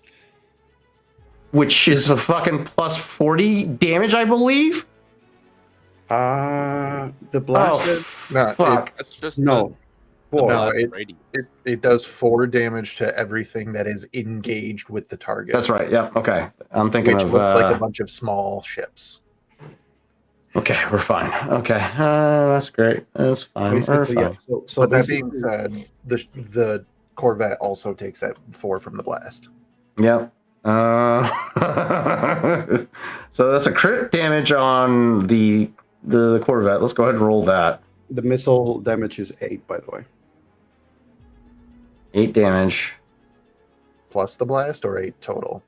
which is a fucking plus 40 damage, I believe. The blasted. No, Fuck. That's just No. the 4. No, blast it- radius. it does 4 damage to everything that is engaged with the target. That's right. Yep. Okay. I'm thinking Which of. looks like a bunch of small ships. Okay, we're fine. Okay, that's great. That's fine. We're Basically, yeah. fine. So But that being basically- said, the Corvette also takes that 4 from the blast. Yep. So that's a crit damage on the Corvette. Let's go ahead and roll that. the missile damage is 8, by the way. 8 damage. Plus the blast, or 8 total?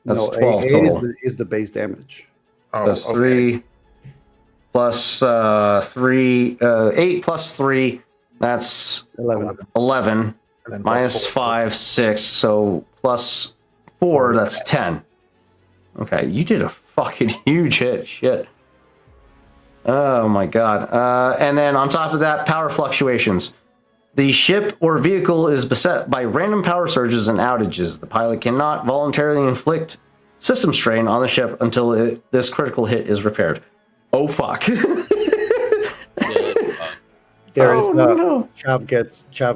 That's no, 12 8 total. is the base damage. Oh, That's okay. 3 plus 3. 8 plus 3. That's 11. 11. And then plus Minus 4. 5, 6. So plus 4, that's 10. Okay, you did a fucking huge hit. Shit. Oh my god. And then on top of that, power fluctuations. The ship or vehicle is beset by random power surges and outages. The pilot cannot voluntarily inflict system strain on the ship until this critical hit is repaired. Oh fuck. There is no. Chav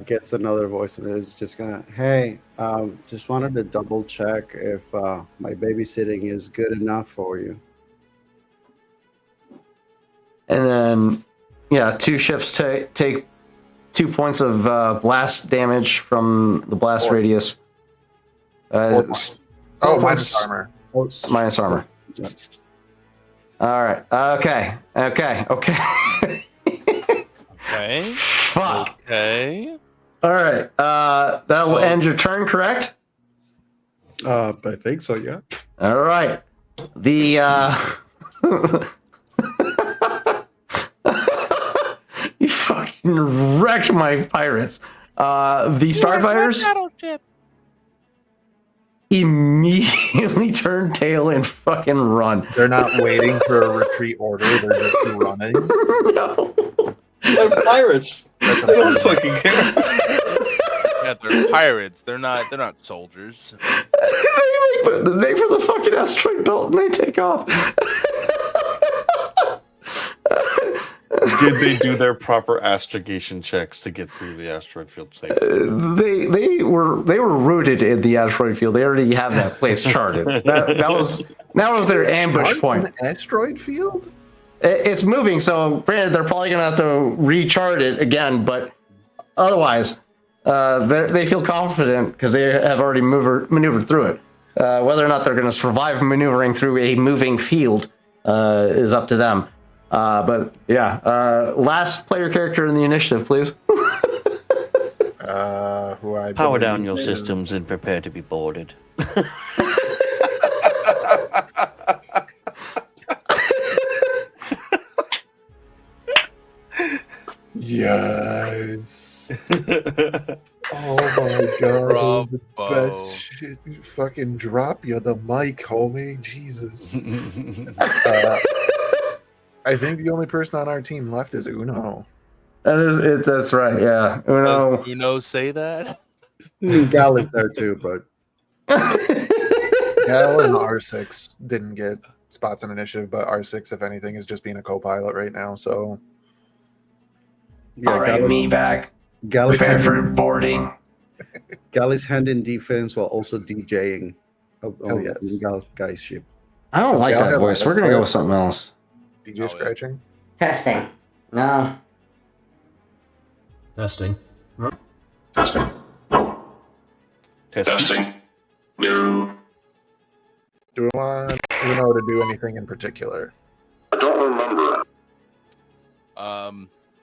gets another voice and is just gonna, hey, just wanted to double check if my babysitting is good enough for you. And then, yeah, 2 ships take 2 points of blast damage from the blast 4. radius. 4 points. Oh, minus points. armor. Minus armor. Yeah. All right. Okay. Okay. Fuck. Okay. All right. That'll end your turn, correct? I think so, yeah. All right. The you fucking wrecked my pirates. The Starfighters immediately turn tail and fucking run. They're not waiting for a retreat order, they're just running. No. They're pirates. That's I don't amazing. fucking care. Yeah, they're pirates. They're not soldiers. they make for the fucking asteroid belt and they take off. Did they do their proper astrogation checks to get through the asteroid field safely? They were rooted in the asteroid field. They already have that place charted. That was their ambush point. An asteroid field? It's moving, so granted they're probably gonna have to rechart it again, but otherwise, they feel confident because they have already maneuvered through it. Whether or not they're gonna survive maneuvering through a moving field is up to them. But yeah, last player character in the initiative, please. Who I Power down believe your is- systems and prepare to be boarded. Yes. Oh my god. That was the Bravo. best shit. You fucking drop you the mic, homie. Jesus. I think the only person on our team left is Uno. That is it. That's right. Yeah. Uno. Does Uno say that? Gal is there too, but Gal and R6 didn't get spots in initiative, but R6, if anything, is just being a co-pilot right now. So yeah, All right, me back. Gal is Prepare for boarding. Gal is hand in defense while also DJing on yes. Guy's ship. I don't like Gal that had voice. one We're gonna go with something else. DJ yeah. scratching. Testing. No. Testing. Testing. Testing. No. Do we want Uno to do anything in particular? I don't remember.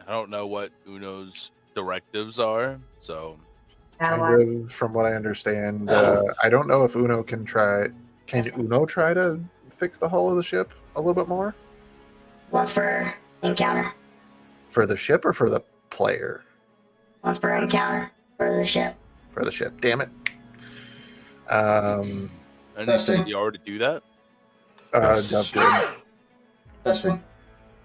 I don't know what Uno's directives are, so Kind of, from what I understand, I don't know if Uno can try. Can Uno try to fix the hull of the ship a little bit more Once per encounter. for the ship or for the player? Once per encounter for the ship. For the ship. Damn it. and they said you already do that. Dove did. Testing.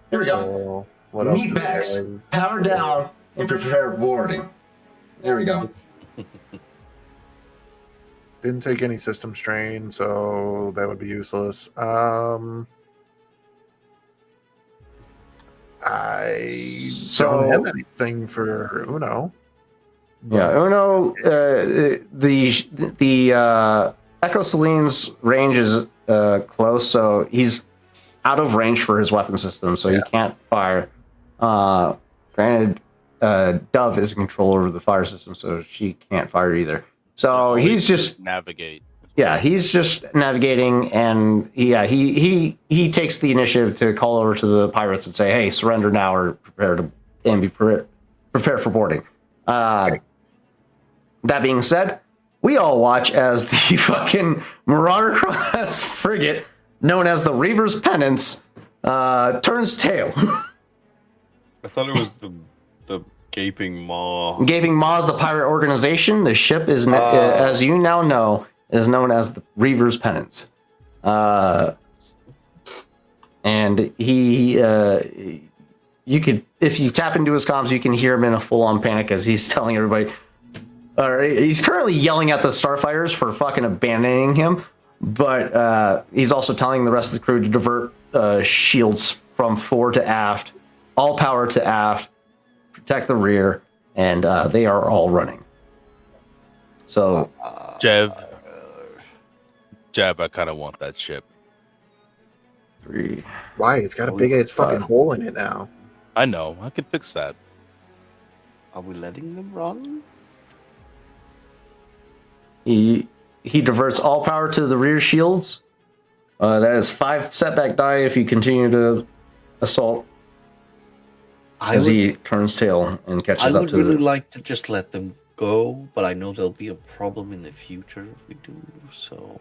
Here we go. So what else? Meat do we bags. have? Power down and prepare boarding. There we go. Didn't take any system strain, so that would be useless. I don't have anything for Uno. Yeah, Uno. The Echo Celine's range is close, so he's out of range for his weapon system, so he can't fire. Granted, Dove is in control over the fire system, so she can't fire either. So he's just navigate. Yeah, he's just navigating, and he takes the initiative to call over to the pirates and say, "Hey, surrender now, or prepare for boarding." That being said, we all watch as the fucking Marauder class frigate, known as the Reaver's Penance, turns tail. I thought it was the Gaping Maw. Gaping Maw is the pirate organization. The ship is, as you now know, is known as the Reaver's Penance. And he, you could, if you tap into his comms, you can hear him in a full-on panic as he's telling everybody, he's currently yelling at the Starfighters for fucking abandoning him, but he's also telling the rest of the crew to divert shields from fore to aft, all power to aft, protect the rear, and they are all running. So, Jev, I kind of want that ship. 3. Why? It's got a big ass fucking hole in it now. I know. I can fix that. Are we letting them run? He diverts all power to the rear shields. That is 5 setback die if you continue to assault. As he turns tail and catches I up would to really the... like to just let them go, but I know there'll be a problem in the future if we do. So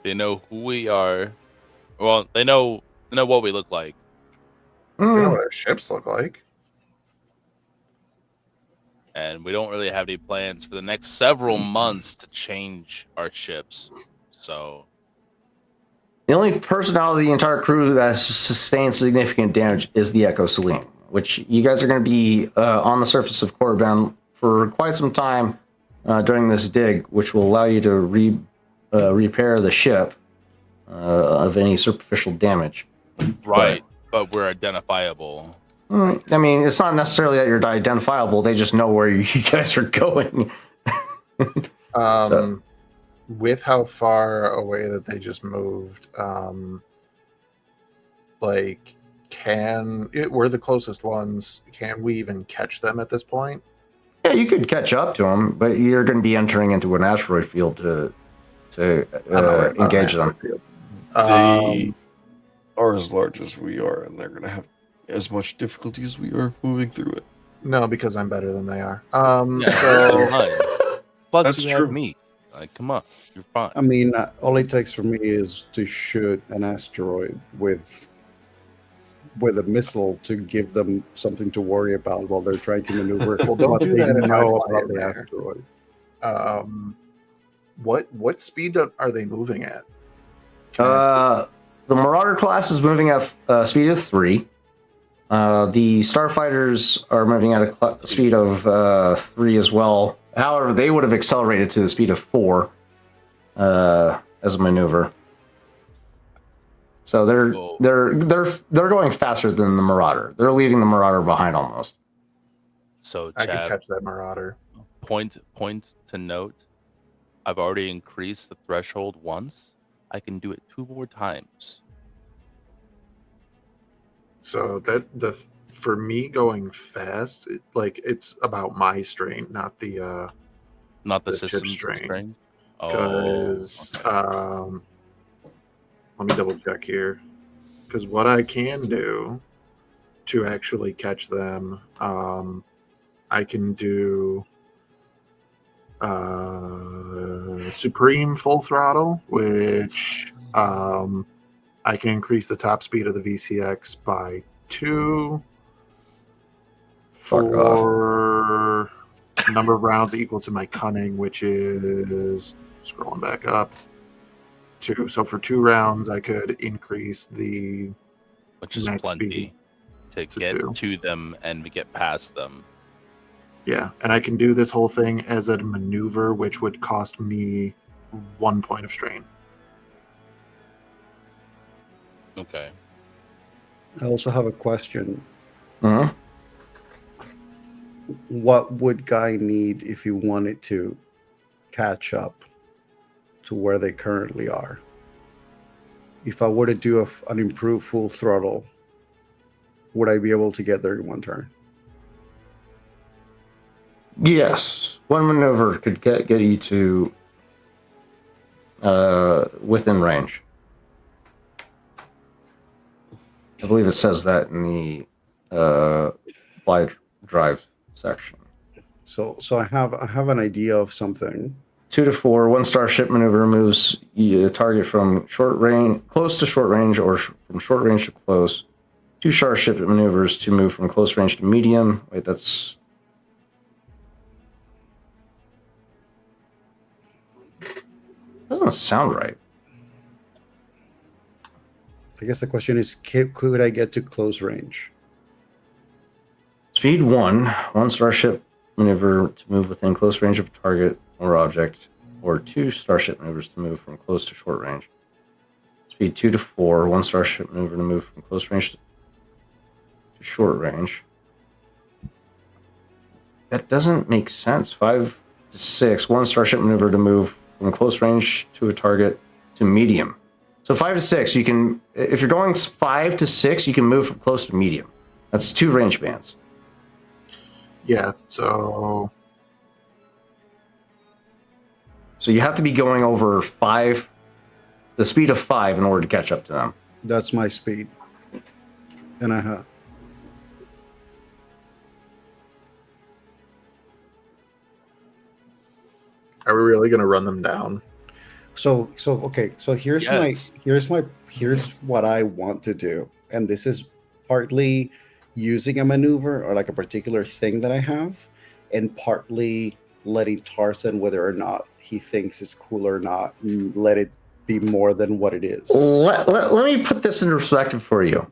They know who we are. Well, they know what we look like. They know what our ships look like. And we don't really have any plans for the next several months to change our ships. So The only person out of the entire crew that has sustained significant damage is the Echo Selene, which you guys are going to be on the surface of Korriban for quite some time during this dig, which will allow you to repair the ship of any superficial damage. right, but we're identifiable. I mean, it's not necessarily that you're identifiable. They just know where you guys are going. With how far away that they just moved, we're the closest ones. Can we even catch them at this point? Yeah, you could catch up to them, but you're going to be entering into an asteroid field to engage them. They are as large as we are, and they're going to have as much difficulty as we are moving through it. No, because I'm better than they are. Plus, That's you true. have me. Like, come on, you're fine. I mean, all it takes for me is to shoot an asteroid with a missile to give them something to worry about while they're trying to maneuver. Well, don't what do they that if I know fly about in the there. asteroid. What speed are they moving at? Can I ask The Marauder class is moving at a speed of 3. The Starfighters are moving at a speed of 3 as well. However, they would have accelerated to the speed of 4 as a maneuver. So they're going faster than the Marauder. They're leaving the Marauder behind almost. So, I could Chad, catch that Marauder. point to note, I've already increased the threshold once. I can do it 2 more times. So for me going fast, it's about my strain, not the Not the ship system strain. Oh, Because okay. let me double check here. Because what I can do to actually catch them, I can do Supreme Full Throttle, which I can increase the top speed of the VCX by 2 for number of rounds equal to my cunning, which is scrolling back up 2. So for 2 rounds, I could increase the Which is max plenty speed to to get 2. to them and get past them. Yeah, and I can do this whole thing as a maneuver, which would cost me 1 point of strain. Okay. I also have a question. Mm-hmm. What would Guy need if he wanted to catch up to where they currently are? If I were to do an improved full throttle, would I be able to get there in 1 turn? Yes, 1 maneuver could get you to within range. I believe it says that in the fly drive section. So I have an idea of something. 2 to 4, 1 starship maneuver moves a target from short range, close to short range, or from short range to close. 2 starship maneuvers to move from close range to medium. Wait, that's doesn't sound right. I guess the question is, could I get to close range? Speed 1, 1 starship maneuver to move within close range of a target or object, or 2 starship maneuvers to move from close to short range. Speed 2 to 4, 1 starship maneuver to move from close range to short range. That doesn't make sense. 5 to 6, 1 starship maneuver to move from close range to a target to medium. So 5 to 6, you can, if you're going 5 to 6, you can move from close to medium. That's 2 range bands. Yeah, so you have to be going over 5, the speed of 5 in order to catch up to them. That's my speed. And I have. Are we really going to run them down? So okay. So here's Yes. here's what I want to do, and this is partly using a maneuver or like a particular thing that I have, and partly letting Tarzan, whether or not he thinks it's cool or not, let it be more than what it is. Let me put this in perspective for you.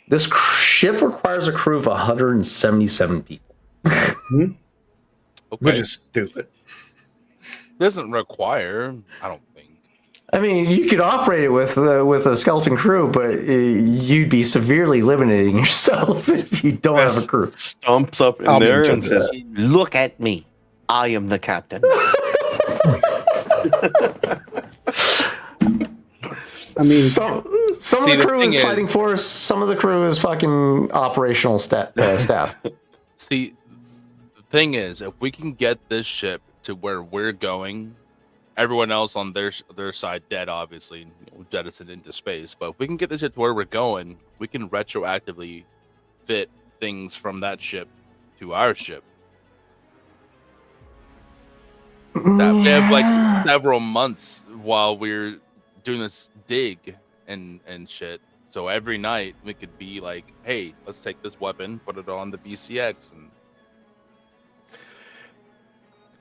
This ship requires a crew of 177 people. Okay. Which is stupid. Doesn't require, I don't think. I mean, you could operate it with a skeleton crew, but you'd be severely limiting yourself if you don't have a crew. Stomps up in I'll be there in and charge of says, Look at me. I am the captain. I mean, Some See, of the the crew thing is is- fighting force. Some of the crew is fucking operational staff. See, the thing is, if we can get this ship to where we're going, everyone else on their side dead, obviously, jettisoned into space. But if we can get this ship to where we're going, we can retroactively fit things from that ship to our ship. That we have like several months while we're doing this dig and shit. So every night we could be like, hey, let's take this weapon, put it on the BCX, and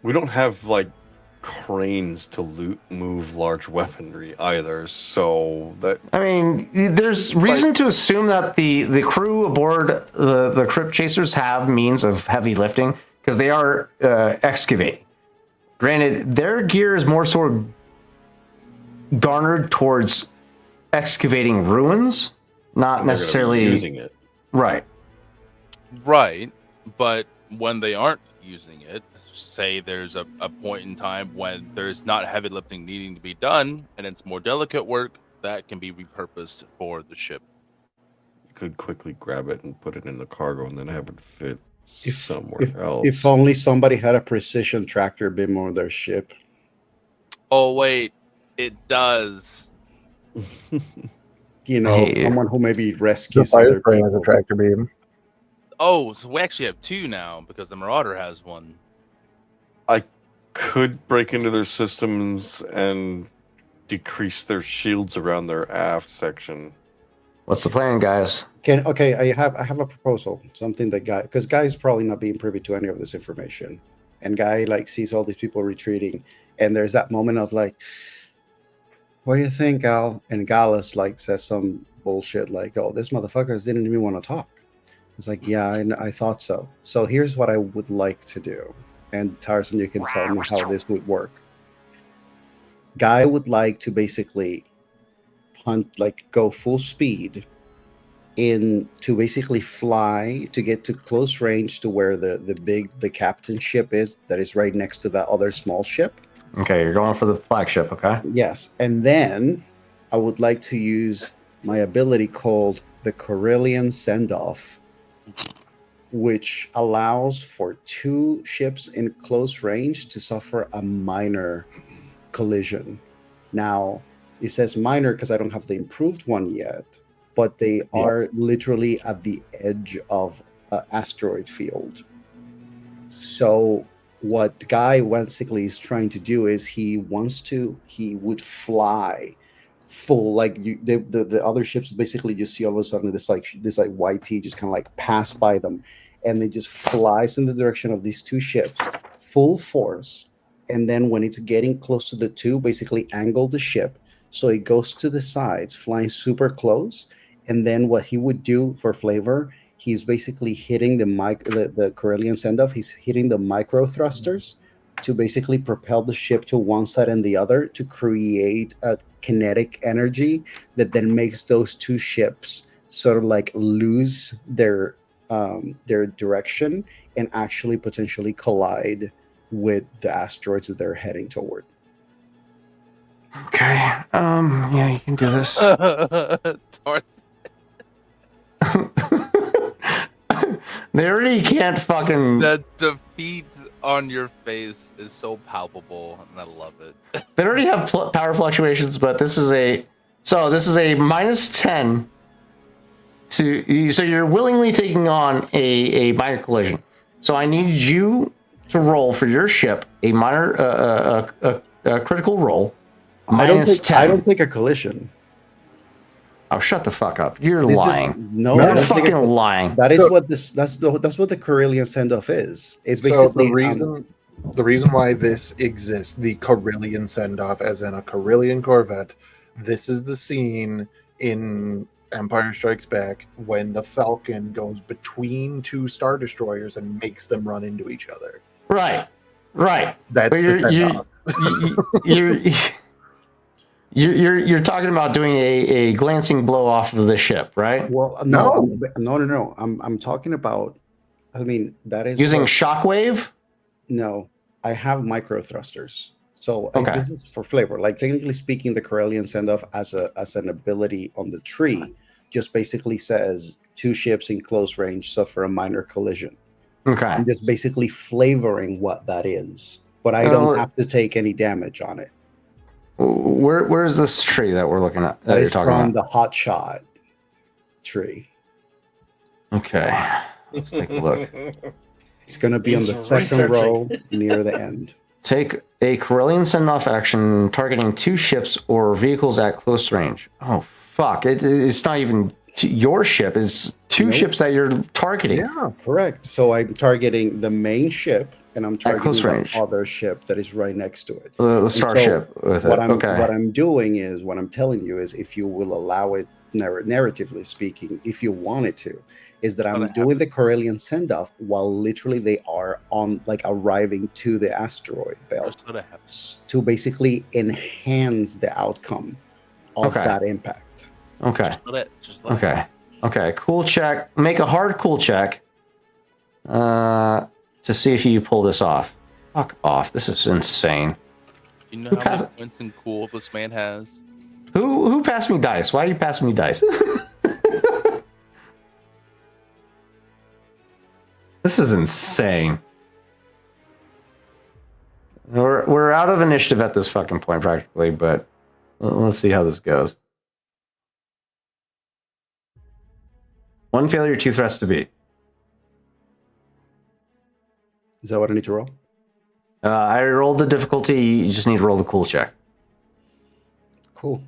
we don't have like cranes to move large weaponry either. So that I mean, there's reason to assume that the crew aboard the Crypt Chasers have means of heavy lifting because they are excavating. Granted, their gear is more sort of garnered towards excavating ruins, not they're gonna be necessarily using it. right. right. But when they aren't using it, say there's a point in time when there's not heavy lifting needing to be done and it's more delicate work, that can be repurposed for the ship. You could quickly grab it and put it in the cargo and then have it fit If- somewhere else. if only somebody had a precision tractor beam on their ship. Oh wait, it does. You know, Hey. someone who maybe The rescues fire other frame has a people. tractor beam. Oh, so we actually have two now because the Marauder has one. Could break into their systems and decrease their shields around their aft section. What's the plan, guys? I have a proposal. Something that because Guy is probably not being privy to any of this information, and Guy like sees all these people retreating, and there's that moment of like, "What do you think, Gal?" And Gallus like says some bullshit like, "Oh, this motherfuckers didn't even want to talk." It's like, yeah, I thought so. So here's what I would like to do, and Tarzan, you can tell me how this would work. Guy would like to basically go full speed in to basically fly to get to close range to where the captain ship is that is right next to that other small ship. Okay, you're going for the flagship, okay? Yes, and then I would like to use my ability called the Corellian Send-Off, which allows for two ships in close range to suffer a minor collision. Now, it says minor because I don't have the improved one yet, but they are literally at the edge of an asteroid field. So what Guy basically is trying to do is he would fly full the other ships basically just see all of a sudden this YT just kind of like pass by them, and they just flies in the direction of these two ships full force, and then when it's getting close to the two, basically angle the ship so it goes to the sides, flying super close. And then what he would do for flavor, he's basically hitting the Corellian send-off. He's hitting the micro thrusters to basically propel the ship to one side and the other to create a kinetic energy that then makes those two ships sort of like lose their direction and actually potentially collide with the asteroids that they're heading toward. Okay. Yeah, you can do this. Tarzan. They already can't fucking. The defeat on your face is so palpable, and I love it. They already have power fluctuations, but this is a -10 to. So you're willingly taking on a minor collision. So I need you to roll for your ship a minor, a critical roll. I don't Minus take 10. I don't take a collision. Oh, shut the fuck up! You're This is- lying. no, You're I don't take a- fucking lying. That is So- what this. That's what the Corellian send-off is. It's So basically the reason why this exists, the Corellian send-off, as in a Corellian Corvette, this is the scene in Empire Strikes Back when the Falcon goes between two Star Destroyers and makes them run into each other. Right. That's But the send-off. you're talking about doing a glancing blow off of the ship, right? well, no. I'm talking about. I mean, that is Using what- shockwave. No, I have micro thrusters. So Okay. this is for flavor. Like technically speaking, the Corellian send-off as an ability on the tree just basically says 2 ships in close range suffer a minor collision. Okay. I'm just basically flavoring what that is, but I Oh. don't have to take any damage on it. Where's this tree that we're looking at? That That you're is talking from about? the hot shot tree. Okay. Let's take a look. It's going to be on He's the second researching. row near the end. Take a Corellian send-off action targeting 2 ships or vehicles at close range. Oh fuck! It's not even your ship. It's 2 Nope. ships that you're targeting. Yeah, correct. So I'm targeting the main ship, and I'm At close targeting range. the other ship that is right next to it. The And starship with what it. Okay. what I'm doing is what I'm telling you is if you will allow it narratively speaking, if you wanted to, is that I'm Gonna doing the Corellian send off while literally they are on like arriving to the asteroid belt Just let it happen. to basically enhance the outcome of Okay. that impact. Okay. Just let it. Okay. Okay. Cool check. Make a hard cool check. To see if you pull this off. Fuck off. This is insane. You know Who how passed- many points and cool this man has? Who passed me dice? Why are you passing me dice? This is insane. We're out of initiative at this fucking point practically, but let's see how this goes. 1 failure, 2 threats to beat. Is that what I need to roll? I rolled the difficulty. You just need to roll the cool check. Cool.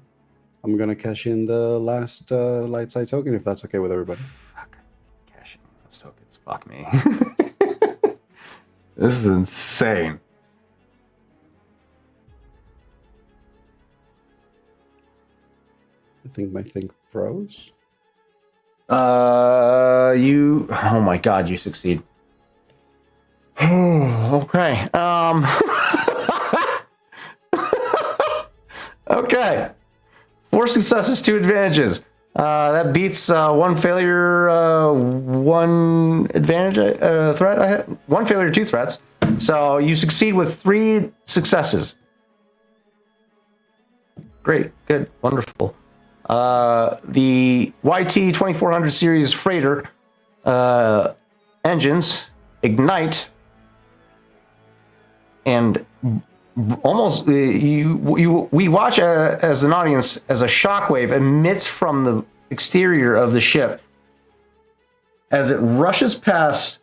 I'm gonna cash in the last light side token if that's okay with everybody. Fuck. Cashing those tokens. Fuck me. This is insane. I think my thing froze. You. Oh my god, you succeed. Okay. Okay. 4 successes, 2 advantages. That beats 1 failure, 1 advantage threat. I had 1 failure, 2 threats. So you succeed with 3 successes. Great, good, wonderful. The YT 2400 series freighter engines ignite, and almost we watch as an audience as a shockwave emits from the exterior of the ship as it rushes past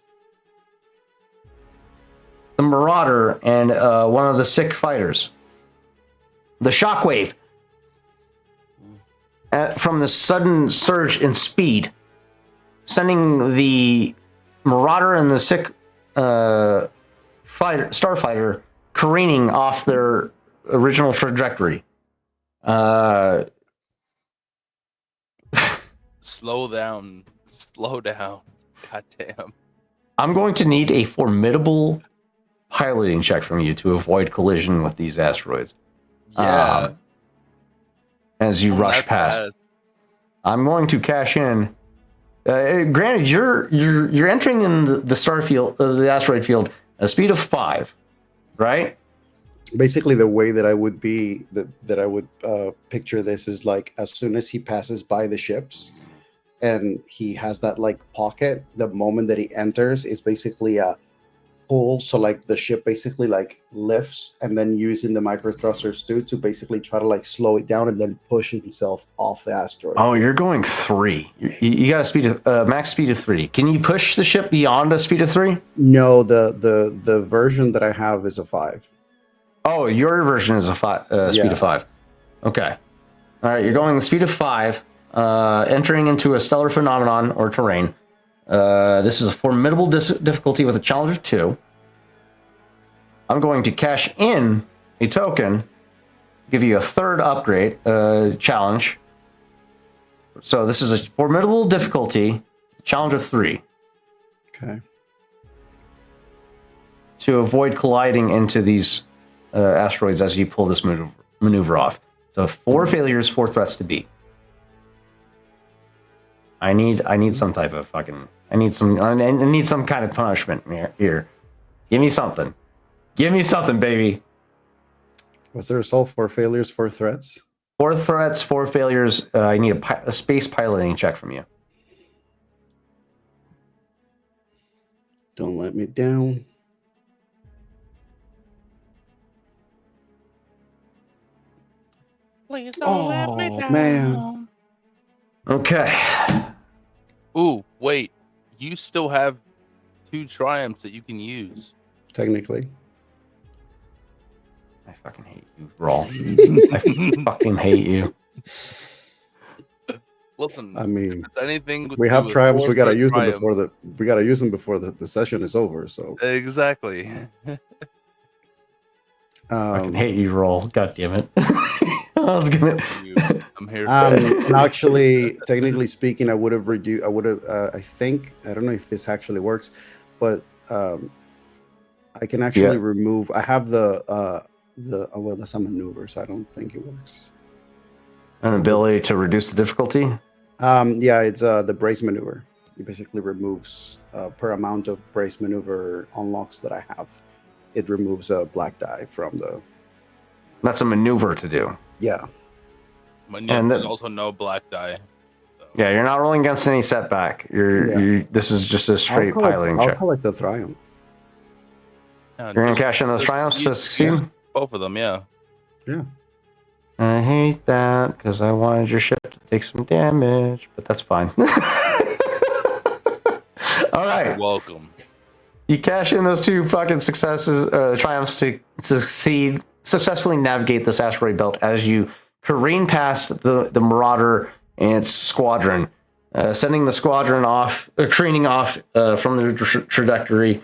the Marauder and one of the sick fighters. The shockwave from the sudden surge in speed, sending the Marauder and the sick starfighter careening off their original trajectory. Slow down. Slow down. God damn. I'm going to need a formidable piloting check from you to avoid collision with these asteroids. Yeah. As you rush That's past. bad. I'm going to cash in. Granted, you're entering in the star field, the asteroid field, at a speed of 5, right? Basically, the way that I would be that I would picture this is like as soon as he passes by the ships, and he has that like pocket. The moment that he enters is basically a pull, so like the ship basically like lifts, and then using the micro thrusters too to basically try to like slow it down and then push himself off the asteroid. Oh, you're going 3. You got a speed of max speed of 3. Can you push the ship beyond a speed of 3? No, the version that I have is a 5. Oh, your version is a speed of 5. Okay. All right, you're going the speed of 5, entering into a stellar phenomenon or terrain. This is a formidable difficulty with a challenge of 2. I'm going to cash in a token, give you a 3rd upgrade challenge. So this is a formidable difficulty, challenge of 3. Okay. To avoid colliding into these asteroids as you pull this maneuver off. So 4 failures, 4 threats to beat. I need some type of fucking. I need some kind of punishment here. Give me something. Give me something, baby. Was there result 4 failures, 4 threats? 4 threats, 4 failures. I need a space piloting check from you. Don't let me down. Please don't let me down. Man. Okay. Ooh, wait. You still have 2 triumphs that you can use. Technically. I fucking hate you, Rawl. I fucking hate you. Listen, I mean, if it's anything we have triumphs. We gotta use them triumph. before the. We gotta use them before the session is over. So Exactly. I fucking hate you, Rawl. God damn it. I was gonna. I'm here. and actually, technically speaking, I would have reduced. I would have. I think I don't know if this actually works, but I can actually remove. I have the. Well, that's a maneuver, so I don't think it works. An ability to reduce the difficulty. Yeah, it's the brace maneuver. It basically removes per amount of brace maneuver unlocks that I have. It removes a black die from the. That's a maneuver to do. Yeah. And there's also no black die. So. Yeah, you're not rolling against any setback. You're this is just a straight piloting check. I'll collect the triumph. Yeah, You're gonna cash in those triumphs to succeed? Both of them, yeah. Yeah. I hate that because I wanted your ship to take some damage, but that's fine. All right. You're welcome. You cash in those 2 fucking triumphs to successfully navigate this asteroid belt as you careen past the Marauder and its squadron, sending the squadron off, careening off from the trajectory.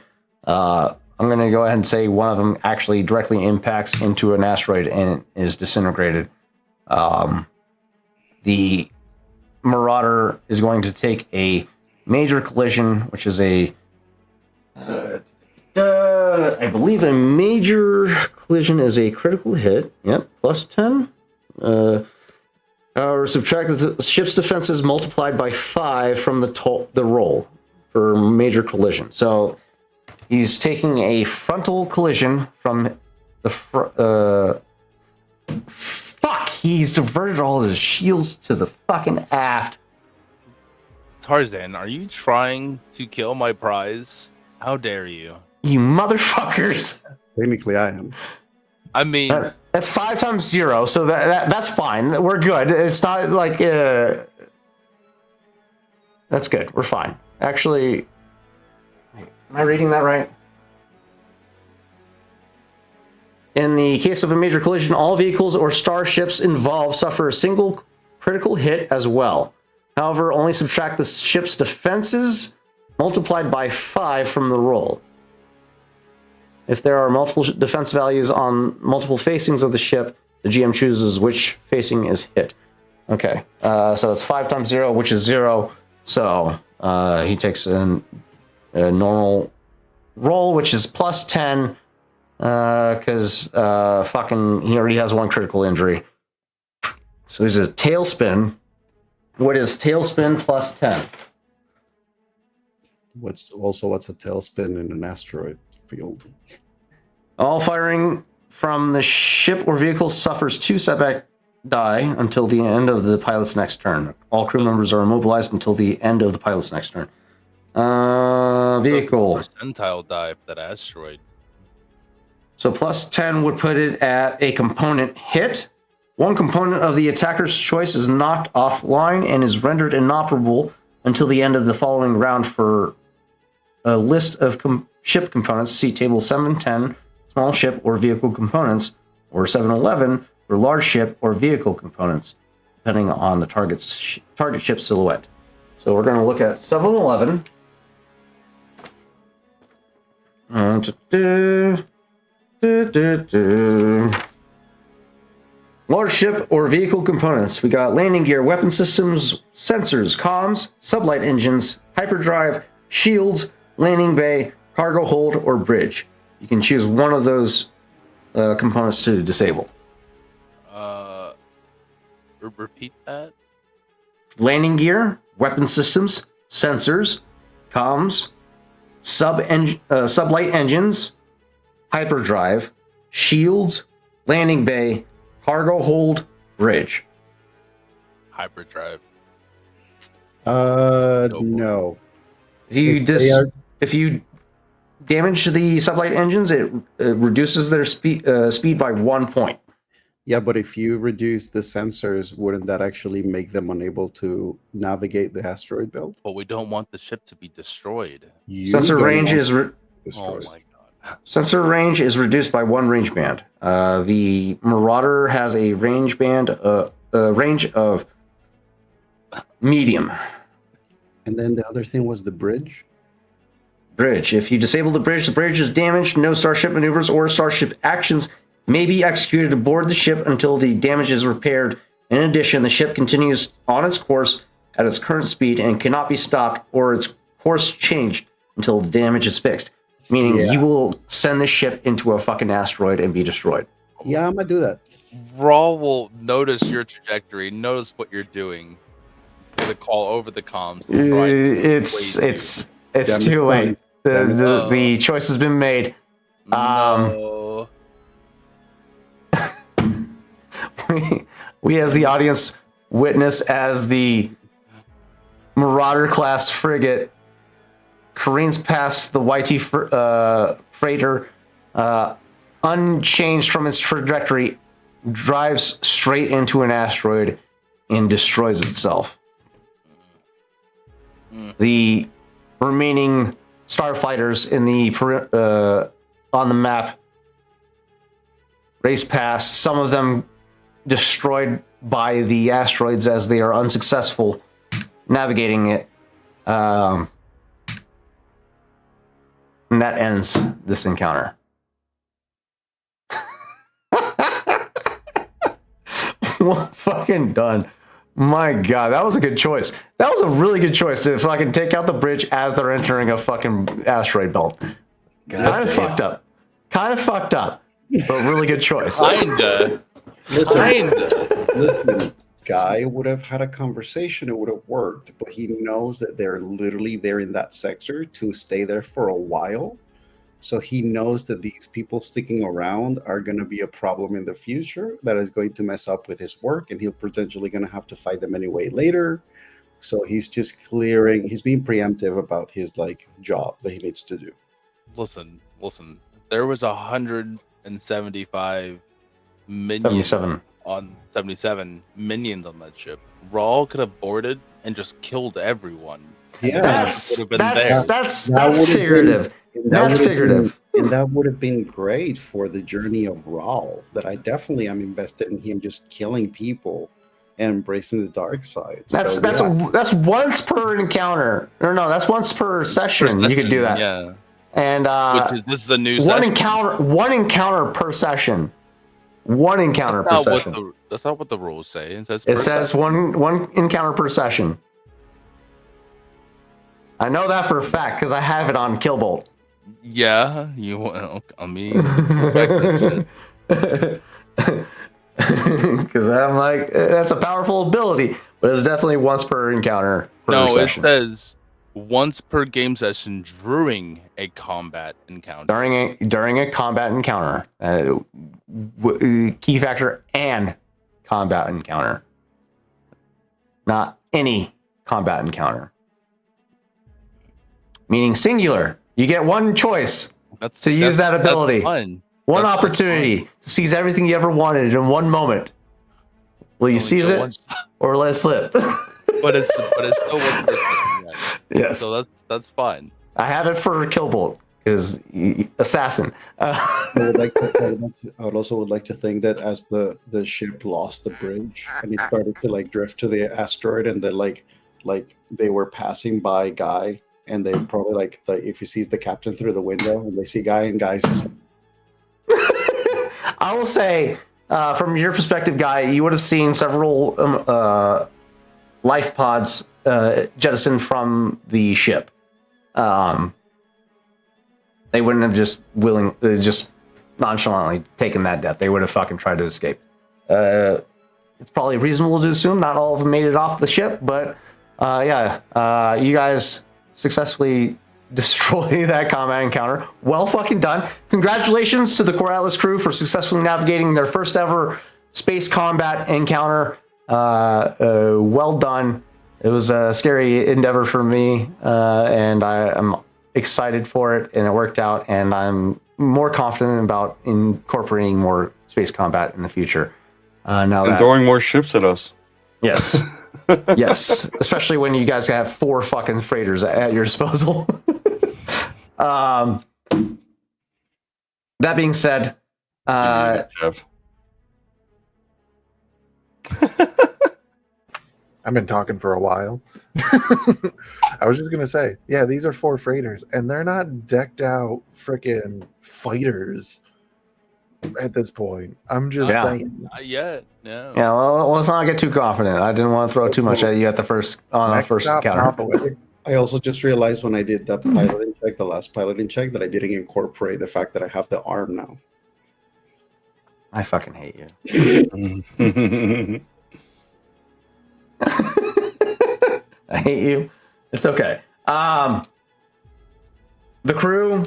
I'm going to go ahead and say one of them actually directly impacts into an asteroid and is disintegrated. The Marauder is going to take a major collision, which is a I believe a major collision is a critical hit. Yep, plus 10. Or subtract the ship's defenses multiplied by 5 from the roll for major collision. So he's taking a frontal collision from the fuck. He's diverted all his shields to the fucking aft. Tarzan, are you trying to kill my prize? How dare you? You motherfuckers. Technically, I am. I mean, that's 5 times 0, so that's fine. We're good. It's not like that's good. We're fine. Actually, am I reading that right? In the case of a major collision, all vehicles or starships involved suffer a single critical hit as well. However, only subtract the ship's defenses multiplied by 5 from the roll. If there are multiple defense values on multiple facings of the ship, the GM chooses which facing is hit. Okay, so it's 5 times 0, which is 0. So he takes a normal roll, which is plus 10, because fucking he already has 1 critical injury. So he's a tailspin. What is tailspin plus 10? What's a tailspin in an asteroid field? All firing from the ship or vehicle suffers 2 setback die until the end of the pilot's next turn. All crew members are immobilized until the end of the pilot's next turn. Vehicle. Percentile die for that asteroid. So plus 10 would put it at a component hit. One component of the attacker's choice is knocked offline and is rendered inoperable until the end of the following round. For a list of ship components, see table 710, small ship or vehicle components, or 711 for large ship or vehicle components, depending on the target ship silhouette. So we're going to look at 711. Large ship or vehicle components. We got landing gear, weapon systems, sensors, comms, sublight engines, hyperdrive, shields, landing bay, cargo hold, or bridge. You can choose one of those components to disable. Repeat that. Landing gear, weapon systems, sensors, comms, sublight engines, hyperdrive, shields, landing bay, cargo hold, bridge. Hyperdrive. No. If you damage the sublight engines, it reduces their speed by 1 point. Yeah, but if you reduce the sensors, wouldn't that actually make them unable to navigate the asteroid belt? But we don't want the ship to be destroyed. Sensor range is destroyed. Oh my god. Sensor range is reduced by 1 range band. The Marauder has a range of medium. And then the other thing was the bridge. Bridge. If you disable the bridge is damaged. No starship maneuvers or starship actions may be executed aboard the ship until the damage is repaired. In addition, the ship continues on its course at its current speed and cannot be stopped or its course changed until the damage is fixed. Meaning you will send this ship into a fucking asteroid and be destroyed. Yeah, I'm gonna do that. Raw will notice your trajectory, notice what you're doing. It's gonna call over the comms. And try to It's too late. The choice has been made. No. We as the audience witness as the Marauder class frigate careens past the YT freighter, unchanged from its trajectory, drives straight into an asteroid and destroys itself. The remaining starfighters in the on the map race past, some of them destroyed by the asteroids as they are unsuccessful navigating it. And that ends this encounter. Well, fucking done. My God, that was a good choice. That was a really good choice to fucking take out the bridge as they're entering a fucking asteroid belt. Kind of fucked up. But really good choice. Kinda. Listen, Guy would have had a conversation, it would have worked, but he knows that they're literally there in that sector to stay there for a while. So he knows that these people sticking around are going to be a problem in the future that is going to mess up with his work, and he'll potentially going to have to fight them anyway later. So he's just he's being preemptive about his job that he needs to do. Listen. There was 175 minions 77 minions on that ship. Raw could have boarded and just killed everyone. Yeah, that's figurative. That's figurative. And that would have been great for the journey of Raul. That I definitely am invested in him just killing people and embracing the dark side. That's once per encounter. Or no, that's once per session. You could do that. Yeah. And this is a new one session. One encounter per session. One encounter per session. That's not what the rules say. It says one encounter per session. I know that for a fact because I have it on Killbolt. Yeah, because I'm like, that's a powerful ability, but it's definitely once per encounter. Session. It says once per game session during a combat encounter. During a combat encounter, key factor and combat encounter, not any combat encounter. meaning singular. You get one choice to use that ability. Fun. One That's opportunity to seize everything you ever wanted in one moment. Will you Only seize get it one- or let it slip? but it's still one person, right? Yes. So that's fine. I had it for Killbolt because assassin. I would also would like to think that as the ship lost the bridge and it started to like drift to the asteroid, and then like they were passing by Guy, and they probably like if he sees the captain through the window and they see Guy, and Guy's just. I will say, from your perspective, Guy, you would have seen several life pods jettisoned from the ship. They wouldn't have just nonchalantly taken that death. They would have fucking tried to escape. It's probably reasonable to assume not all of them made it off the ship, but you guys successfully destroy that combat encounter. Well fucking done. Congratulations to the Core Atlas crew for successfully navigating their first ever space combat encounter. Well done. It was a scary endeavor for me, and I am excited for it, and it worked out, and I'm more confident about incorporating more space combat in the future. And throwing more ships at us. Yes. Yes. Especially when you guys have 4 fucking freighters at your disposal. That being said, Jeff. I've been talking for a while. I was just gonna say, yeah, these are 4 freighters, and they're not decked out freaking fighters at this point. I'm just saying. Not yet. No. yeah, well, let's not get too confident. I didn't want to throw too much at you at the first encounter. I also just realized when I did that piloting check, the last piloting check, that I didn't incorporate the fact that I have the arm now. I fucking hate you. I hate you. It's okay. The crew,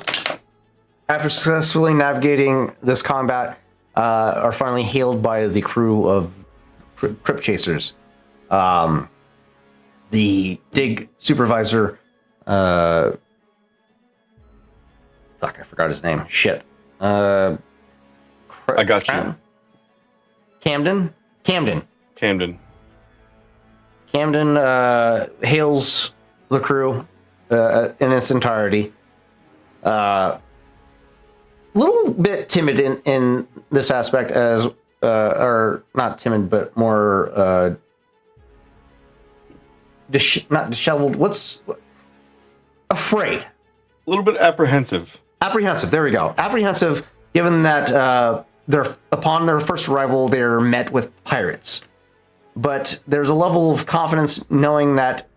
after successfully navigating this combat, are finally hailed by the crew of Crypt Chasers. The dig supervisor, fuck, I forgot his name. Shit. I got you. Camden hails the crew in its entirety. Little bit timid in this aspect, as or not timid, but more not disheveled. Afraid? A little bit apprehensive. Apprehensive. There we go. Apprehensive, given that upon their first arrival, they're met with pirates. But there's a level of confidence knowing that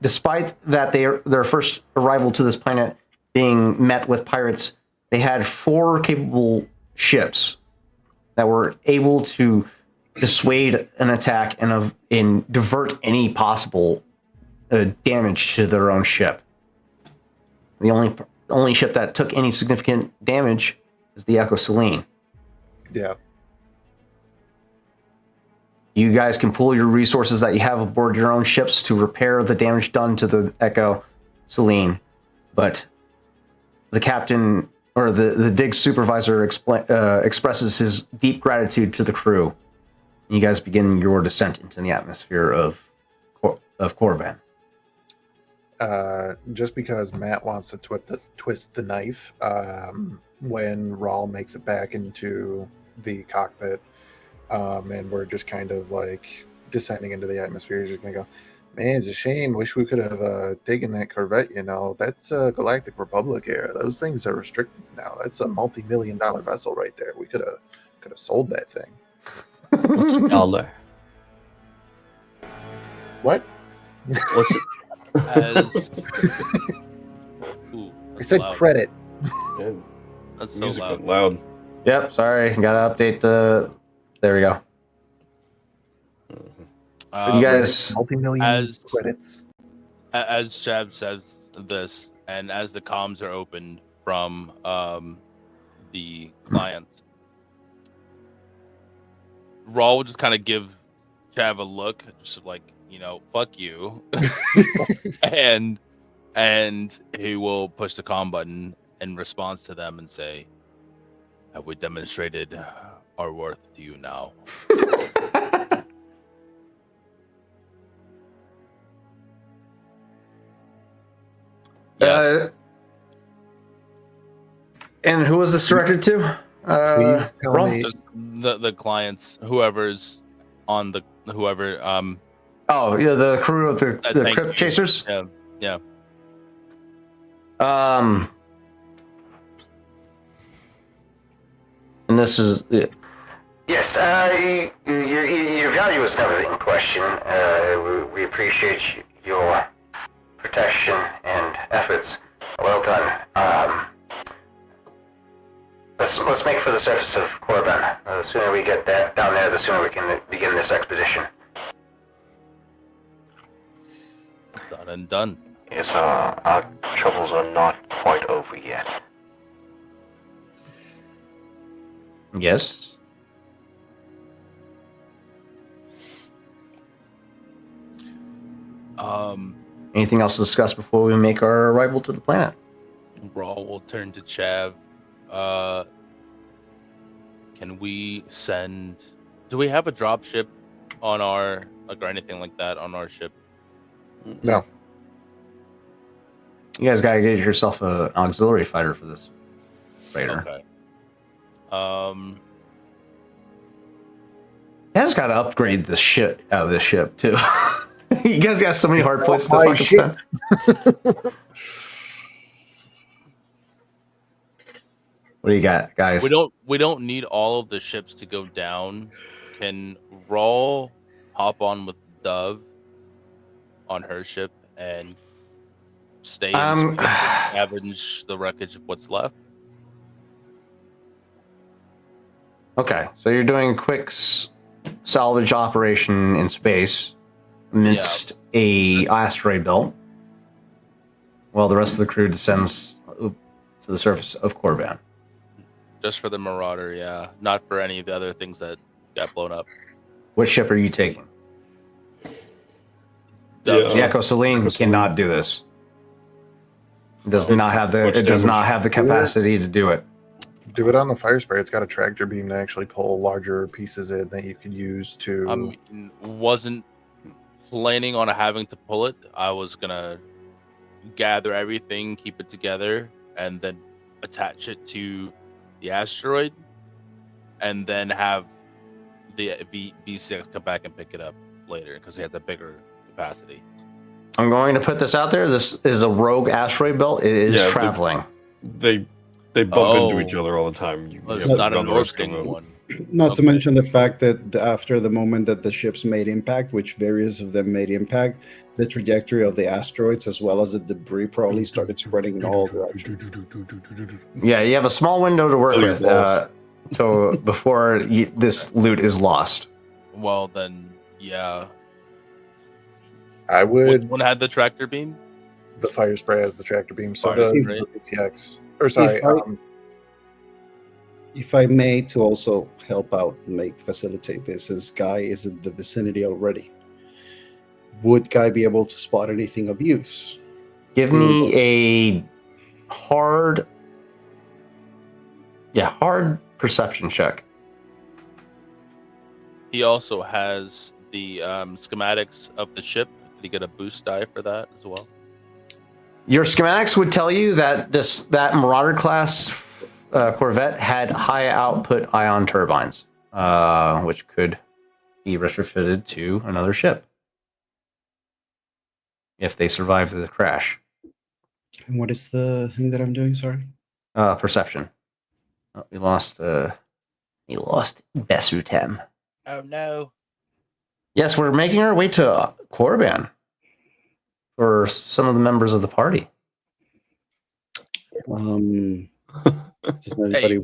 despite that their first arrival to this planet being met with pirates, they had 4 capable ships that were able to dissuade an attack and divert any possible damage to their own ship. The only ship that took any significant damage is the Echo Selene. Yeah. You guys can pool your resources that you have aboard your own ships to repair the damage done to the Echo Selene, but the captain or the dig supervisor expresses his deep gratitude to the crew. You guys begin your descent into the atmosphere of Korriban. Just because Matt wants to twist the knife, when Raul makes it back into the cockpit, and we're just kind of like descending into the atmosphere, he's just gonna go, man, it's a shame. Wish we could have taken that Corvette. That's Galactic Republic era. Those things are restricted now. That's a multi-million-dollar vessel right there. We could have sold that thing. What's a dollar? What? What's it? I said loud. credit. Yeah, That's so music loud. went loud. Yep, sorry, gotta update the. There we go. So you guys, multi-million as- credits. As Chab says this, and as the comms are opened from the clients, Raul will just kind of give Chav a look, just like, fuck you, and And he will push the comm button in response to them and say, "Have we demonstrated our worth to you now?" Yes. And who was this directed to? Please tell Ron? me. Just the clients, whoever's on the whoever. Oh, yeah, the crew of the Thank Crypt you. Chasers. Yeah. And this is Yes, your value is never in question. We appreciate your protection and efforts. Well done. Let's make for the surface of Korben. The sooner we get down there, the sooner we can begin this expedition. Done and done. Yes, our troubles are not quite over yet. yes. Anything else to discuss before we make our arrival to the planet? Raw will turn to Chav. Can we send? Do we have a drop ship on our or anything like that on our ship? No. You guys gotta get yourself an auxiliary fighter for this freighter. Okay. You guys gotta upgrade this shit out of this ship too. You guys got so many hard points to my fucking ship. spend. What do you got, guys? We don't need all of the ships to go down. Can Rawl hop on with Dove on her ship and stay and scavenge the wreckage of what's left? Okay, so you're doing a quick salvage operation in space amidst a asteroid belt, while the rest of the crew descends to the surface of Korban. Just for the Marauder, yeah. Not for any of the other things that got blown up. What ship are you taking? Dove. The Echo Selene cannot do this. It does not have the capacity to do it. Do it on the fire spray. It's got a tractor beam to actually pull larger pieces in that you can use to. Wasn't planning on having to pull it. I was gonna gather everything, keep it together, and then attach it to the asteroid, and then have the V6 come back and pick it up later because it has a bigger capacity. I'm going to put this out there. This is a rogue asteroid belt. It is traveling. They bump into each other all the time. It's not an Orskang one. Not to mention the fact that after the moment that the ships made impact, which various of them made impact, the trajectory of the asteroids as well as the debris probably started spreading in all directions. Yeah, you have a small window to work with before this loot is lost. Well, then, yeah. I would. Which one had the tractor beam? The fire spray has the tractor beam. So Fire does spray. the PCX. Or sorry. If I may, to also help out and facilitate this, since Guy is in the vicinity already, would Guy be able to spot anything of use? Give me a hard perception check. He also has the schematics of the ship. Did he get a boost die for that as well? Your schematics would tell you that that Marauder class Corvette had high output ion turbines, which could be retrofitted to another ship if they survive the crash. And what is the thing that I'm doing? Sorry. Perception. Oh, we lost Besutem. Oh no. Yes, we're making our way to Korban for some of the members of the party. Does anybody, Hey,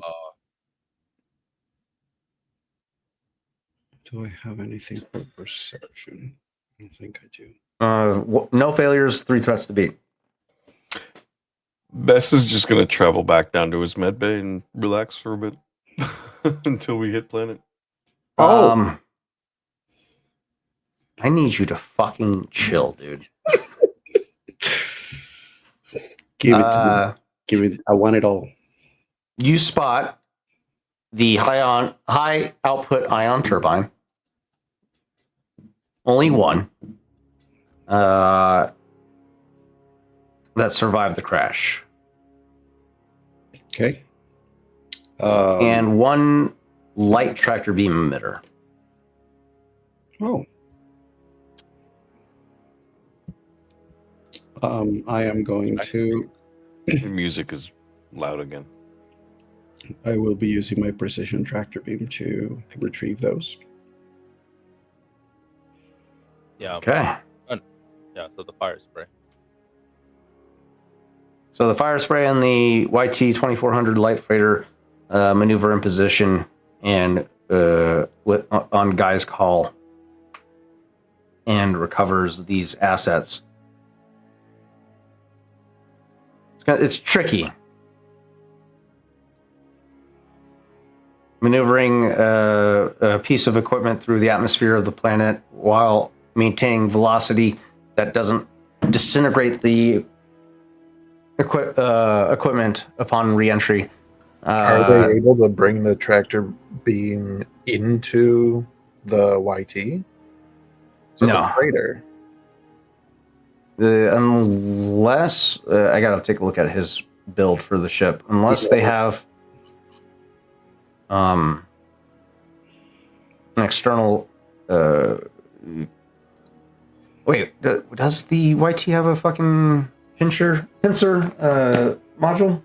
do I have anything for perception? I don't think I do. No failures, 3 threats to beat. Bess is just gonna travel back down to his med bay and relax for a bit until we hit planet. I need you to fucking chill, dude. Give it to me. Give it. I want it all. You spot the high output ion turbine. Only one. That survived the crash. Okay. And one light tractor beam emitter. Oh. I am going to. The music is loud again. I will be using my precision tractor beam to retrieve those. Yeah. Okay. Yeah. So the fire spray. So the fire spray and the YT 2400 light freighter maneuver in position and on Guy's call and recovers these assets. It's tricky. Maneuvering a piece of equipment through the atmosphere of the planet while maintaining velocity that doesn't disintegrate the equipment upon re-entry. Are they able to bring the tractor beam into the YT? So it's No. a freighter. Unless I gotta take a look at his build for the ship. Unless they have an external. Wait, does the YT have a fucking pincer module?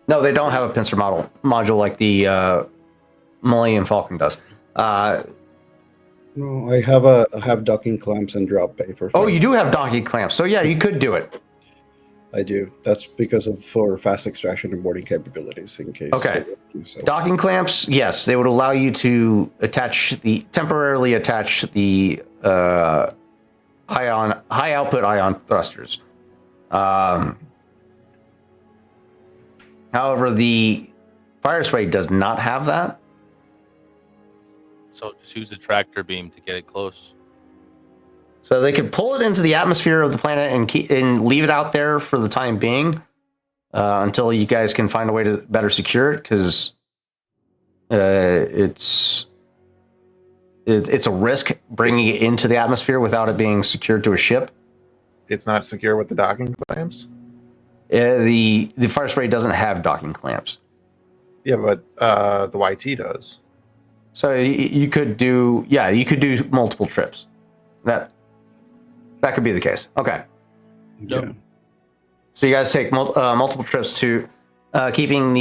No, they don't have a pincer module like the Millennium Falcon does. No, I have docking clamps and drop bay for. Oh, you do have docking clamps, so yeah, you could do it. I do. That's because for fast extraction and boarding capabilities in case. Okay. So. Docking clamps, yes, they would allow you to temporarily attach the high output ion thrusters. However, the fire spray does not have that. So just use the tractor beam to get it close. So they could pull it into the atmosphere of the planet and leave it out there for the time being until you guys can find a way to better secure it, because it's a risk bringing it into the atmosphere without it being secured to a ship. It's not secure with the docking clamps? The fire spray doesn't have docking clamps. Yeah, but the YT does. So you could do multiple trips. That could be the case. Okay. Yeah. So you guys take multiple trips to keeping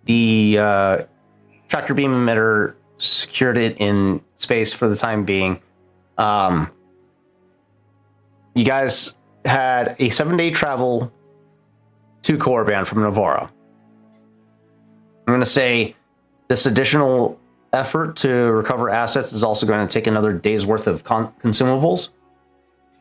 the tractor beam emitter secured it in space for the time being. You guys had a 7-day travel to Korriban from Navarro. I'm going to say this additional effort to recover assets is also going to take another day's worth of consumables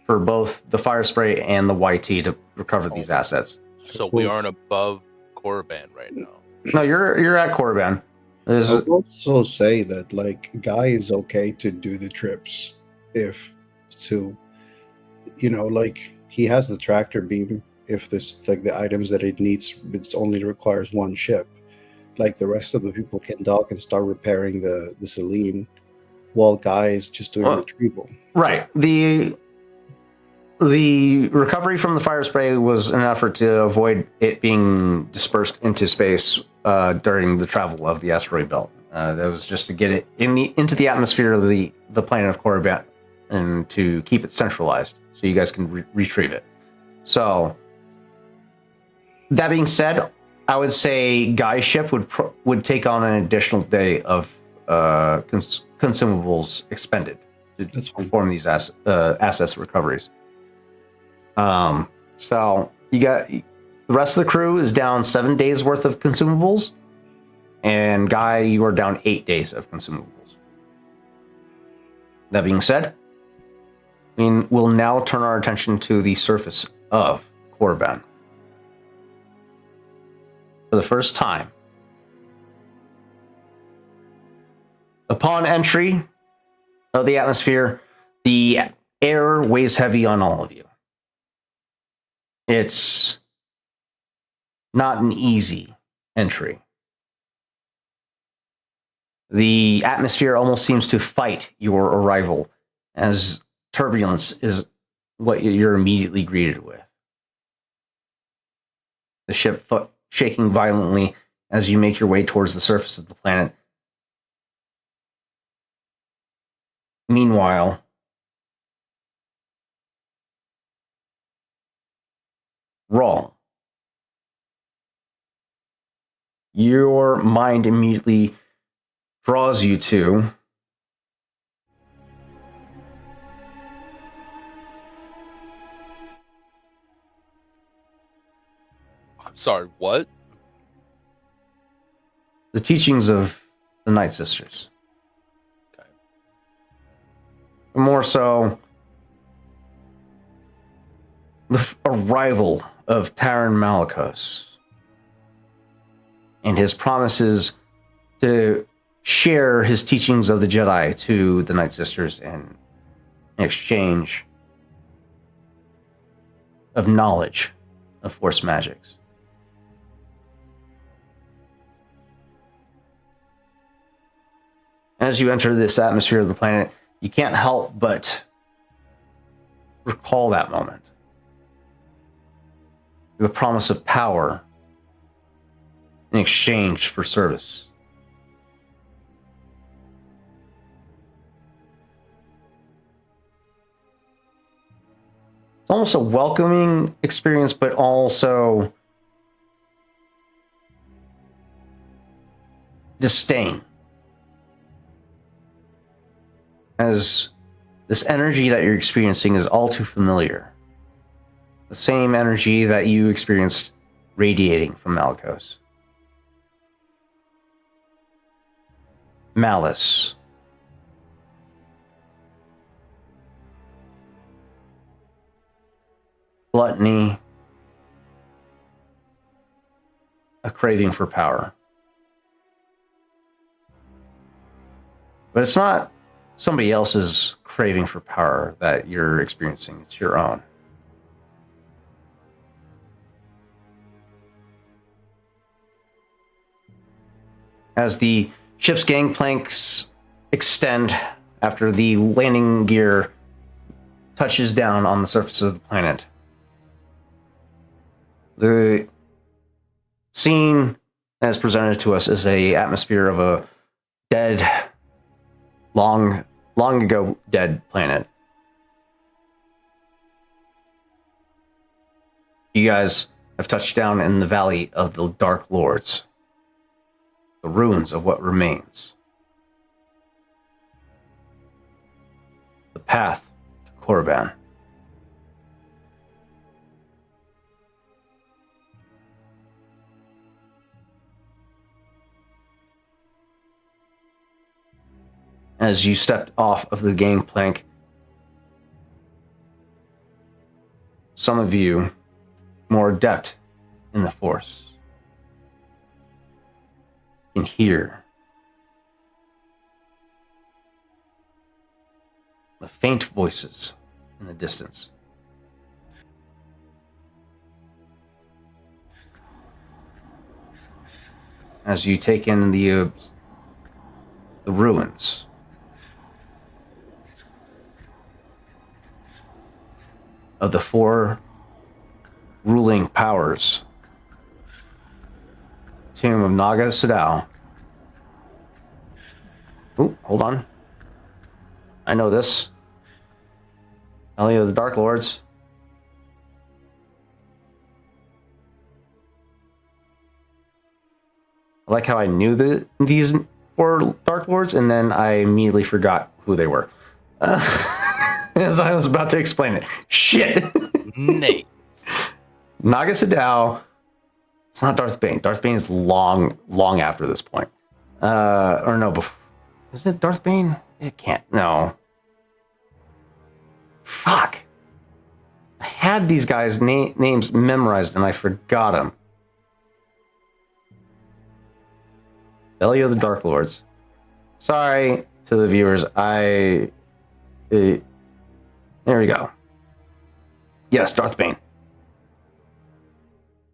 for both the fire spray and the YT to recover these assets. So we aren't above Korriban right now. No, you're at Korriban. I would also say that Guy is okay to do the trips if he has the tractor beam. If this the items that it needs, it only requires one ship. The rest of the people can dock and start repairing the Selene, while Guy is just doing retrieval. Right. The recovery from the fire spray was an effort to avoid it being dispersed into space during the travel of the asteroid belt. That was just to get it into the atmosphere of the planet of Korriban and to keep it centralized so you guys can retrieve it. So that being said, I would say Guy's ship would take on an additional day of consumables expended to perform these assets recoveries. So you got the rest of the crew is down 7 days worth of consumables, and Guy, you are down 8 days of consumables. That being said, we'll now turn our attention to the surface of Korriban. For the first time, upon entry of the atmosphere, the air weighs heavy on all of you. It's not an easy entry. The atmosphere almost seems to fight your arrival, as turbulence is what you're immediately greeted with. The ship shaking violently as you make your way towards the surface of the planet. Meanwhile, Raw. Your mind immediately draws you to I'm sorry, what? the teachings of the Night Sisters. Okay. More so, the arrival of Taran Malikos and his promises to share his teachings of the Jedi to the Night Sisters in exchange of knowledge of Force magics. As you enter this atmosphere of the planet, you can't help but recall that moment. The promise of power in exchange for service. It's almost a welcoming experience, but also disdain. As this energy that you're experiencing is all too familiar. The same energy that you experienced radiating from Malikos. Malice. Gluttony. A craving for power. But it's not somebody else's craving for power that you're experiencing. It's your own. As the ship's gangplanks extend after the landing gear touches down on the surface of the planet, the scene as presented to us is an atmosphere of a dead, long ago dead planet. You guys have touched down in the Valley of the Dark Lords, the ruins of what remains. The path to Korriban. As you stepped off of the gangplank, some of you more adept in the Force can hear the faint voices in the distance. As you take in the ruins of the four ruling powers. Tomb of Naga Sadao. Ooh, hold on. I know this. Valley of the Dark Lords. I like how I knew these four Dark Lords, and then I immediately forgot who they were. As I was about to explain it. Shit. Nate. Naga Sadao. It's not Darth Bane. Darth Bane is long after this point. Or no, is it Darth Bane? It can't. No. Fuck. I had these guys' names memorized and I forgot them. Valley of the Dark Lords. Sorry to the viewers. There we go. Yes, Darth Bane.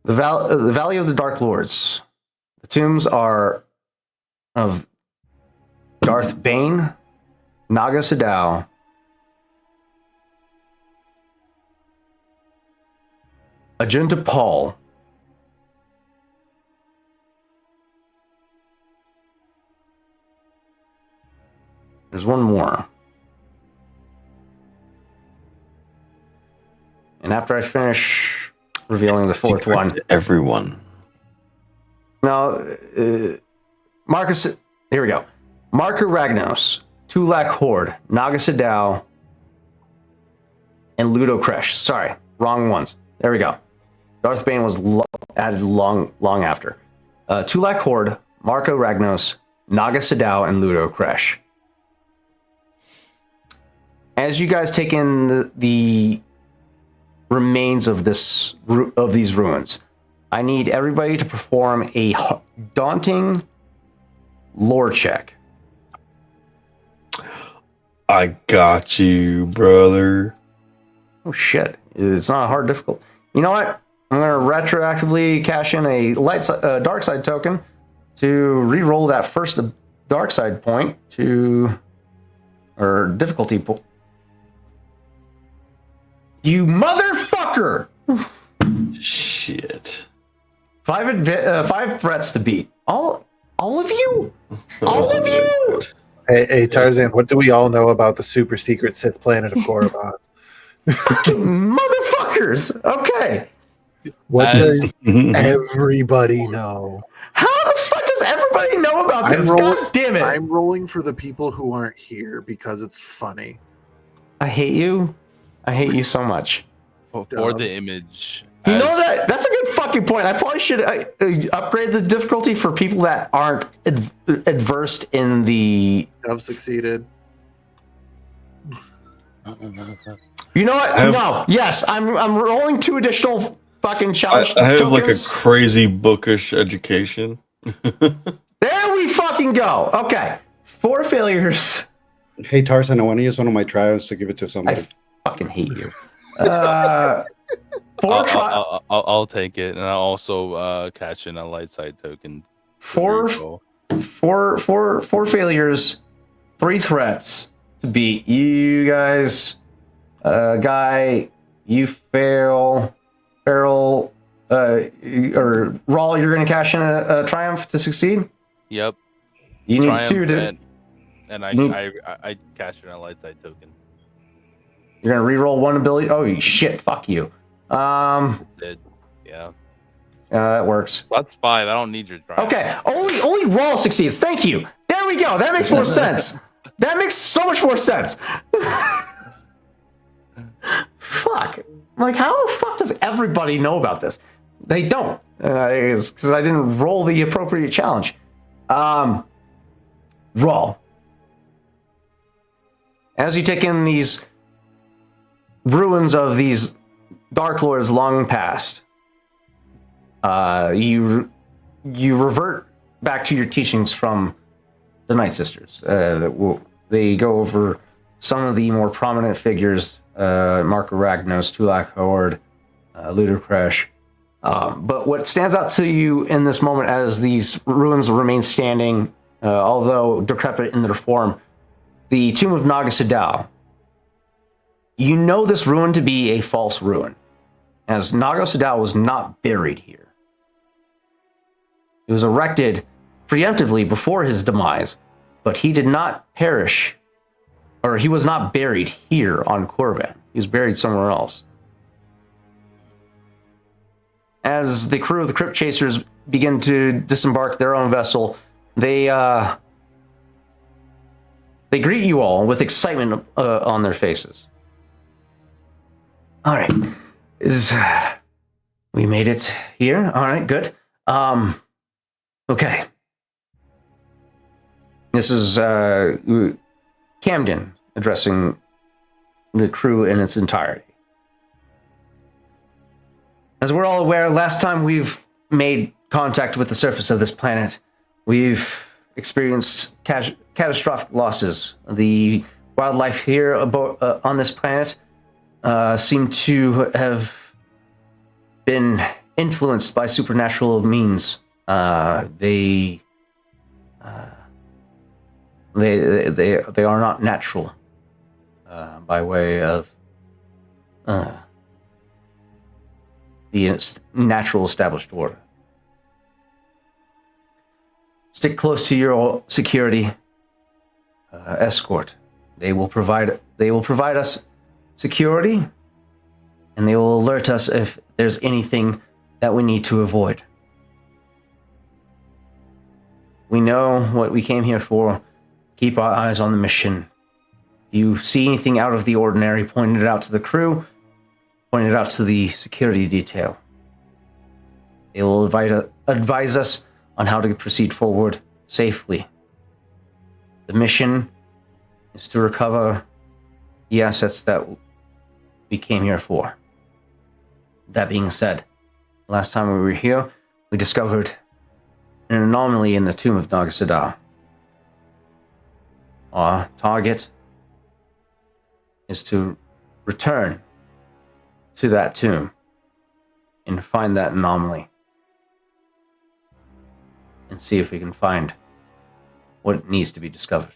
The Valley of the Dark Lords. The tombs are of Darth Bane, Naga Sadao, Ajunta Paul, there's one more. And after I finish revealing the fourth one, Everyone. now Marcus. Here we go. Marco Ragnos, Tulak Horde, Naga Sadao, and Ludo Kresh. Sorry, wrong ones. There we go. Darth Bane was added long after. Tulak Horde, Marco Ragnos, Naga Sadao, and Ludo Kresh. As you guys take in the remains of these ruins, I need everybody to perform a daunting lore check. I got you, brother. Oh shit! It's not hard difficult. You know what? I'm gonna retroactively cash in a dark side token to re-roll that first dark side point or difficulty point. You motherfucker! Shit. 5 threats to beat. All of you? All of you? Hey, Tarzan, what do we all know about the super secret Sith planet of Korriban? Fucking motherfuckers! Okay. What does everybody know? How the fuck does everybody know about this? God damn it! I'm rolling for the people who aren't here because it's funny. I hate you. I hate you so much. For the image. You know that's a good fucking point. I probably should upgrade the difficulty for people that aren't adversed in the. I've succeeded. You know what? No. Yes, I'm rolling 2 additional fucking challenge I have tokens. like a crazy bookish education. There we fucking go. Okay, 4 failures. Hey Tarzan, I want to use one of my trials to give it to somebody. I fucking hate you. 4 I'll take it, and I'll also cash in a light side token. 4 failures, 3 threats to beat. You guys, Guy, you fail. Farrell, or Rawl, you're going to cash in a triumph to succeed. Yep. You need Triumph 2 to. and I cash in a light side token. You're gonna re-roll 1 ability. Oh shit! Fuck you. Did. Yeah. That works. That's 5. I don't need your triumph. Okay. Only Rawl succeeds. Thank you. There we go. That makes more sense. That makes so much more sense. Fuck. Like, how the fuck does everybody know about this? They don't. It's because I didn't roll the appropriate challenge. Rawl. As you take in these ruins of these Dark Lords long past, you revert back to your teachings from the Night Sisters. They go over some of the more prominent figures, Marco Ragnos, Tulak Horde, Ludo Kresh. But what stands out to you in this moment as these ruins remain standing, although decrepit in their form, the tomb of Naga Sadao. You know this ruin to be a false ruin, as Naga Sadao was not buried here. It was erected preemptively before his demise, but he did not perish, or he was not buried here on Korriban. He was buried somewhere else. As the crew of the Crypt Chasers begin to disembark their own vessel, they greet you all with excitement on their faces. All right, we made it here. All right, good. Okay. This is Camden addressing the crew in its entirety. As we're all aware, last time we've made contact with the surface of this planet, we've experienced catastrophic losses. The wildlife here on this planet seem to have been influenced by supernatural means. They are not natural by way of the natural established order. Stick close to your security escort. They will provide us security, and they will alert us if there's anything that we need to avoid. We know what we came here for. Keep our eyes on the mission. If you see anything out of the ordinary, point it out to the crew, point it out to the security detail. They will advise us on how to proceed forward safely. The mission is to recover the assets that we came here for. That being said, last time we were here, we discovered an anomaly in the tomb of Nagasadao. Our target is to return to that tomb and find that anomaly and see if we can find what needs to be discovered.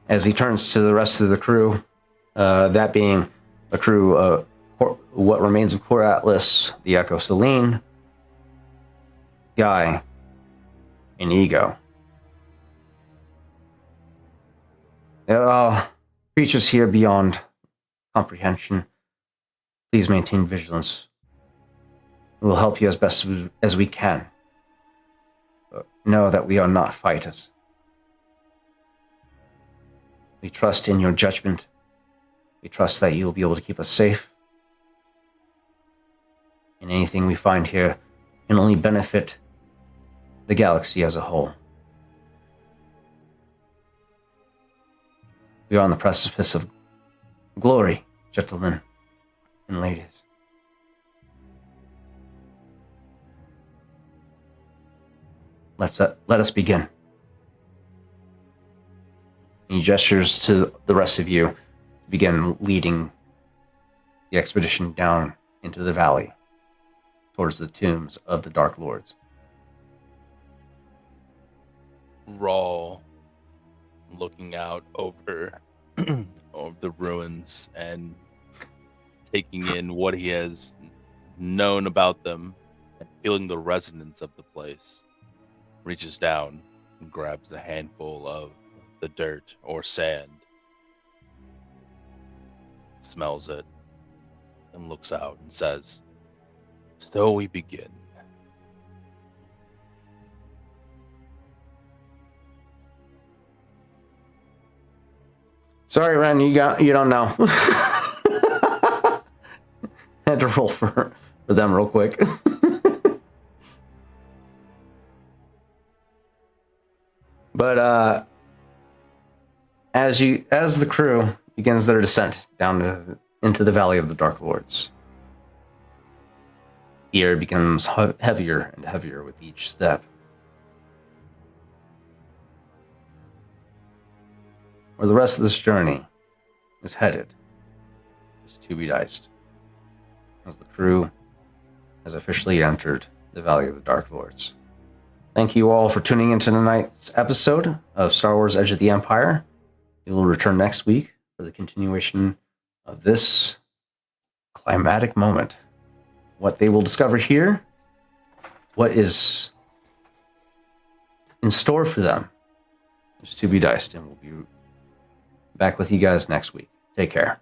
As he turns to the rest of the crew, that being a crew of what remains of Core Atlas, the Echo Selene, Guy, and Ego. There are creatures here beyond comprehension. Please maintain vigilance. We will help you as best as we can. But know that we are not fighters. We trust in your judgment. We trust that you'll be able to keep us safe. And anything we find here can only benefit the galaxy as a whole. We are on the precipice of glory, gentlemen and ladies. Let us begin. He gestures to the rest of you to begin leading the expedition down into the valley towards the tombs of the Dark Lords. Raw, looking out over, over the ruins and taking in what he has known about them and feeling the resonance of the place, reaches down and grabs a handful of the dirt or sand, smells it, and looks out and says, "So we begin." Sorry, Ren, you don't know. Had to roll for them real quick. But as the crew begins their descent down into the Valley of the Dark Lords, the air becomes heavier and heavier with each step. Where the rest of this journey is headed is to be diced, as the crew has officially entered the Valley of the Dark Lords. Thank you all for tuning into tonight's episode of Star Wars Edge of the Empire. We will return next week for the continuation of this climatic moment. What they will discover here, what is in store for them, is to be diced, and we'll be back with you guys next week. Take care.